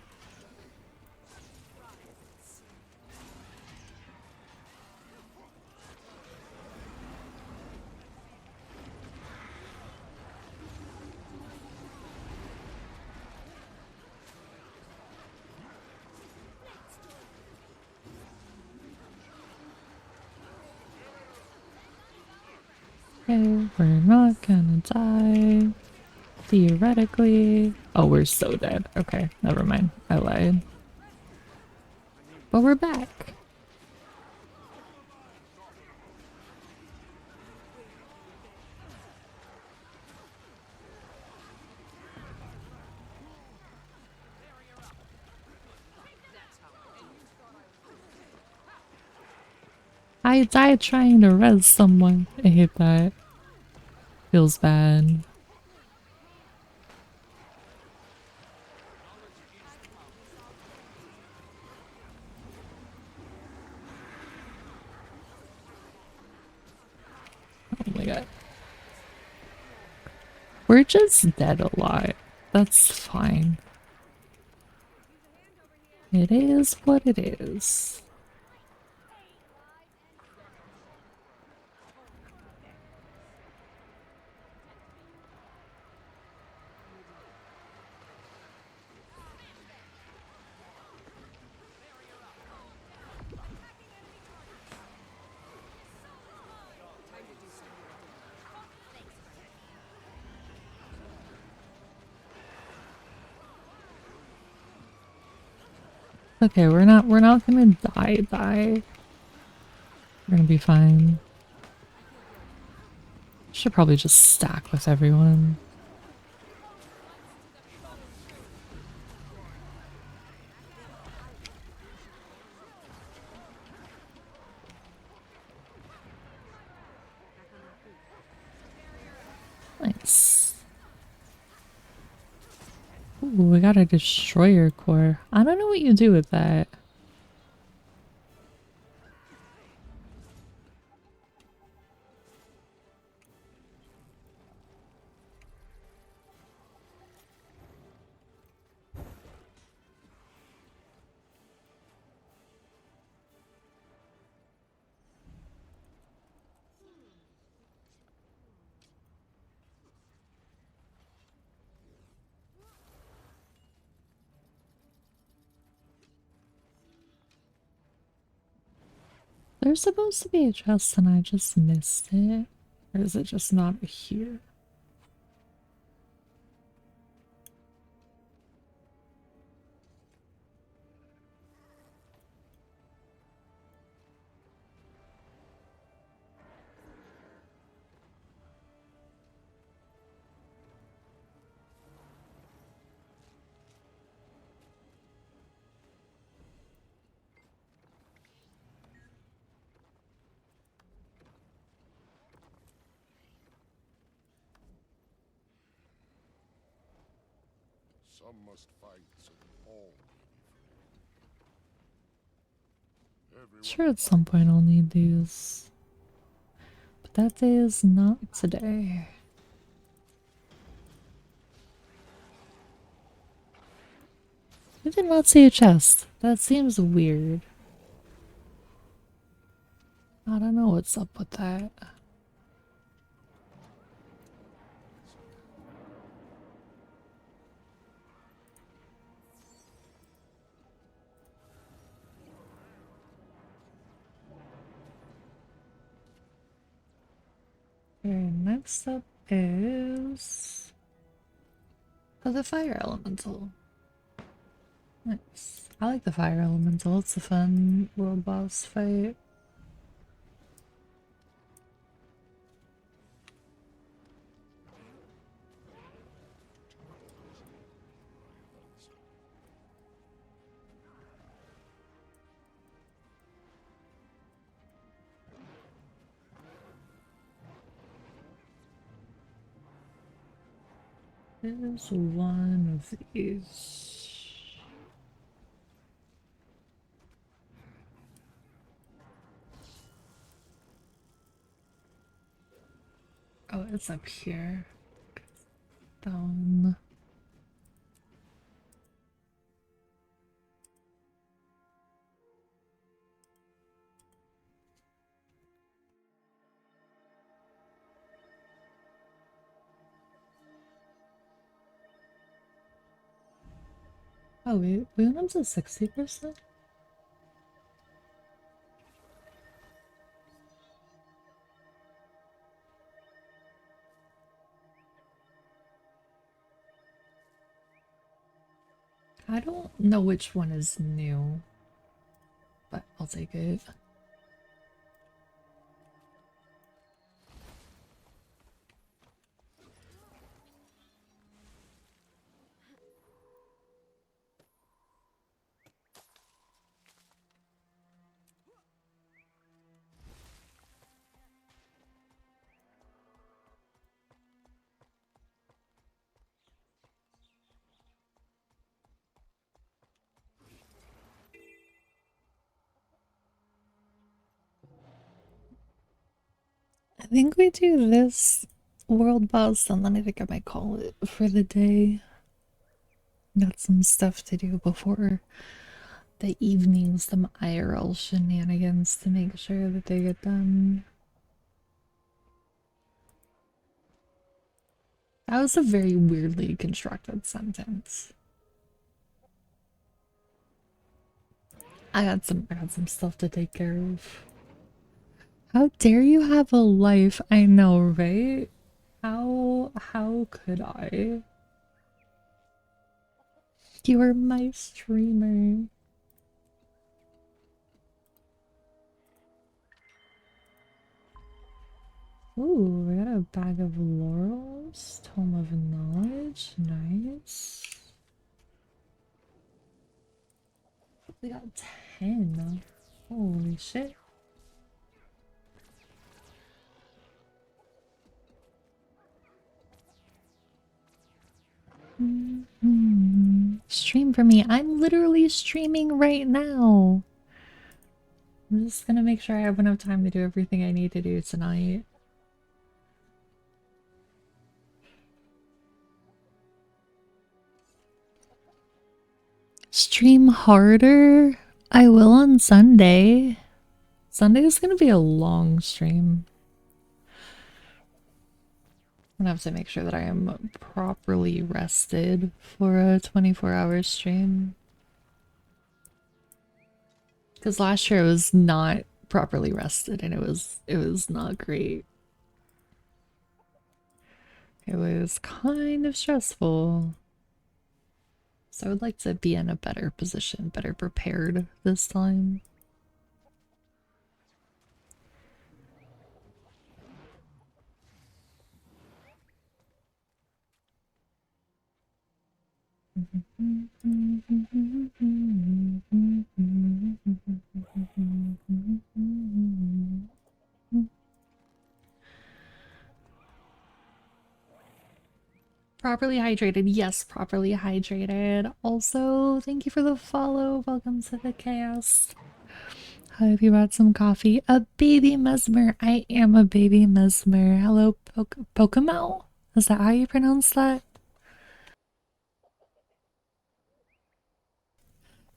Okay, we're not gonna die. Theoretically. Oh, we're so dead. Okay, never mind. I lied. But we're back. I died trying to res someone. I hate that. Feels bad. Oh my god. We're just dead a lot. That's fine. It is what it is. Okay, we're not gonna die. We're gonna be fine. Should probably just stack with everyone. Nice. Ooh, we got a destroyer core. I don't know what you do with that. There's supposed to be a chest and I just missed it. Or is it just not here? Some must fight so that all may be free. Sure, at some point I'll need these. But that day is not today. I did not see a chest. That seems weird. I don't know what's up with that. Okay, next up is the fire elemental. Nice. I like the fire elemental. It's a fun world boss fight. There's one of these. Oh, it's up here. Down. Oh wait, we went up to 60%? I don't know which one is new, but I'll take it. I think we do this world boss and then I think I might call it for the day. Got some stuff to do before the evening, some IRL shenanigans to make sure that they get done. That was a very weirdly constructed sentence. I got some stuff to take care of. How dare you have a life? I know, right? How could I? You are my streamer. Ooh, we got a bag of laurels, tome of knowledge, nice. We got 10. Holy shit. Stream for me. I'm literally streaming right now. I'm just gonna make sure I have enough time to do everything I need to do tonight. Stream harder? I will on Sunday. Sunday is gonna be a long stream. I'm gonna have to make sure that I am properly rested for a 24-hour stream. Because last year I was not properly rested and it was not great. It was kind of stressful. So I would like to be in a better position, better prepared this time. Properly hydrated. Yes, properly hydrated. Also, thank you for the follow. Welcome to the chaos. Have you had some coffee? A baby mesmer. I am a baby mesmer. Hello, Pokemon? Is that how you pronounce that?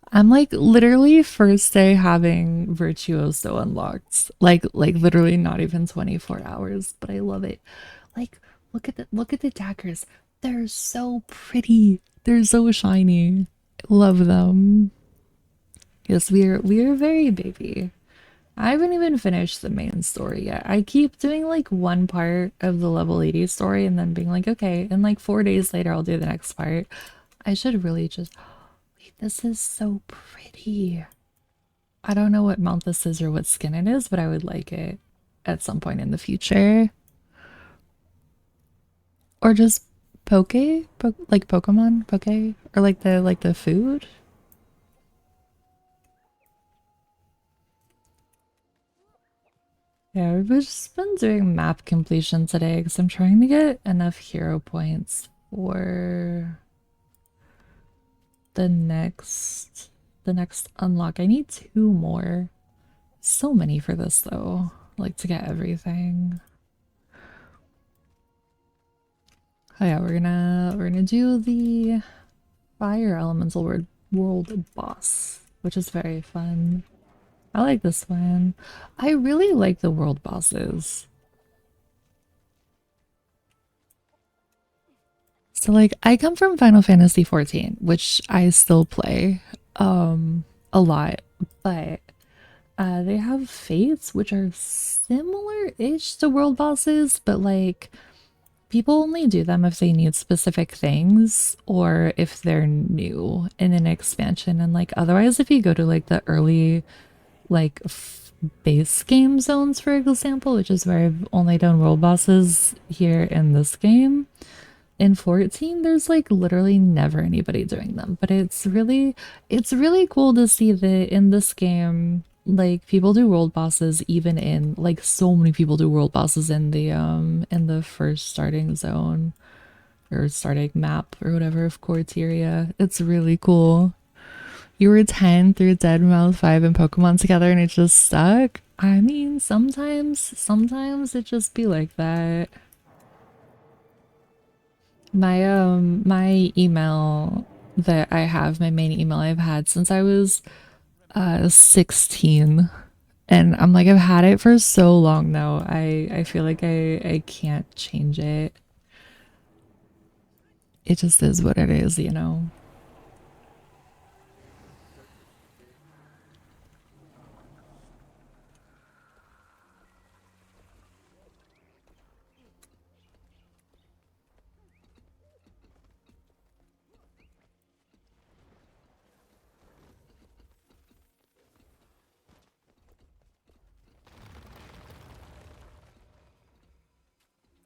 I'm like literally first day having Virtuoso unlocked. Like literally not even 24 hours, but I love it. Like look at the daggers. They're so pretty. They're so shiny. Love them. Yes, we are very baby. I haven't even finished the main story yet. I keep doing like one part of the level 80 story and then being like, okay, and like 4 days later I'll do the next part. I should really just wait, this is so pretty. I don't know what mount this is or what skin it is, but I would like it at some point in the future. Or just like Pokemon, Poke, or like the food. Yeah, we've just been doing map completion today because I'm trying to get enough hero points for the next unlock. I need 2 more. So many for this though, like to get everything. Oh yeah, we're gonna do the fire elemental world boss, which is very fun. I like this one. I really like the world bosses. So like I come from Final Fantasy 14, which I still play a lot, but they have fates which are similar-ish to world bosses, but like people only do them if they need specific things or if they're new in an expansion. And like otherwise, if you go to like the early like base game zones, for example, which is where I've only done world bosses here in this game, in 14 there's like literally never anybody doing them, but it's really cool to see that in this game like people do world bosses, even in like so many people do world bosses in the first starting zone or starting map or whatever of Corteria. It's really cool. You were 10 through Dead Mouse 5 and Pokemon together and it just stuck. I mean, sometimes it just be like that. My email that I have, my main email I've had since I was 16. And I'm like, I've had it for so long now. I feel like I can't change it. It just is what it is, you know.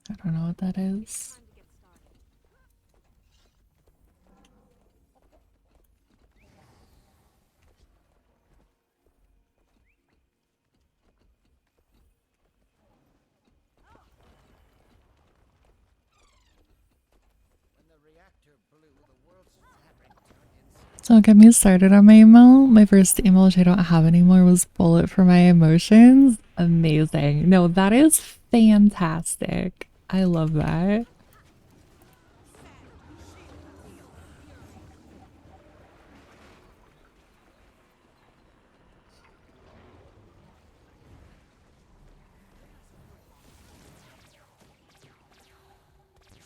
I don't know what that is. Time to get started. When the reactor blew, the world's fabric turned inside. Don't get me started on my email. My first email, which I don't have anymore, was Bullet for My Emotions. Amazing. No, that is fantastic. I love that.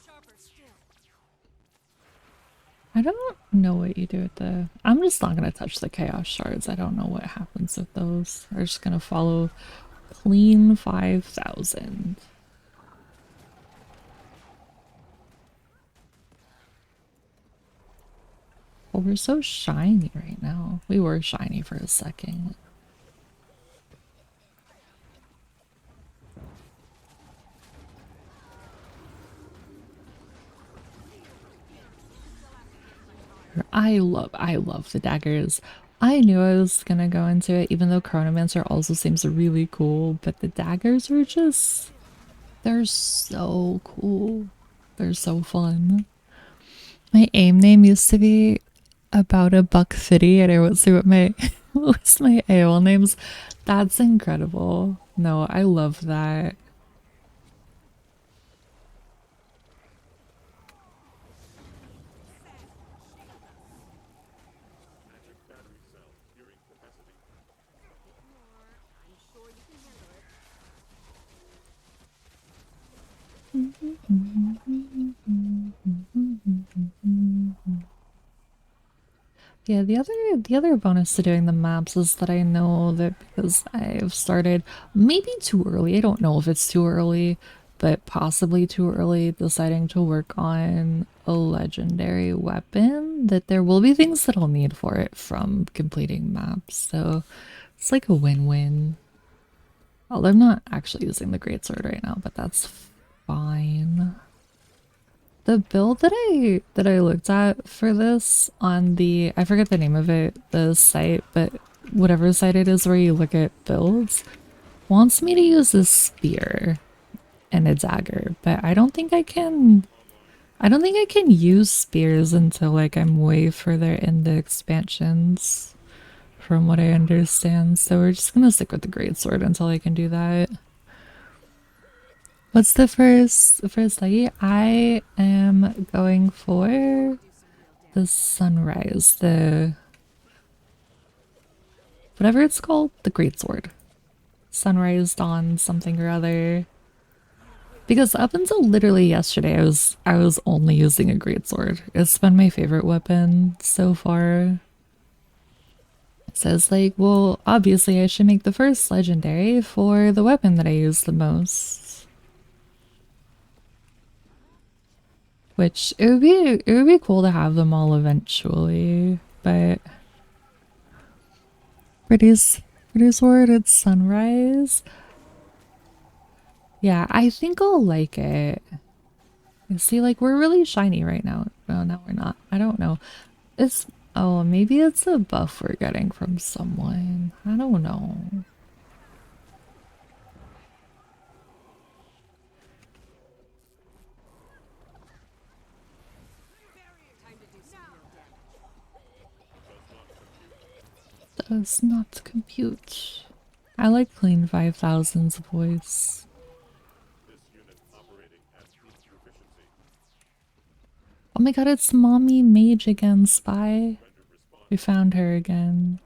Sharper still. I don't know what you do with the... I'm just not going to touch the chaos shards. I don't know what happens with those. We're just going to follow clean 5,000. Well, we're so shiny right now. We were shiny for a second. I love the daggers. I knew I was gonna go into it, even though Chronomancer also seems really cool, but the daggers are just, they're so cool. They're so fun. My AIM name used to be about a buck fifty, and I won't say what my what was my AOL names. That's incredible. No, I love that. I'm sure you can handle it. Yeah, the other bonus to doing the maps is that I know that because I've started maybe too early, I don't know if it's too early, but possibly too early, deciding to work on a legendary weapon, that there will be things that I'll need for it from completing maps. So it's like a win-win. Although I'm not actually using the greatsword right now, but that's fine. The build that I looked at for this on the, I forget the name of it, the site, but whatever site it is where you look at builds, wants me to use a spear and a dagger, but I don't think I can use spears until like I'm way further in the expansions from what I understand. So we're just gonna stick with the greatsword until I can do that. What's the first lady? I am going for the sunrise, the whatever it's called, the greatsword. Sunrise, dawn, something or other. Because up until literally yesterday, I was only using a greatsword. It's been my favorite weapon so far. It says like, well, obviously I should make the first legendary for the weapon that I use the most. Which it would be cool to have them all eventually, but pretty sword at sunrise. Yeah, I think I'll like it. You see, like we're really shiny right now. Oh no, we're not. I don't know. It's oh maybe it's a buff we're getting from someone. I don't know. Time to do some real damage. Does not compute. I like clean 5000's voice. Oh my god, it's mommy mage again, spy. We found her again.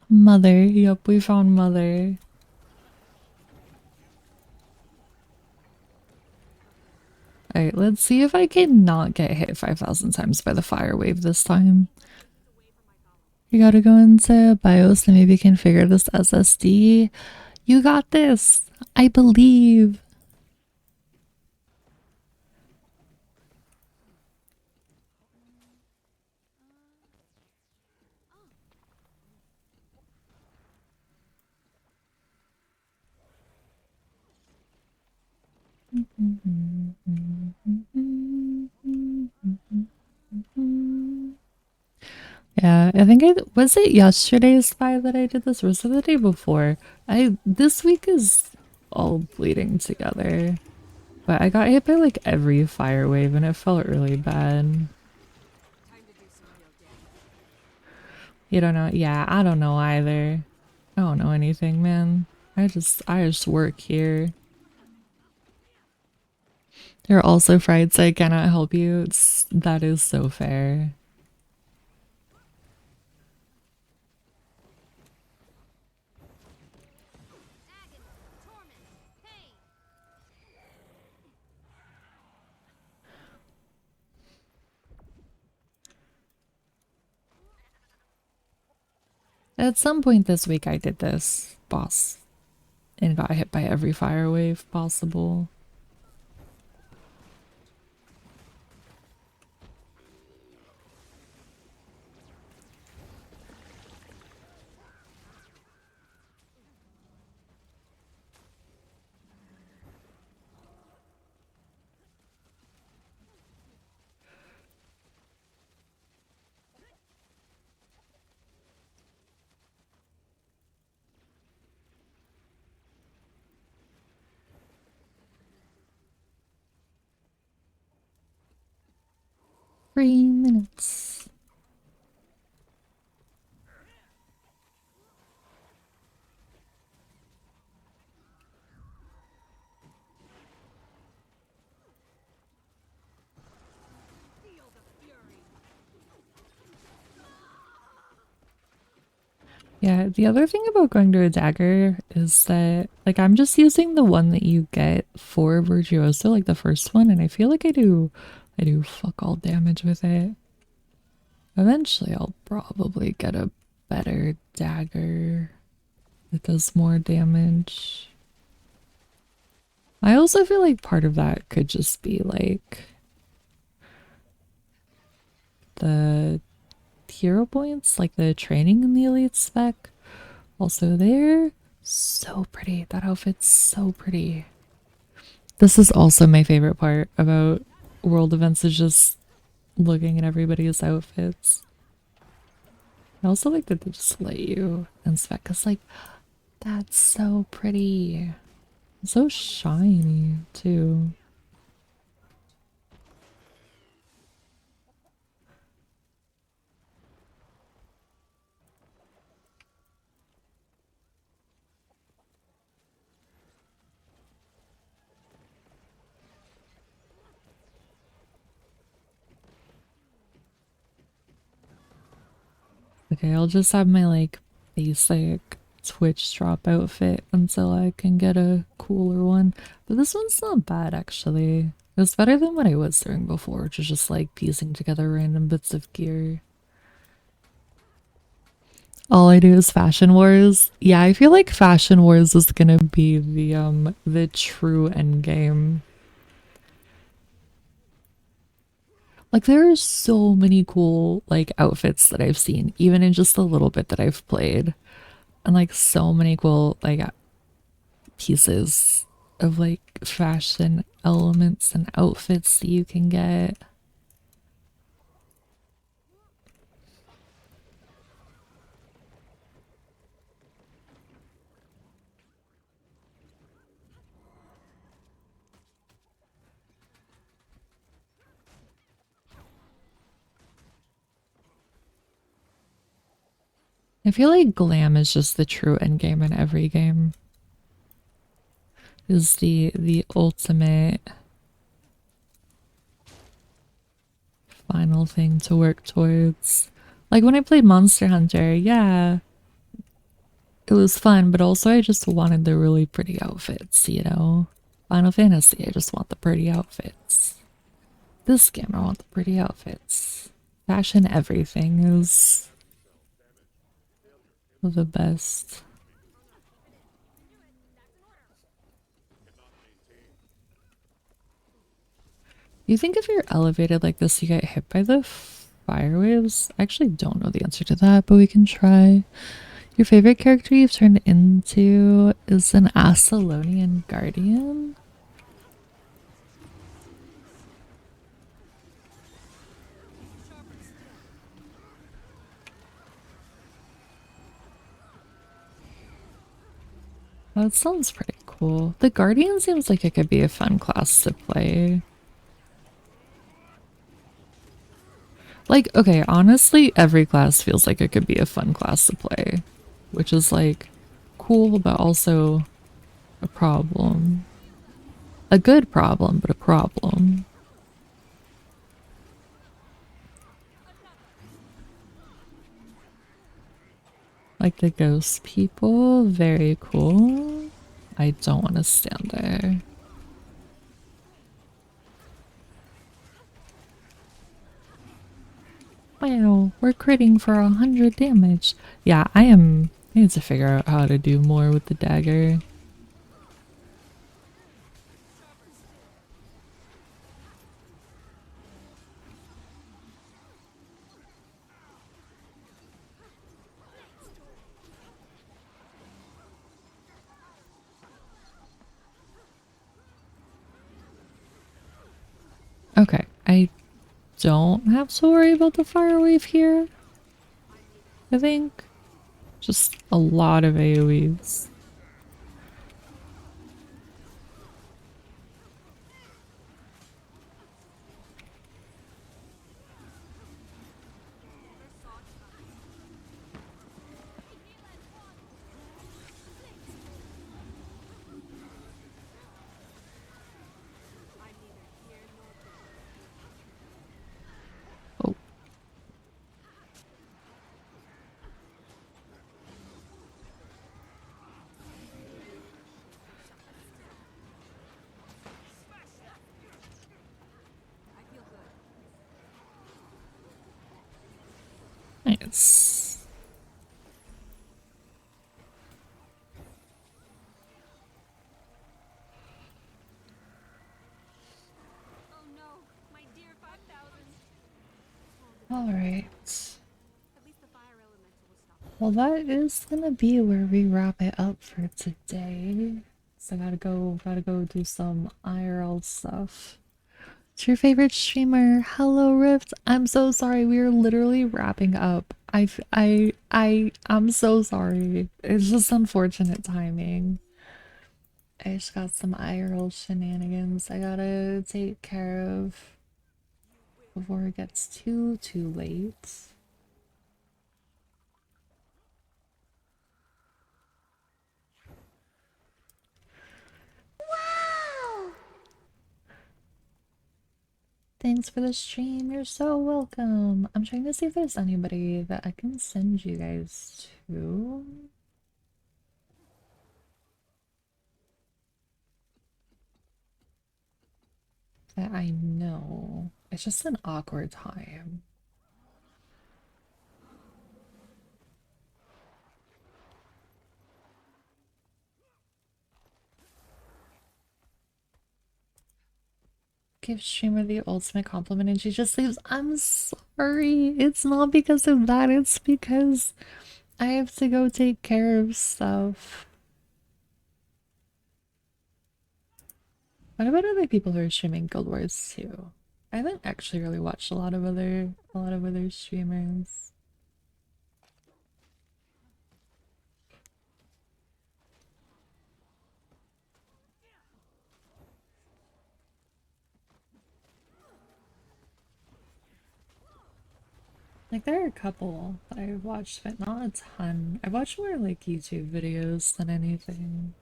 Mother, yep, we found mother. Alright, let's see if I can not get hit 5000 times by the fire wave this time. You gotta go into BIOS and maybe configure this SSD. You got this! I believe! Yeah, I think was it yesterday's spy that I did this, or was it the day before? This week is all bleeding together. But I got hit by like every fire wave and it felt really bad. Time to do some real damage. You don't know? Yeah, I don't know either. I don't know anything, man. I just work here. You're also fried, so I cannot help you. That is so fair. Agony, torment, pain. At some point this week I did this, boss, and got hit by every fire wave possible. $3 minutes. Feel the fury. Yeah, the other thing about going to a dagger is that, like, I'm just using the one that you get for Virtuoso, like the first one, and I feel like I do fuck all damage with it. Eventually, I'll probably get a better dagger that does more damage. I also feel like part of that could just be like the hero points, like the training in the elite spec. Also, they're so pretty. That outfit's so pretty. This is also my favorite part about world events, is just looking at everybody's outfits. I also like that they just let you inspect, because like that's so pretty. It's so shiny too. Okay, I'll just have my like basic Twitch drop outfit until I can get a cooler one. But this one's not bad actually. It was better than what I was doing before, which is just like piecing together random bits of gear. All I do is Fashion Wars. Yeah, I feel like Fashion Wars is gonna be the true end game. Like there are so many cool like outfits that I've seen, even in just a little bit that I've played. And like so many cool like pieces of like fashion elements and outfits that you can get. I feel like glam is just the true end game in every game. Is the ultimate final thing to work towards. Like when I played Monster Hunter, yeah, it was fun, but also I just wanted the really pretty outfits, you know? Final Fantasy, I just want the pretty outfits. This game, I want the pretty outfits. Fashion everything is the best. You think if you're elevated like this, you get hit by the fire waves? I actually don't know the answer to that, but we can try. Your favorite character you've turned into is an Asolonian Guardian? That sounds pretty cool. The Guardian seems like it could be a fun class to play. Like, okay, honestly, every class feels like it could be a fun class to play, which is like cool, but also a problem. A good problem, but a problem. Like the ghost people, very cool. I don't want to stand there. Wow, we're critting for 100 damage. Yeah, I need to figure out how to do more with the dagger. Okay, I don't have to worry about the fire wave here. I think just a lot of AoEs. Oh, I feel good. nice. Oh no, my dear 5,000. All right. At least the fire elemental was stopped. Well, that is gonna be where we wrap it up for today. So I gotta go do some IRL stuff. It's your favorite streamer. Hello, Rift. I'm so sorry. We are literally wrapping up. I'm so sorry. It's just unfortunate timing. I just got some IRL shenanigans I gotta take care of before it gets too late. Thanks for the stream. You're so welcome. I'm trying to see if there's anybody that I can send you guys to. That I know. It's just an awkward time. give streamer the ultimate compliment and she just leaves. I'm sorry. It's not because of that. It's because I have to go take care of stuff. What about other people who are streaming Guild Wars too? I haven't actually really watched a lot of other streamers. Like there are a couple that I've watched, but not a ton. I've watched more like YouTube videos than anything.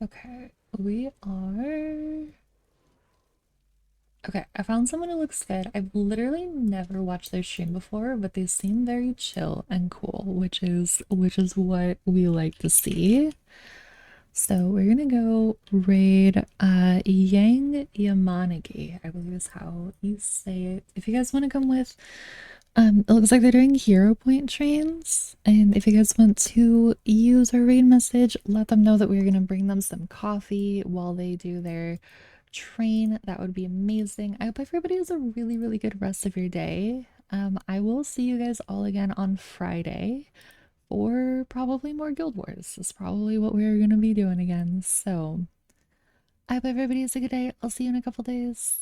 Okay, we are. Okay, I found someone who looks good. I've literally never watched their stream before, but they seem very chill and cool, which is what we like to see. So we're gonna go raid Yang Yamanagi, I believe is how you say it. If you guys want to come with, it looks like they're doing hero point trains, and if you guys want to use our raid message, let them know that we're gonna bring them some coffee while they do their train. That would be amazing. I hope everybody has a really, really good rest of your day. I will see you guys all again on Friday or probably more Guild Wars. Is probably what we're gonna be doing again. So I hope everybody has a good day. I'll see you in a couple days.